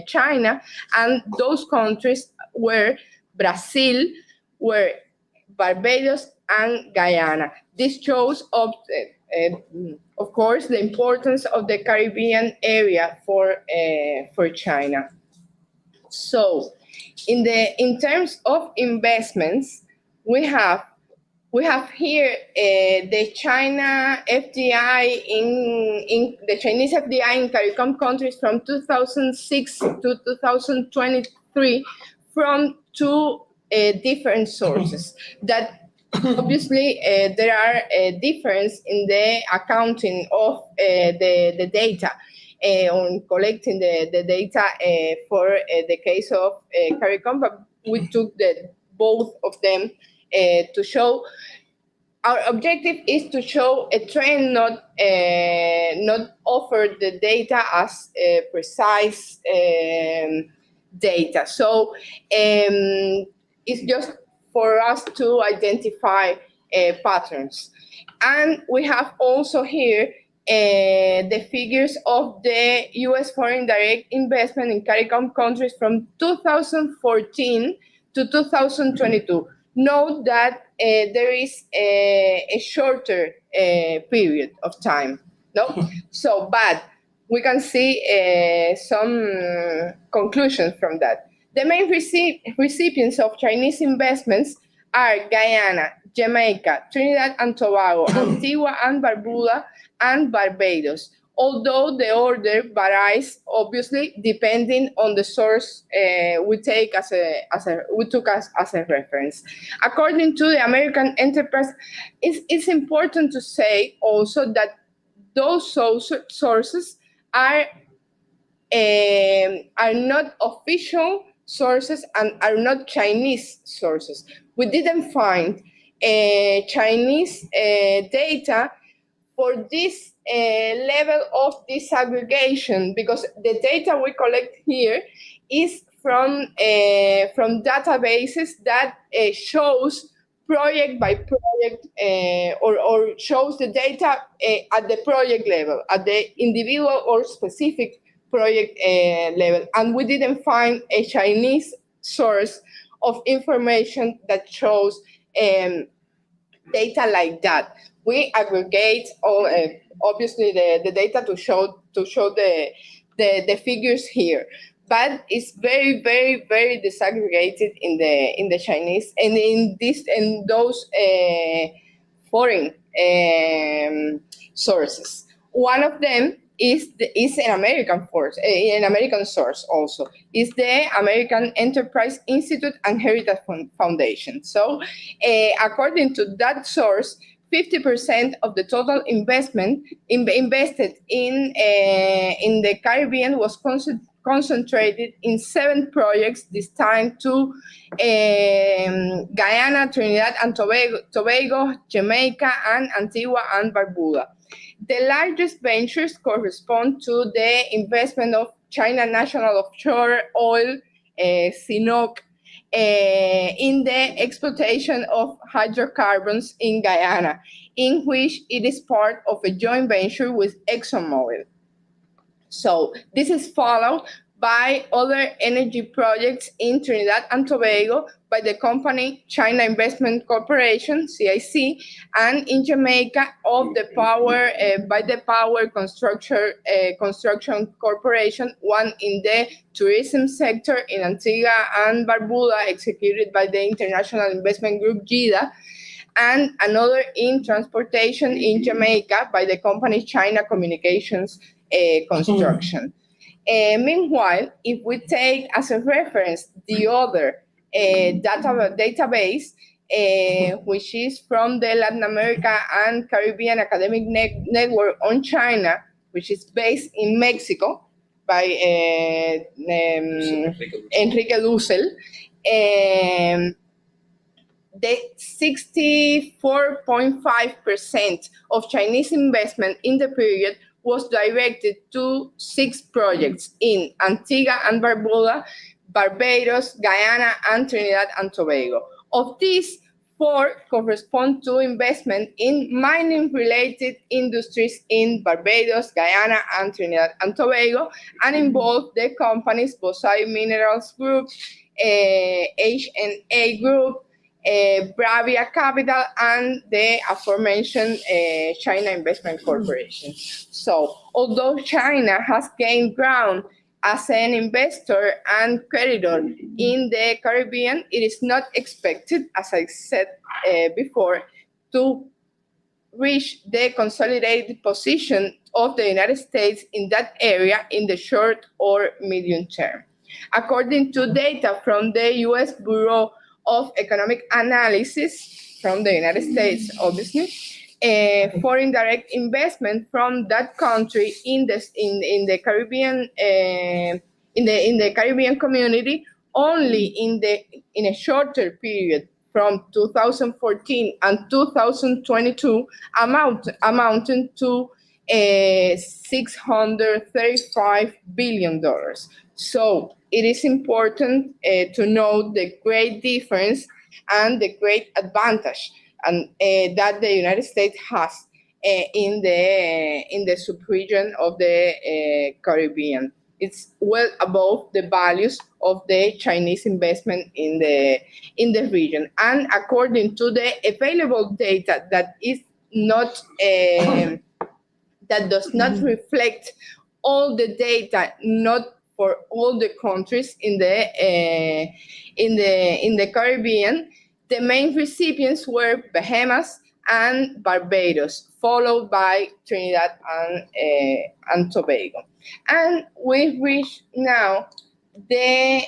China, and those countries were Brazil, were Barbados, and Guyana. This shows, of course, the importance of the Caribbean area for China. So, in terms of investments, we have here the China FDI in the Chinese FDI in CARICOM countries from 2006 to 2023 from 2 different sources. That obviously there are a difference in the accounting of the data on collecting the data for the case of CARICOM, but we took both of them to show. Our objective is to show a trend, not offer the data as precise data. So it's just for us to identify patterns. And we have also here the figures of the U.S. foreign direct investment in CARICOM countries from 2014 to 2022. Note that there is a shorter period of time. No, so but we can see some conclusions from that. The main recipients of Chinese investments are Guyana, Jamaica, Trinidad and Tobago, Antigua and Barbuda, and Barbados, although the order varies, obviously, depending on the source we took as a reference. According to the American enterprise, it's important to say also that those sources are not official sources and are not Chinese sources. We didn't find Chinese data for this level of disaggregation, because the data we collect here is from databases that shows project by project or shows the data at the project level, at the individual or specific project level. And we didn't find a Chinese source of information that shows data like that. We aggregate all, obviously, the data to show the figures here, but it's very, very, very disaggregated in the Chinese and in those foreign sources. One of them is an American source also. Is the American Enterprise Institute and Heritage Foundation. So, according to that source, 50% of the total investment invested in the Caribbean was concentrated in 7 projects, this time to Guyana, Trinidad and Tobago, Jamaica, and Antigua and Barbuda. The largest ventures correspond to the investment of China National Offshore Oil, CNOOC, in the exploitation of hydrocarbons in Guyana, in which it is part of a joint venture with ExxonMobil. So this is followed by other energy projects in Trinidad and Tobago by the company China Investment Corporation, CIC, and in Jamaica of the power by the Power Construction Corporation, one in the tourism sector in Antigua and Barbuda, executed by the International Investment Group, GIDA, and another in transportation in Jamaica by the company China Communications Construction. Meanwhile, if we take as a reference the other database, which is from the Latin America and Caribbean Academic Network on China, which is based in Mexico by Enrique Dussel, the 64.5% of Chinese investment in the period was directed to 6 projects in Antigua and Barbuda, Barbados, Guyana, and Trinidad and Tobago. Of these, 4 correspond to investment in mining-related industries in Barbados, Guyana, and Trinidad and Tobago, and involve the companies Bosai Minerals Group, HNA Group, Bravia Capital, and the aforementioned China Investment Corporation. So, although China has gained ground as an investor and creditor in the Caribbean, it is not expected, as I said before, to reach the consolidated position of the United States in that area in the short or medium term. According to data from the U.S. Bureau of Economic Analysis from the United States, obviously, foreign direct investment from that country in the Caribbean in the Caribbean community only in a shorter period from 2014 and 2022 amounting to $635 billion. So it is important to note the great difference and the great advantage and that the United States has in the subregion of the Caribbean. It's well above the values of the Chinese investment in the region. And according to the available data that is not that does not reflect all the data, not for all the countries in the Caribbean, the main recipients were Bahamas and Barbados, followed by Trinidad and Tobago. And we've reached now the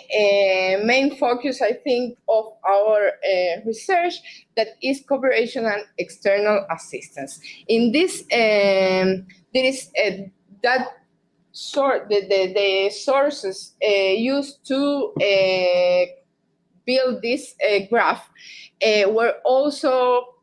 main focus, I think, of our research, that is cooperation and external assistance. In this, there is the sources used to build this graph were also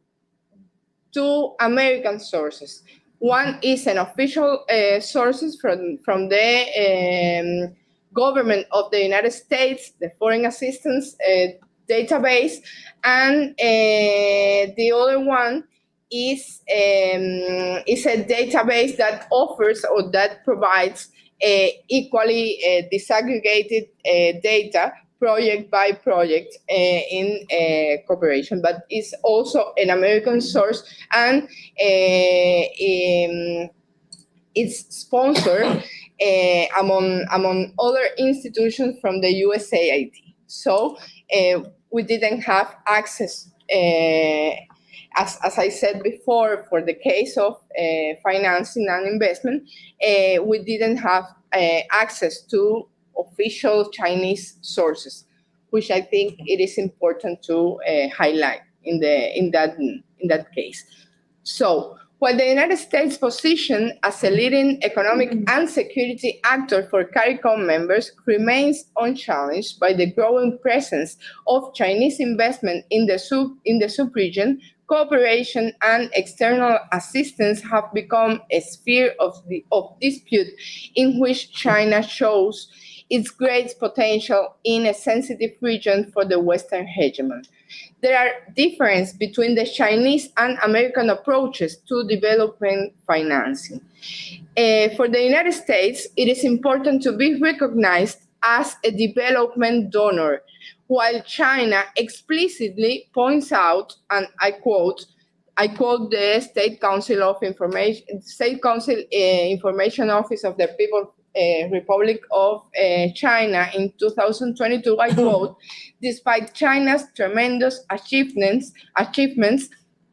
2 American sources. One is an official sources from the government of the United States, the Foreign Assistance database, and the other one is a database that offers or that provides equally disaggregated data project by project in cooperation, but it's also an American source, and it's sponsored among other institutions from the USAID. So we didn't have access, as I said before, for the case of financing and investment, we didn't have access to official Chinese sources, which I think it is important to highlight in that case. So, while the United States' position as a leading economic and security actor for CARICOM members remains unchallenged by the growing presence of Chinese investment in the sub-region, cooperation and external assistance have become a sphere of dispute in which China shows its great potential in a sensitive region for the Western hegemon. There are differences between the Chinese and American approaches to development financing. For the United States, it is important to be recognized as a development donor, while China explicitly points out, and I quote the State Council Information Office of the People's Republic of China in 2022, I quote, "Despite China's tremendous achievements,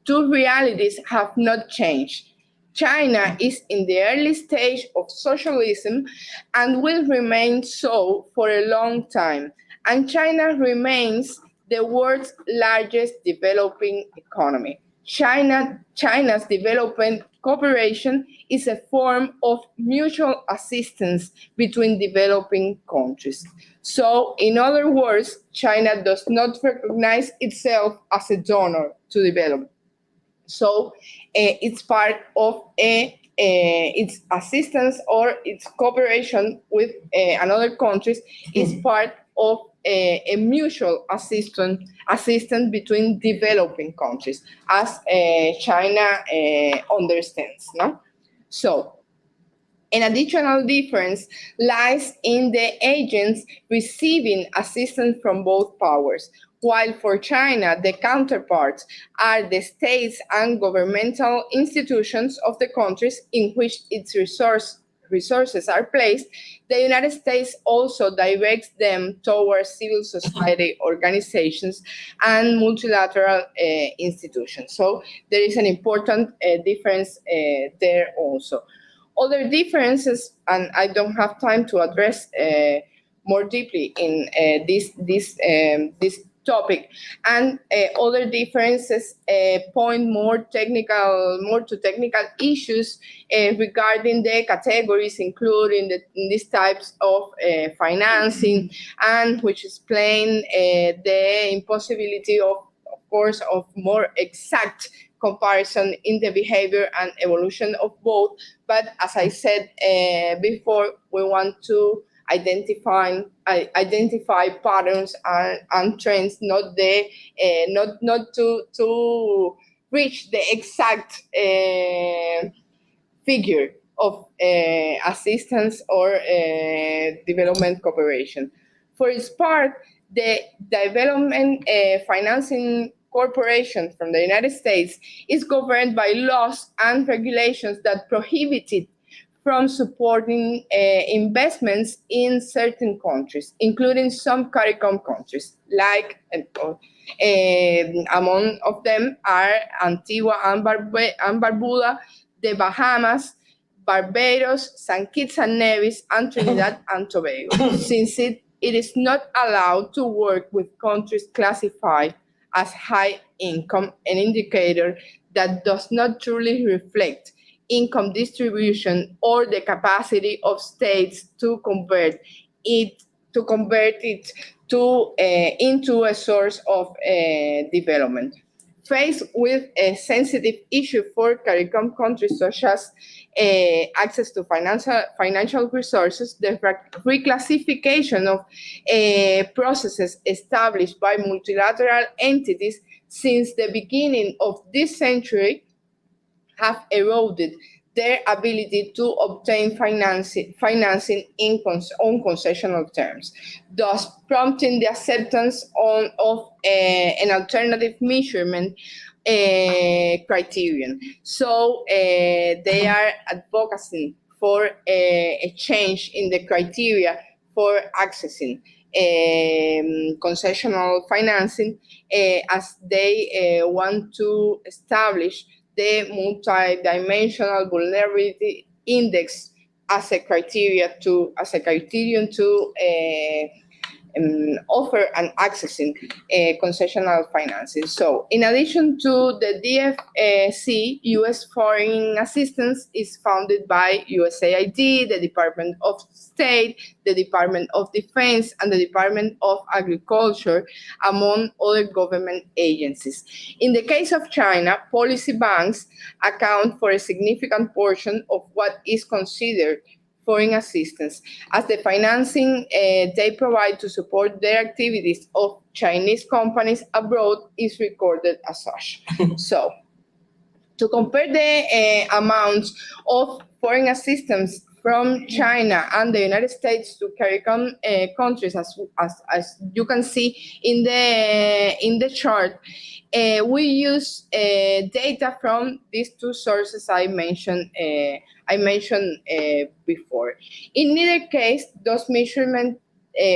2 realities have not changed. China is in the early stage of socialism and will remain so for a long time. And China remains the world's largest developing economy." China's development cooperation is a form of mutual assistance between developing countries. So, in other words, China does not recognize itself as a donor to development. So, it's part of its assistance or its cooperation with another countries is part of a mutual assistance between developing countries, as China understands. No, so an additional difference lies in the agents receiving assistance from both powers. While for China, the counterparts are the states and governmental institutions of the countries in which its resources are placed, the United States also directs them towards civil society organizations and multilateral institutions. So there is an important difference there also. Other differences, and I don't have time to address more deeply in this topic, and other differences point more to technical issues regarding the categories included in these types of financing, and which explain the impossibility of course of more exact comparison in the behavior and evolution of both. But as I said before, we want to identify patterns and trends, not to reach the exact figure of assistance or development cooperation. For its part, the Development Financing Corporation from the United States is governed by laws and regulations that prohibit it from supporting investments in certain countries, including some CARICOM countries, like among of them are Antigua and Barbuda, the Bahamas, Barbados, St. Kitts and Nevis, and Trinidad and Tobago, since it is not allowed to work with countries classified as high income, an indicator that does not truly reflect income distribution or the capacity of states to convert it into a source of development. Faced with a sensitive issue for CARICOM countries such as access to financial resources, the reclassification of processes established by multilateral entities since the beginning of this century have eroded their ability to obtain financing on concessional terms, thus prompting the acceptance of an alternative measurement criterion. So they are advocating for a change in the criteria for accessing concessional financing, as they want to establish the multidimensional vulnerability index as a criterion to offer and accessing concessional financing. So, in addition to the DFC, U.S. foreign assistance is funded by USAID, the Department of State, the Department of Defense, and the Department of Agriculture, among other government agencies. In the case of China, policy banks account for a significant portion of what is considered foreign assistance, as the financing they provide to support their activities of Chinese companies abroad is recorded as such. So, to compare the amounts of foreign assistance from China and the United States to CARICOM countries, as you can see in the chart, we use data from these two sources I mentioned before. In either case, those measurements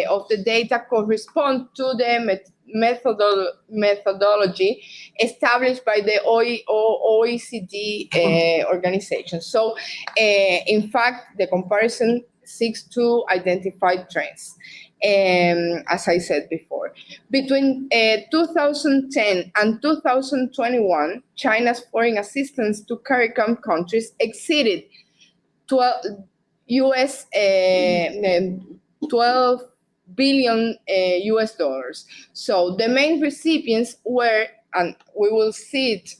of the data correspond to the methodology established by the OECD organization. So, in fact, the comparison seeks to identify trends. as I said before. Between 2010 and 2021, China's foreign assistance to CARICOM countries exceeded 12 billion US dollars. So the main recipients were, and we will see it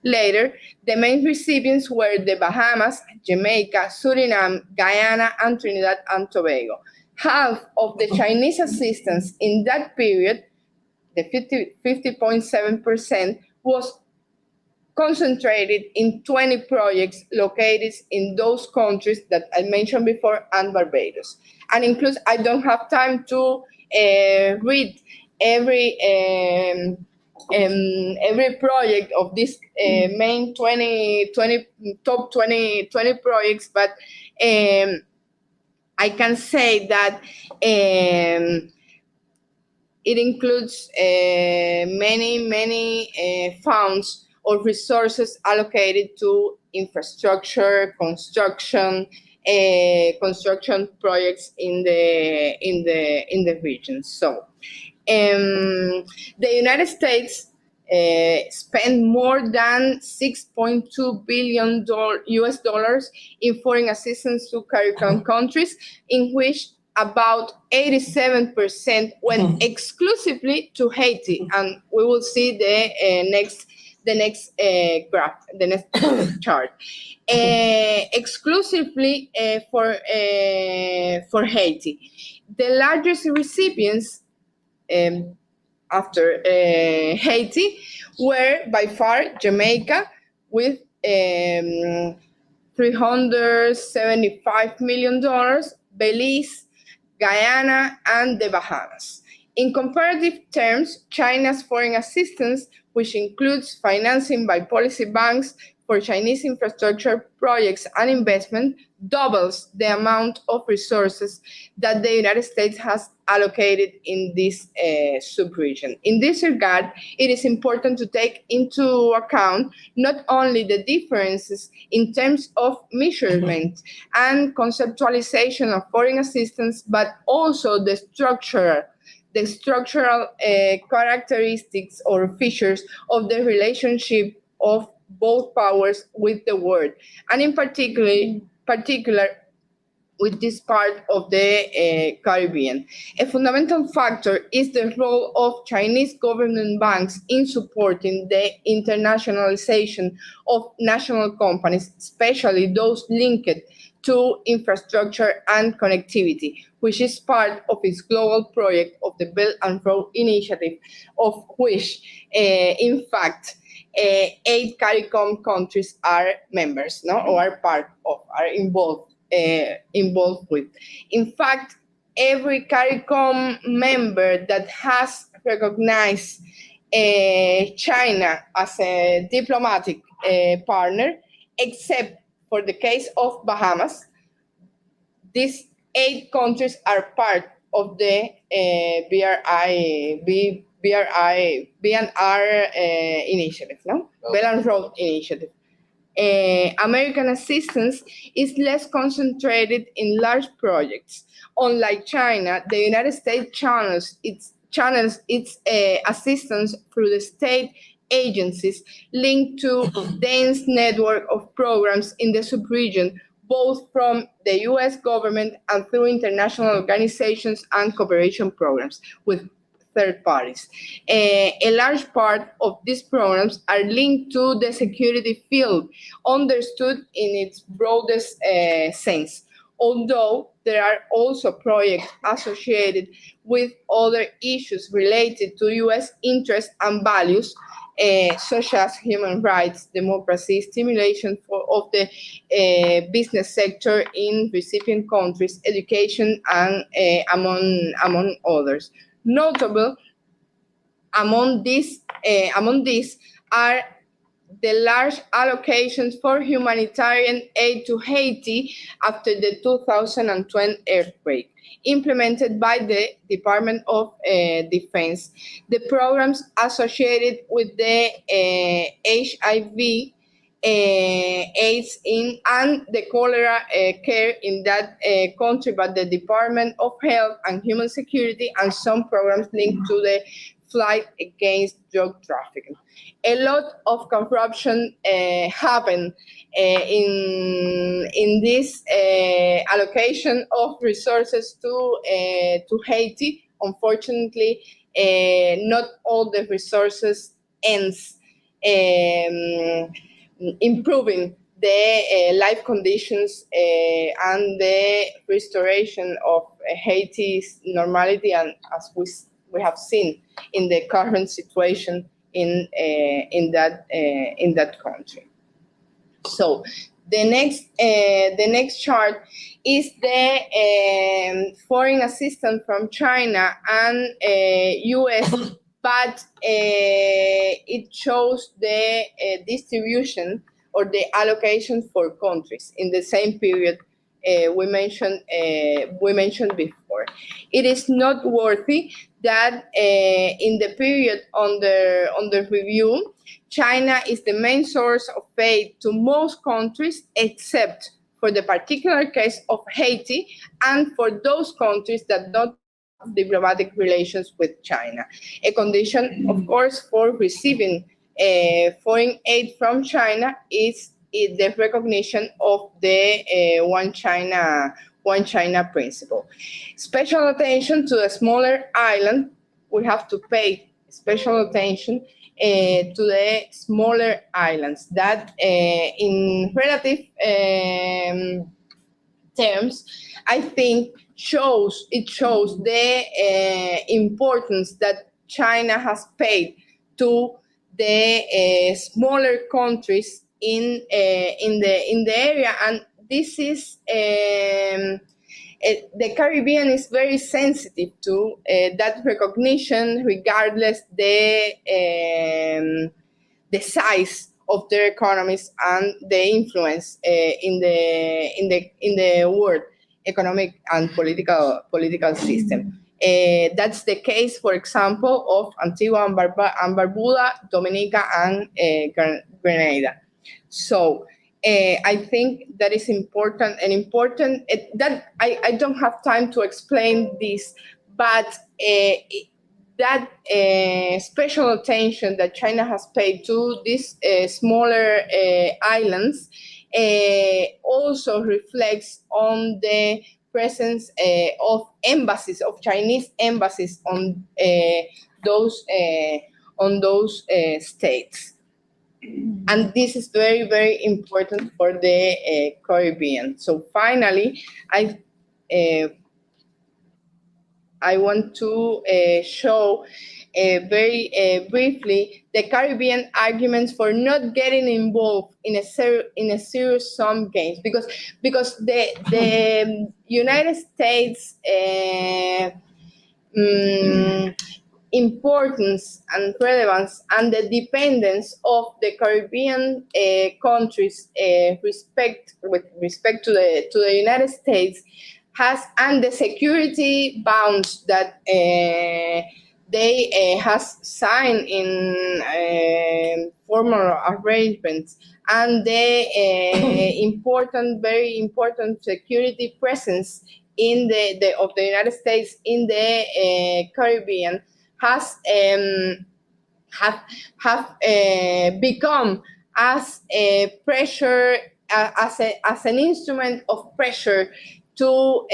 later, the main recipients were the Bahamas, Jamaica, Suriname, Guyana, and Trinidad and Tobago. Half of the Chinese assistance in that period, the 50.7%, was concentrated in 20 projects located in those countries that I mentioned before and Barbados. And includes, I don't have time to read every project of this main 20 projects, but I can say that it includes many funds or resources allocated to infrastructure, construction projects in the region. So, the United States spent more than $6.2 billion US dollars in foreign assistance to CARICOM countries, in which about 87% went exclusively to Haiti, and we will see the next graph, the next chart. Exclusively for Haiti, the largest recipients after Haiti were by far Jamaica with $375 million, Belize, Guyana, and the Bahamas. In comparative terms, China's foreign assistance, which includes financing by policy banks for Chinese infrastructure projects and investment, doubles the amount of resources that the United States has allocated in this sub-region. In this regard, it is important to take into account not only the differences in terms of measurement and conceptualization of foreign assistance, but also the structural characteristics or features of the relationship of both powers with the world, and in particular with this part of the Caribbean. A fundamental factor is the role of Chinese government banks in supporting the internationalization of national companies, especially those linked to infrastructure and connectivity, which is part of its global project of the Belt and Road Initiative, of which, in fact, 8 CARICOM countries are members, or are part of, are involved with. In fact, every CARICOM member that has recognized China as a diplomatic partner, except for the case of Bahamas, these 8 countries are part of the BNR initiative, Belt and Road Initiative. American assistance is less concentrated in large projects. Unlike China, the United States channels its assistance through the state agencies linked to dense network of programs in the sub-region, both from the U.S. government and through international organizations and cooperation programs with third parties. A large part of these programs are linked to the security field, understood in its broadest sense, although there are also projects associated with other issues related to U.S. interests and values, such as human rights, democracy, stimulation of the business sector in recipient countries, education, and among others. Notable among these are the large allocations for humanitarian aid to Haiti after the 2020 earthquake, implemented by the Department of Defense. The programs associated with the HIV AIDS in and the cholera care in that country, but the Department of Health and Human Security and some programs linked to the fight against drug trafficking. A lot of corruption happened in this allocation of resources to Haiti. Unfortunately, not all the resources ends improving the life conditions and the restoration of Haiti's normality, and as we have seen in the current situation in that country. So the next chart is the foreign assistance from China and U.S., but it shows the distribution or the allocation for countries in the same period we mentioned before. It is noteworthy that in the period under review, China is the main source of aid to most countries except for the particular case of Haiti and for those countries that don't have diplomatic relations with China. A condition, of course, for receiving foreign aid from China is the recognition of the One China principle. Special attention to the smaller island. We have to pay special attention to the smaller islands that in relative terms, I think shows the importance that China has paid to the smaller countries in the area, and this is the Caribbean is very sensitive to that recognition, regardless the size of their economies and the influence in the world economic and political system. That's the case, for example, of Antigua and Barbuda, Dominica, and Grenada. So I think that is important that I don't have time to explain this, but that special attention that China has paid to these smaller islands also reflects on the presence of Chinese embassies on those states. And this is very, very important for the Caribbean. So finally, I want to show very briefly the Caribbean arguments for not getting involved in a serious sum games, because the United States importance and relevance and the dependence of the Caribbean countries with respect to the United States and the security bonds that they has signed in formal arrangements, and the very important security presence of the United States in the Caribbean have become as a pressure as an instrument of pressure to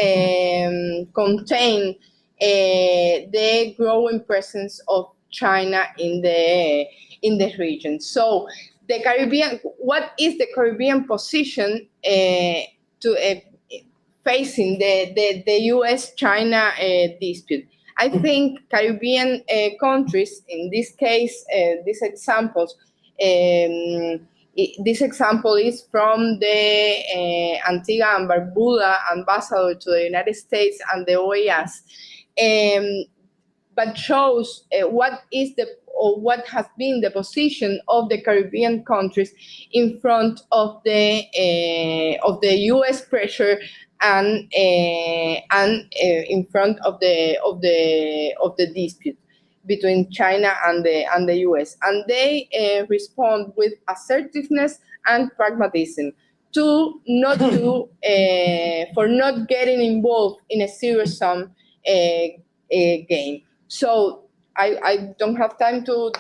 contain the growing presence of China in the region. So the Caribbean, what is the Caribbean position to facing the U.S.-China dispute? I think Caribbean countries, in this case, these examples, this example is from the Antigua and Barbuda ambassador to the United States and the OAS, but shows what has been the position of the Caribbean countries in front of the U.S. pressure and in front of the dispute between China and the U.S. And they respond with assertiveness and pragmatism to not do for not getting involved in a zero-sum game. So I don't have time to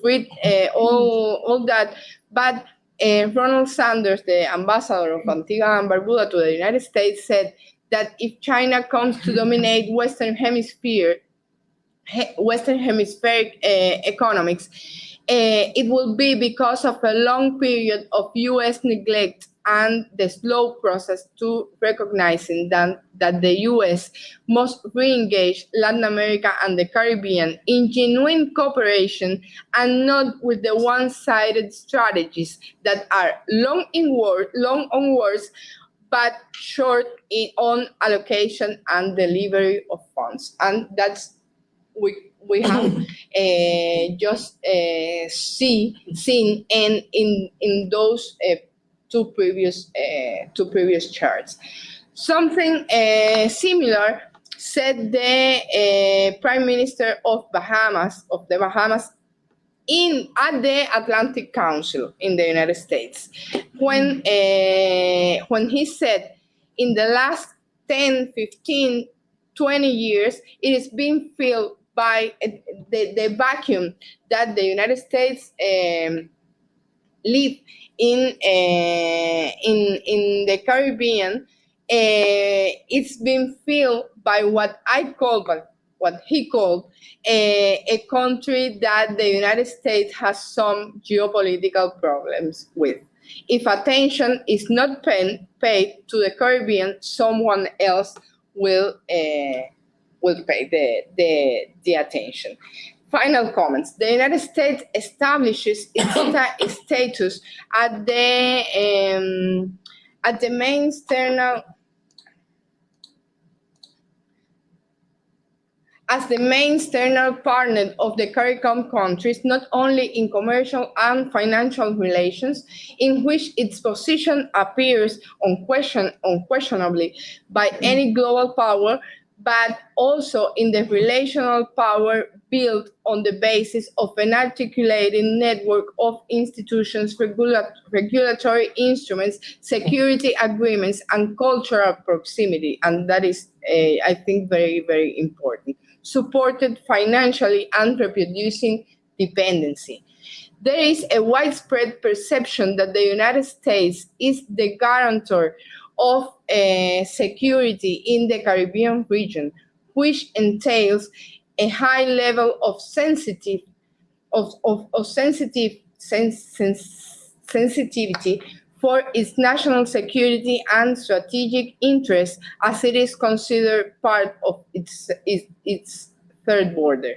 read all that, but Ronald Sanders, the ambassador of Antigua and Barbuda to the United States, said that if China comes to dominate Western hemispheric economics, it will be because of a long period of U.S. neglect and the slow process to recognizing that the U.S. must re-engage Latin America and the Caribbean in genuine cooperation and not with the one-sided strategies that are long on words, but short on allocation and delivery of funds. And that's we have just seen in those two previous charts. Something similar said the Prime Minister of the Bahamas at the Atlantic Council in the United States, when he said, in the last 10, 15, 20 years, it has been filled by the vacuum that the United States live in the Caribbean. It's been filled by what he called a country that the United States has some geopolitical problems with. If attention is not paid to the Caribbean, someone else will pay the attention. Final comments. The United States establishes its status at the main external as the main external partner of the CARICOM countries, not only in commercial and financial relations, in which its position appears unquestionably by any global power, but also in the relational power built on the basis of an articulated network of institutions, regulatory instruments, security agreements, and cultural proximity. And that is, I think, very, very important. Supported financially and reproducing dependency. There is a widespread perception that the United States is the guarantor of security in the Caribbean region, which entails a high level of sensitivity for its national security and strategic interests, as it is considered part of its third border.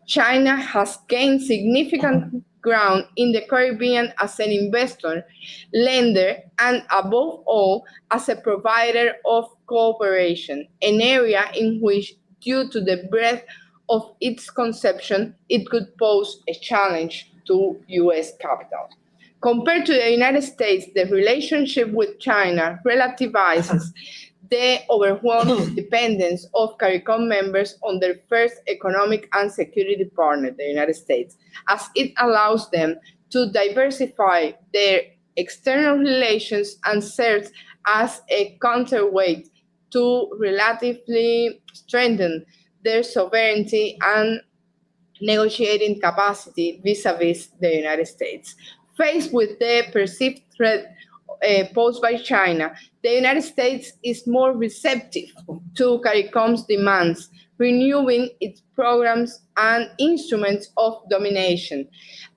China has gained significant ground in the Caribbean as an investor, lender, and above all, as a provider of cooperation, an area in which, due to the breadth of its conception, it could pose a challenge to U.S. capital. Compared to the United States, the relationship with China relativizes the overwhelming dependence of CARICOM members on their first economic and security partner, the United States, as it allows them to diversify their external relations and serves as a counterweight to relatively strengthen their sovereignty and negotiating capacity vis-a-vis the United States. Faced with the perceived threat posed by China, the United States is more receptive to CARICOM's demands, renewing its programs and instruments of domination,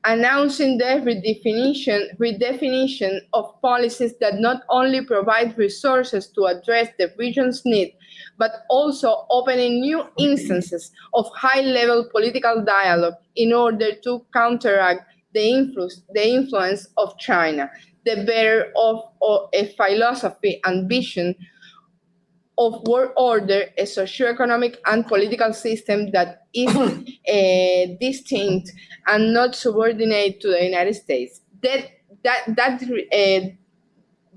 announcing the redefinition of policies that not only provide resources to address the region's needs, but also opening new instances of high-level political dialogue in order to counteract the influence of China, the bearer of a philosophy and vision of world order, a socioeconomic and political system that is distinct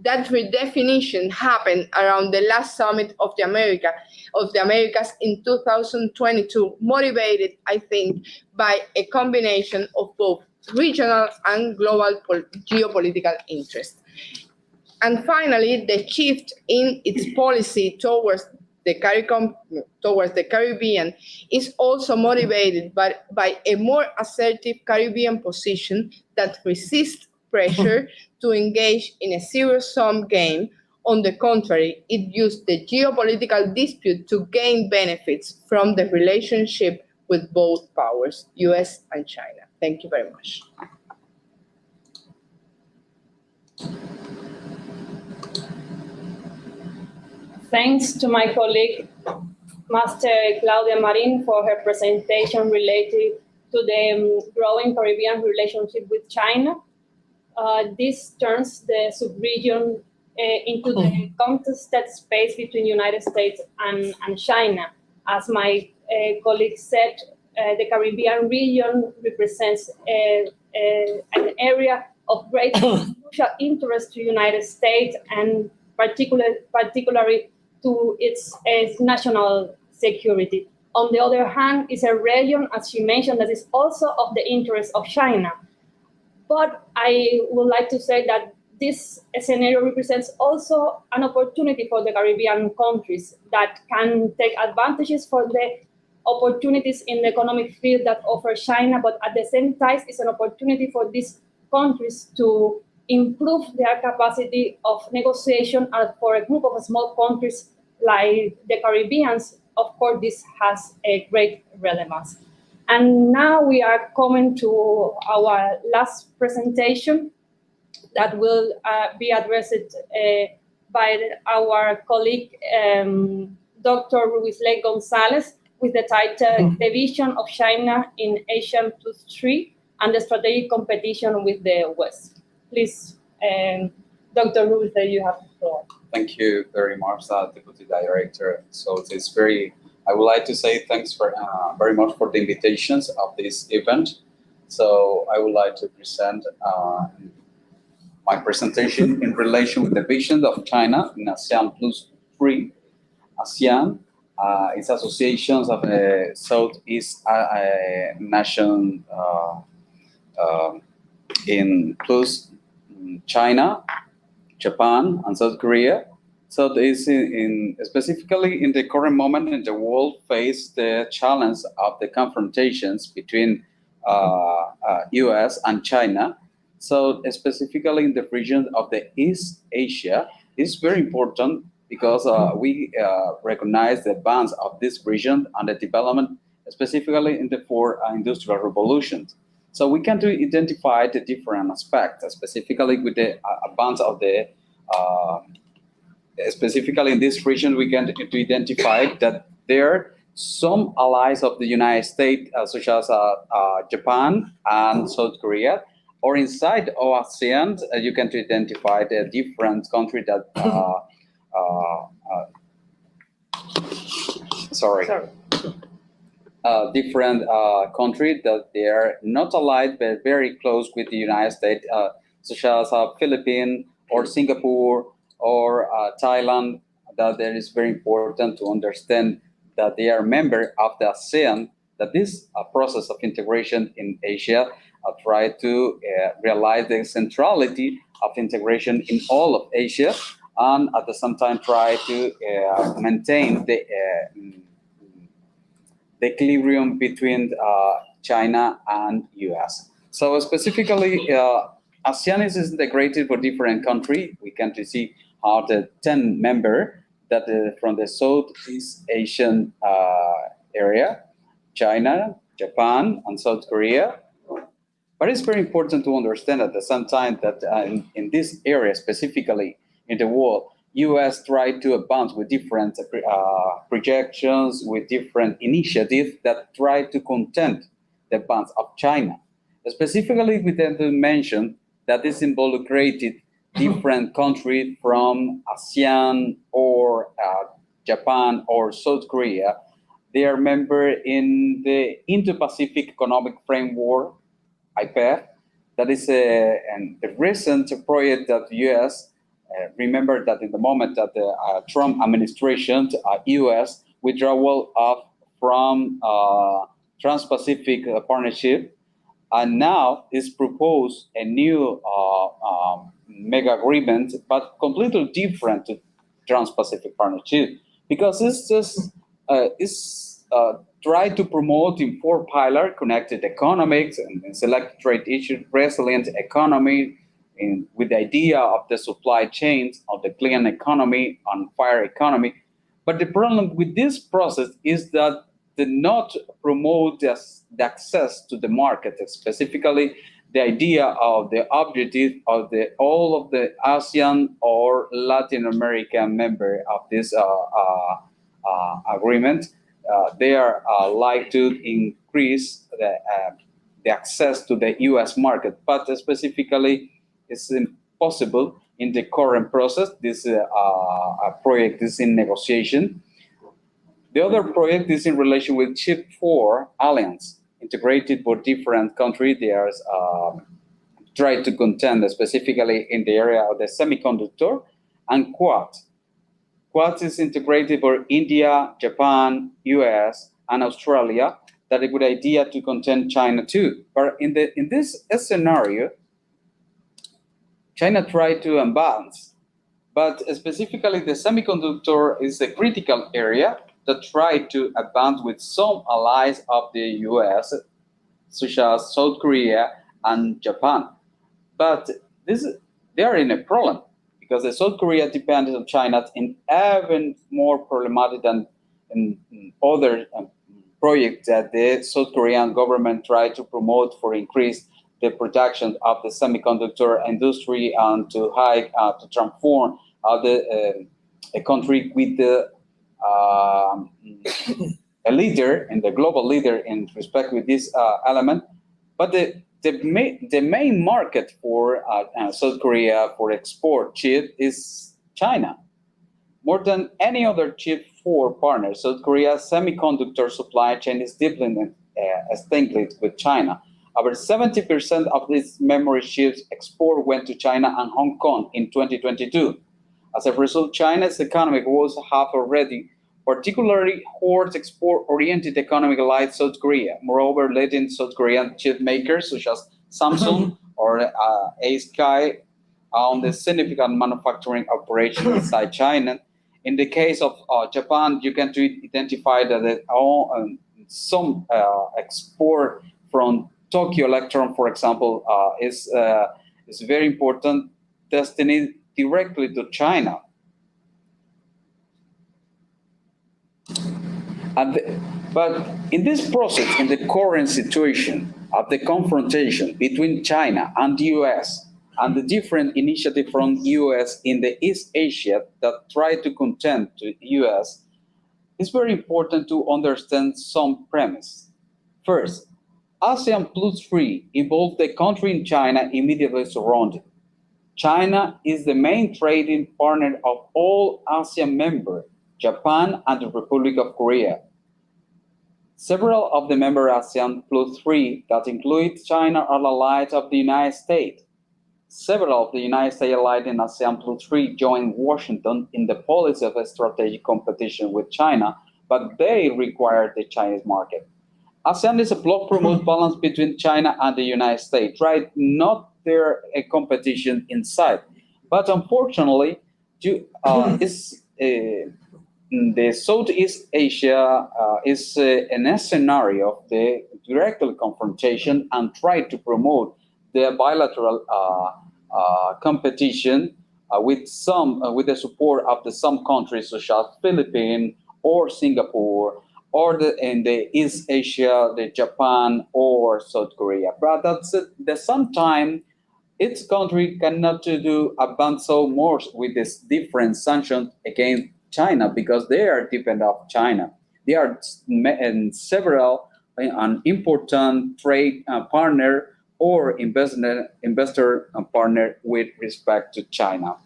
That redefinition happened around the last summit of the Americas in 2022, motivated, I think, by a combination of both regional and global geopolitical interests. And finally, the shift in its policy towards the Caribbean is also motivated by a more assertive Caribbean position that resists pressure to engage in a zero-sum game. On the contrary, it used the geopolitical dispute to gain benefits from the relationship with both powers, US and China. Thank you very much. Thanks to my colleague, Master Claudia Marin, for her presentation related to the growing Caribbean relationship with China. This turns the sub-region into the contested space between United States and China. As my colleague said, the Caribbean region represents an area of great crucial interest to United States and particularly to its national security. On the other hand, it's a region, as you mentioned, that is also of the interest of China. But I would like to say that this scenario represents also an opportunity for the Caribbean countries that can take advantages for the opportunities in the economic field that offer China, but at the same time, it's an opportunity for these countries to improve their capacity of negotiation. And for a group of small countries like the Caribbeans, of course, this has a great relevance. And now we are coming to our last presentation that will be addressed by our colleague, Dr. Yoslán González, with the title The Vision of China in Asian Plus 3 and the Strategic Competition with the West. Please, Dr. Yoslán, you have the floor. Thank you very much, Deputy Director. So it's I would like to say thanks for very much for the invitations of this event. So I would like to present my presentation in relation with the vision of China in ASEAN Plus 3. ASEAN is associations of Southeast nation in plus China, Japan, and South Korea. So this specifically in the current moment in the world face the challenge of the confrontations between US and China. So specifically in the region of the East Asia, it's very important because we recognize the advance of this region and the development specifically in the 4 industrial revolutions. So we can identify the different aspects, specifically with the advance of the specifically in this region, we can identify that there are some allies of the United States, such as Japan and South Korea, or inside of ASEAN, you can identify the different countries that, different countries that they are not allied, but very close with the United States, such as Philippines or Singapore, or Thailand, that it is very important to understand that they are members of the ASEAN, that this process of integration in Asia try to realize the centrality of integration in all of Asia, and at the same time try to maintain the equilibrium between China and US. So specifically, ASEAN is integrated for different countries. We can see how the 10 members that from the Southeast Asian area, China, Japan, and South Korea. But it's very important to understand at the same time that in this area, specifically in the world, US tried to advance with different projections, with different initiatives that try to content the advance of China. Specifically, we tend to mention that is involucrated different countries from ASEAN or Japan or South Korea. They are members in the Indo-Pacific Economic Framework, IPEF. That is a recent project that the US remember that in the moment that the Trump administration, U.S. withdrawal from Trans-Pacific Partnership, and now is proposed a new mega agreement, but completely different to Trans-Pacific Partnership, because it's just try to promote in four pillar connected economics and select trade issues, resilient economy, with the idea of the supply chains of the clean economy and fire economy. But the problem with this process is that they not promote the access to the market, specifically the idea of the objective of all of the ASEAN or Latin American member of this agreement. They are like to increase the access to the U.S. market, but specifically it's impossible in the current process. This project is in negotiation. The other project is in relation with Chip 4 Alliance, integrated for different countries. They are trying to contend specifically in the area of the semiconductor, and Quad. Quad is integrated for India, Japan, US, and Australia. That is a good idea to contend China too. But in this scenario, China tried to advance, but specifically the semiconductor is a critical area that tried to advance with some allies of the US, such as South Korea and Japan. But they are in a problem, because the South Korea depends on China in even more problematic than in other projects that the South Korean government tried to promote for increase the production of the semiconductor industry and to transform a country with a leader and the global leader in respect with this element. But the main market for South Korea for export chip is China. More than any other chip 4 partner, South Korea's semiconductor supply chain is deeply linked with China. Over 70% of these memory chips export went to China and Hong Kong in 2022. As a result, China's economic woes have already particularly hurt export-oriented economic like South Korea. Moreover, leading South Korean chip makers such as Samsung or ASKY on the significant manufacturing operation inside China. In the case of Japan, you can identify that some export from Tokyo Electron, for example, is very important, destined directly to China. But in this process, in the current situation of the confrontation between China and the US and the different initiatives from US in the East Asia that try to contend to US, it's very important to understand some premise. First, ASEAN Plus 3 involves the country in China immediately surrounded. China is the main trading partner of all ASEAN members, Japan and the Republic of Korea. Several of the member ASEAN Plus 3 that include China are allies of the United States. Several of the United States allied in ASEAN Plus 3 joined Washington in the policy of a strategic competition with China, but they require the Chinese market. ASEAN is a bloc promote balance between China and the United States, right? Not there a competition inside, but unfortunately, the Southeast Asia is in a scenario of the direct confrontation and try to promote the bilateral competition with the support of some countries such as Philippines or Singapore, or in the East Asia, the Japan or South Korea. But at the same time, each country cannot advance so much with this different sanctions against China because they are dependent on China. They are in several an important trade partner or investor partner with respect to China.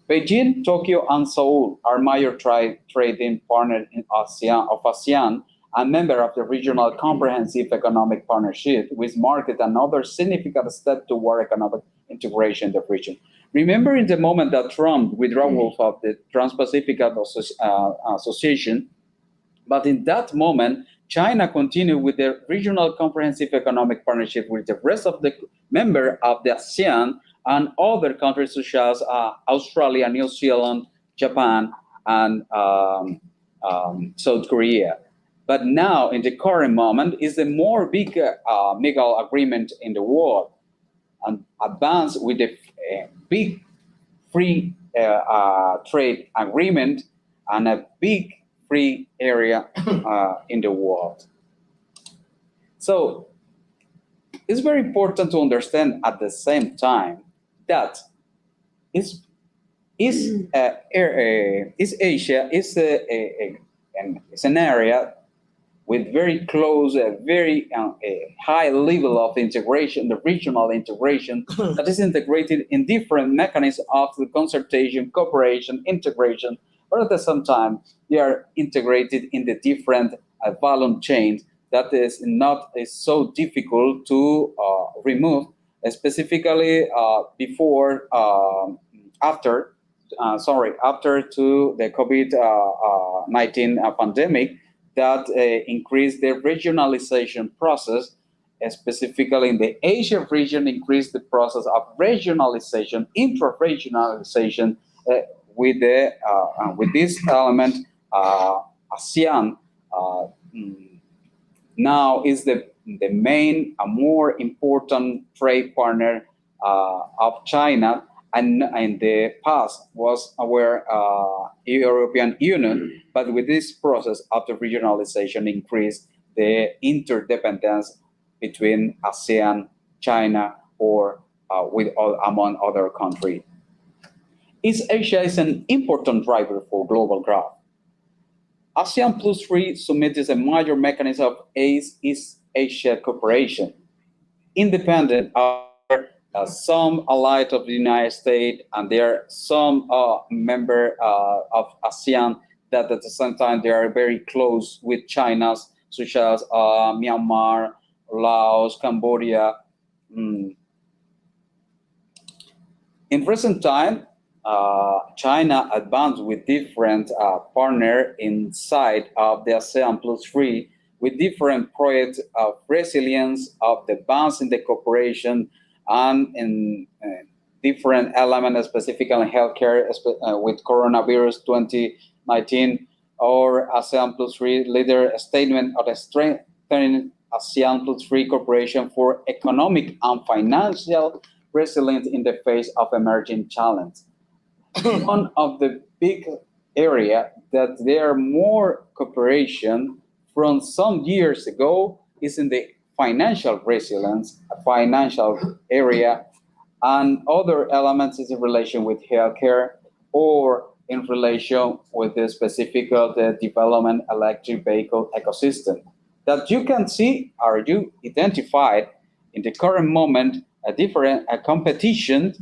Beijing, Tokyo, and Seoul are major trading partners in ASEAN, and member of the Regional Comprehensive Economic Partnership, which marked another significant step toward economic integration in the region. Remember in the moment that Trump withdrew from the Trans-Pacific Association, but in that moment, China continued with the Regional Comprehensive Economic Partnership with the rest of the members of the ASEAN and other countries such as Australia, New Zealand, Japan, and South Korea. But now, in the current moment, is the more big mega agreement in the world, and advance with the big free trade agreement and a big free area in the world. So it's very important to understand at the same time that Asia is an area with very close, very high level of integration, the regional integration that is integrated in different mechanisms of the consultation, cooperation, integration, but at the same time, they are integrated in the different value chains that is so difficult to remove, specifically after to the COVID-19 pandemic, that increased the regionalization process, specifically in the Asia region, increased the process of regionalization, intra-regionalization with this element. ASEAN now is the main, more important trade partner of China, and in the past was our European Union, but with this process of the regionalization increased the interdependence between ASEAN, China, or among other countries. East Asia is an important driver for global growth. ASEAN Plus 3 Summit is a major mechanism of East Asia cooperation. Independent of some allied of the United States, and there are some member of ASEAN that at the same time they are very close with China, such as Myanmar, Laos, Cambodia. In recent time, China advanced with different partners inside of the ASEAN Plus 3 with different projects of resilience, of the advance in the cooperation, and in different elements, specifically in healthcare, with coronavirus 2019, or ASEAN Plus 3 leader statement of strengthening ASEAN Plus 3 cooperation for economic and financial resilience in the face of emerging challenges. One of the big area that there are more cooperation from some years ago is in the financial resilience, financial area, and other elements is in relation with healthcare or in relation with the specific the development electric vehicle ecosystem that you can see or you identified in the current moment a competition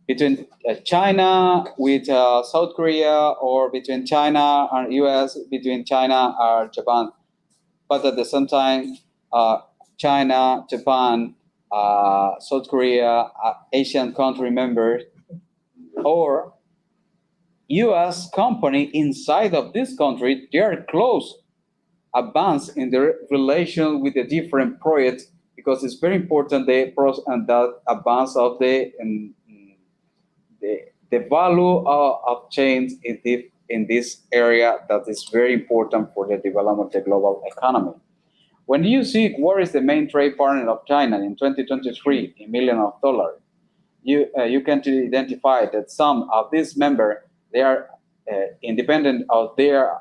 between China with South Korea, or between China and US, between China or Japan. But at the same time, China, Japan, South Korea, Asian country members, or US company inside of this country, they are close, advanced in their relation with the different projects, because it's very important the advance of the value of change in this area that is very important for the development of the global economy. When you see what is the main trade partner of China in 2023 in millions of dollars, you can identify that some of these members, they are independent of their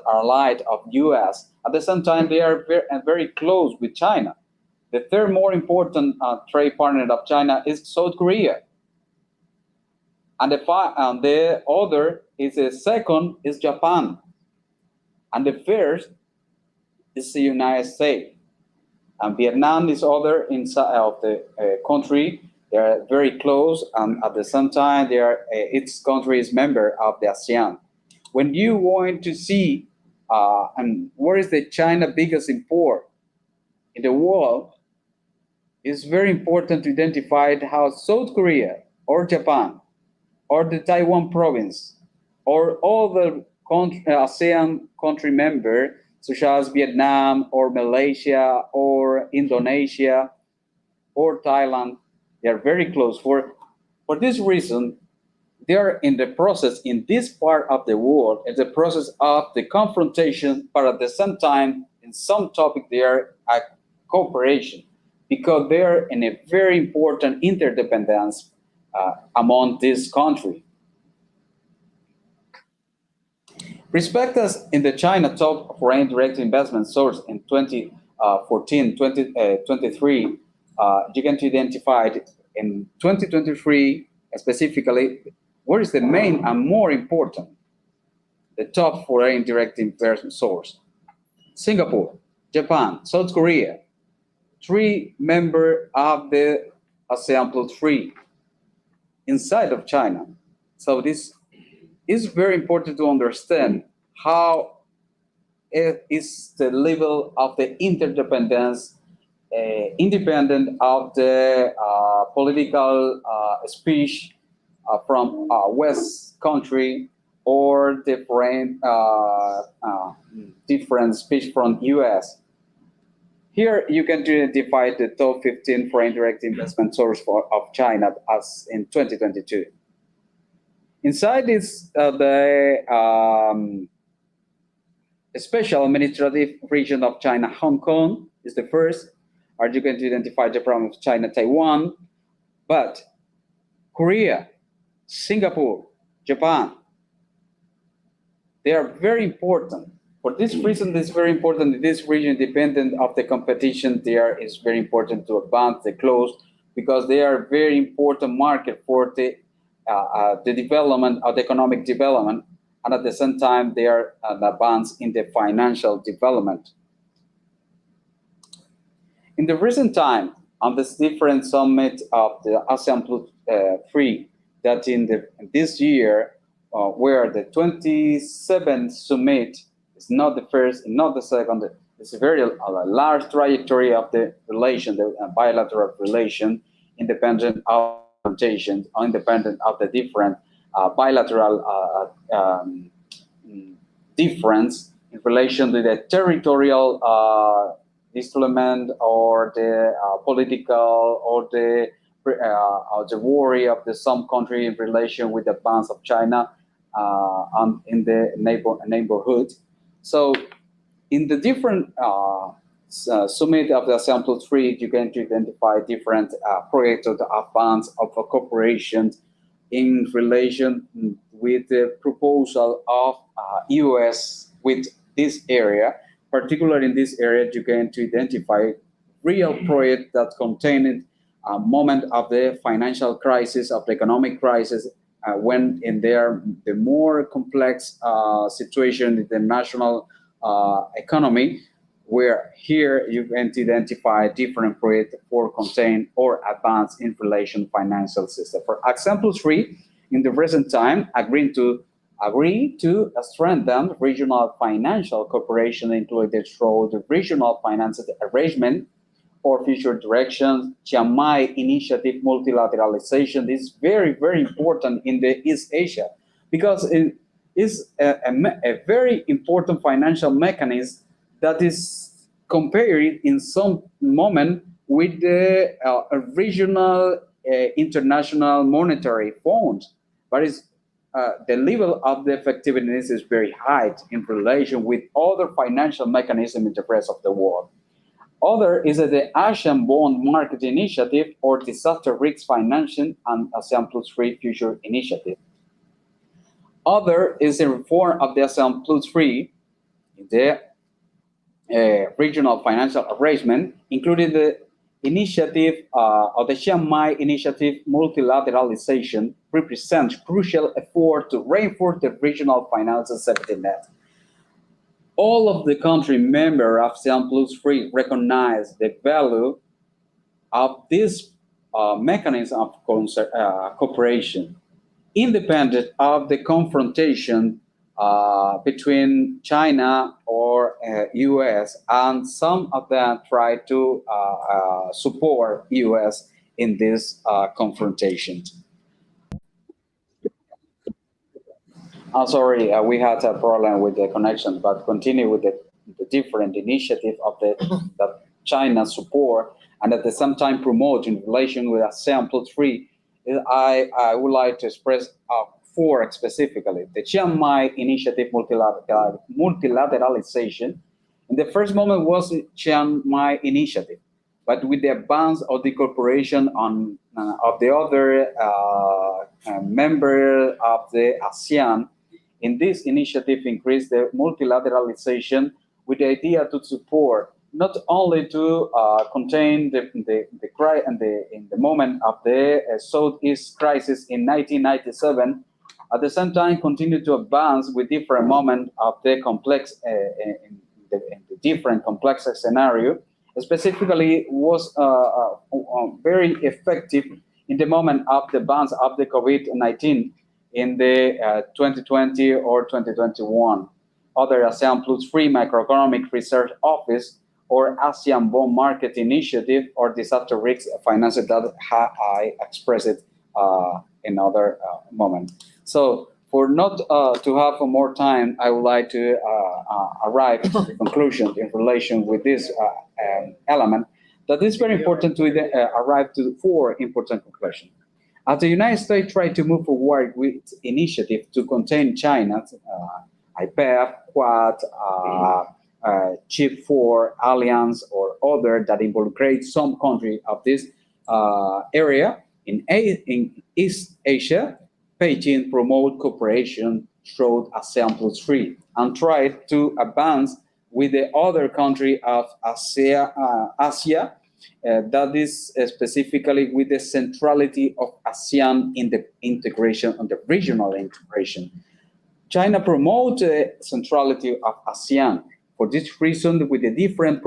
allied of US. At the same time, they are very close with China. The third more important trade partner of China is South Korea. And the other is the second is Japan. And the first is the United States. And Vietnam is other inside of the country. They are very close, and at the same time, each country is member of the ASEAN. When you want to see and where is the China biggest import in the world, it's very important to identify how South Korea or Japan or the Taiwan province or all the ASEAN country members, such as Vietnam or Malaysia or Indonesia or Thailand, they are very close. For this reason, they are in the process in this part of the world, in the process of the confrontation, but at the same time, in some topic, they are a cooperation, because they are in a very important interdependence among this country. Respect us in the China top foreign direct investment source in 2023, you can identify in 2023 specifically what is the main and more important, the top foreign direct investment source. Singapore, Japan, South Korea, 3 members of the ASEAN Plus 3 inside of China. So this is very important to understand how it is the level of the interdependence, independent of the political speech from West country or different speech from US. Here you can identify the top 15 foreign direct investment source of China as in 2022. Inside this, the special administrative region of China, Hong Kong is the first, or you can identify the province of China, Taiwan, but Korea, Singapore, Japan, they are very important. For this reason, it's very important that this region, independent of the competition there, is very important to advance the close, because they are very important market for the development of the economic development, and at the same time, they are advanced in the financial development. In the recent time, on this different summit of the ASEAN Plus 3, that in this year, where the 27th summit is not the first, not the second, it's a very large trajectory of the relation, the bilateral relation, independent of implementations, independent of the different bilateral difference in relation to the territorial instrument or the political or the worry of the some country in relation with the advance of China in the neighborhood. So in the different summit of the ASEAN Plus 3, you can identify different projects of the advance of cooperation in relation with the proposal of US with this area. Particularly in this area, you can identify real projects that contain a moment of the financial crisis, of the economic crisis, when in there the more complex situation in the national economy, where here you can identify different projects for contain or advance in relation financial system. For example 3, in the recent time, agree to strengthen regional financial cooperation, included through the regional finance arrangement or future directions. Chiang Mai initiative multilateralization is very, very important in the East Asia, because it is a very important financial mechanism that is compared in some moment with the regional international monetary fund, but it's the level of the effectiveness is very high in relation with other financial mechanisms in the rest of the world. Other is the Asian Bond Market Initiative or Disaster Risk Financing and ASEAN Plus 3 Future Initiative. Other is the reform of the ASEAN Plus 3, the regional financial arrangement, including the initiative of the Chiang Mai Initiative multilateralization, represents crucial effort to reinforce the regional financial safety net. All of the country members of ASEAN Plus 3 recognize the value of this mechanism of cooperation, independent of the confrontation between China or US, and some of them try to support US in this confrontation. Sorry, we had a problem with the connection, but continue with the different initiative of that China support, and at the same time promote in relation with ASEAN Plus 3. I would like to express 4 specifically. The Chiang Mai Initiative multilateralization. In the first moment was the Chiang Mai Initiative, but with the advance of the cooperation of the other member of the ASEAN, in this initiative increased the multilateralization with the idea to support not only to contain the cry and in the moment of the Southeast crisis in 1997, at the same time continue to advance with different moments of the complex in the different complex scenario. Specifically, was very effective in the moment of the advance of the COVID-19 in the 2020 or 2021. Other ASEAN Plus 3 Macroeconomic Research Office or ASEAN Bond Market Initiative or disaster risk financing that I expressed it in other moment. So for not to have more time, I would like to arrive to the conclusion in relation with this element that is very important to arrive to 4 important conclusions. As the United States tried to move forward with initiative to contain China's IPEF, Quad, Chip 4 alliance, or other that involucrate some country of this area in East Asia, Beijing promote cooperation through ASEAN Plus 3 and tried to advance with the other country of Asia, that is specifically with the centrality of ASEAN in the integration, on the regional integration. China promotes the centrality of ASEAN. For this reason, with the different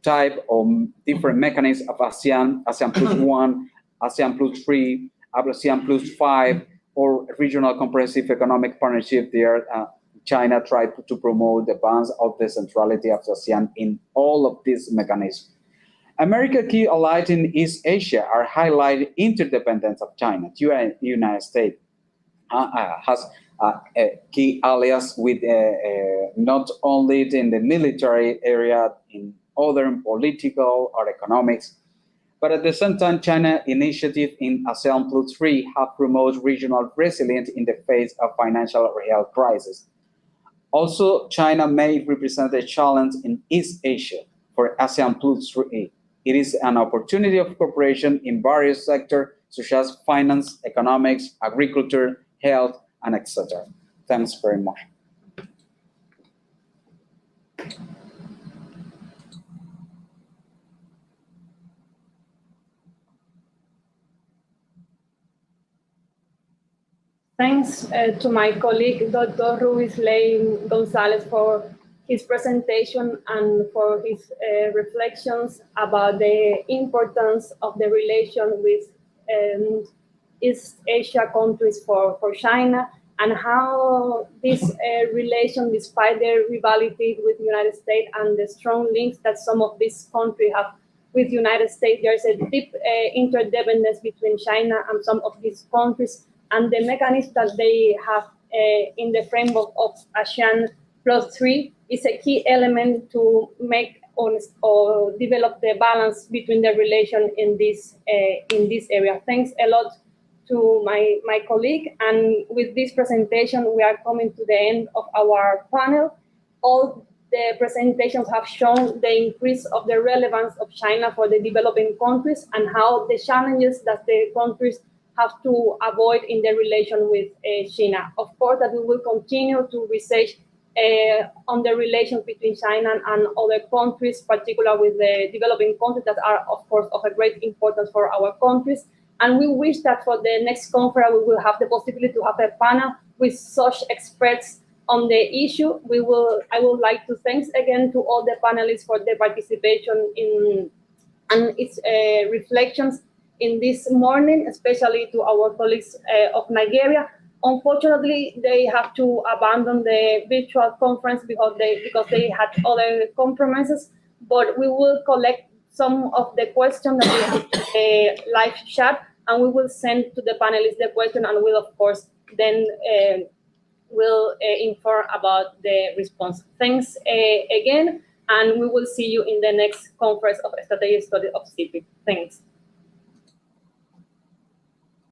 type of different mechanisms of ASEAN, ASEAN Plus 1, ASEAN Plus 3, ASEAN Plus 5, or regional comprehensive economic partnership, there China tried to promote the advance of the centrality of ASEAN in all of these mechanisms. America's key allies in East Asia are highlighting interdependence of China. The United States has key allies with not only in the military area, in other political or economics, but at the same time, China initiative in ASEAN Plus 3 have promoted regional resilience in the face of financial real crisis. Also, China may represent a challenge in East Asia for ASEAN Plus 3. It is an opportunity of cooperation in various sectors, such as finance, economics, agriculture, health, and etc. Thanks very much. Thanks to my colleague, Dr. Yoslán González, for his presentation and for his reflections about the importance of the relation with East Asia countries for China, and how this relation, despite their rivalry with the United States and the strong links that some of these countries have with the United States, there's a deep interdependence between China and some of these countries, and the mechanism that they have in the framework of ASEAN Plus 3 is a key element to make or develop the balance between the relation in this area. Thanks a lot to my colleague, and with this presentation we are coming to the end of our panel. All the presentations have shown the increase of the relevance of China for the developing countries and how the challenges that the countries have to avoid in their relation with China. Of course, that we will continue to research on the relations between China and other countries, particularly with the developing countries that are, of course, of a great importance for our countries. And we wish that for the next conference, we will have the possibility to have a panel with such experts on the issue. I would like to thank again to all the panelists for their participation and its reflections in this morning, especially to our colleagues of Nigeria. Unfortunately, they have to abandon the virtual conference because they had other compromises. But we will collect some of the questions that we live chat, and we will send to the panelists the question, and we'll of course then will inform about the response. Thanks again, and we will see you in the next conference of Strategic Studies of CIPI. Thanks.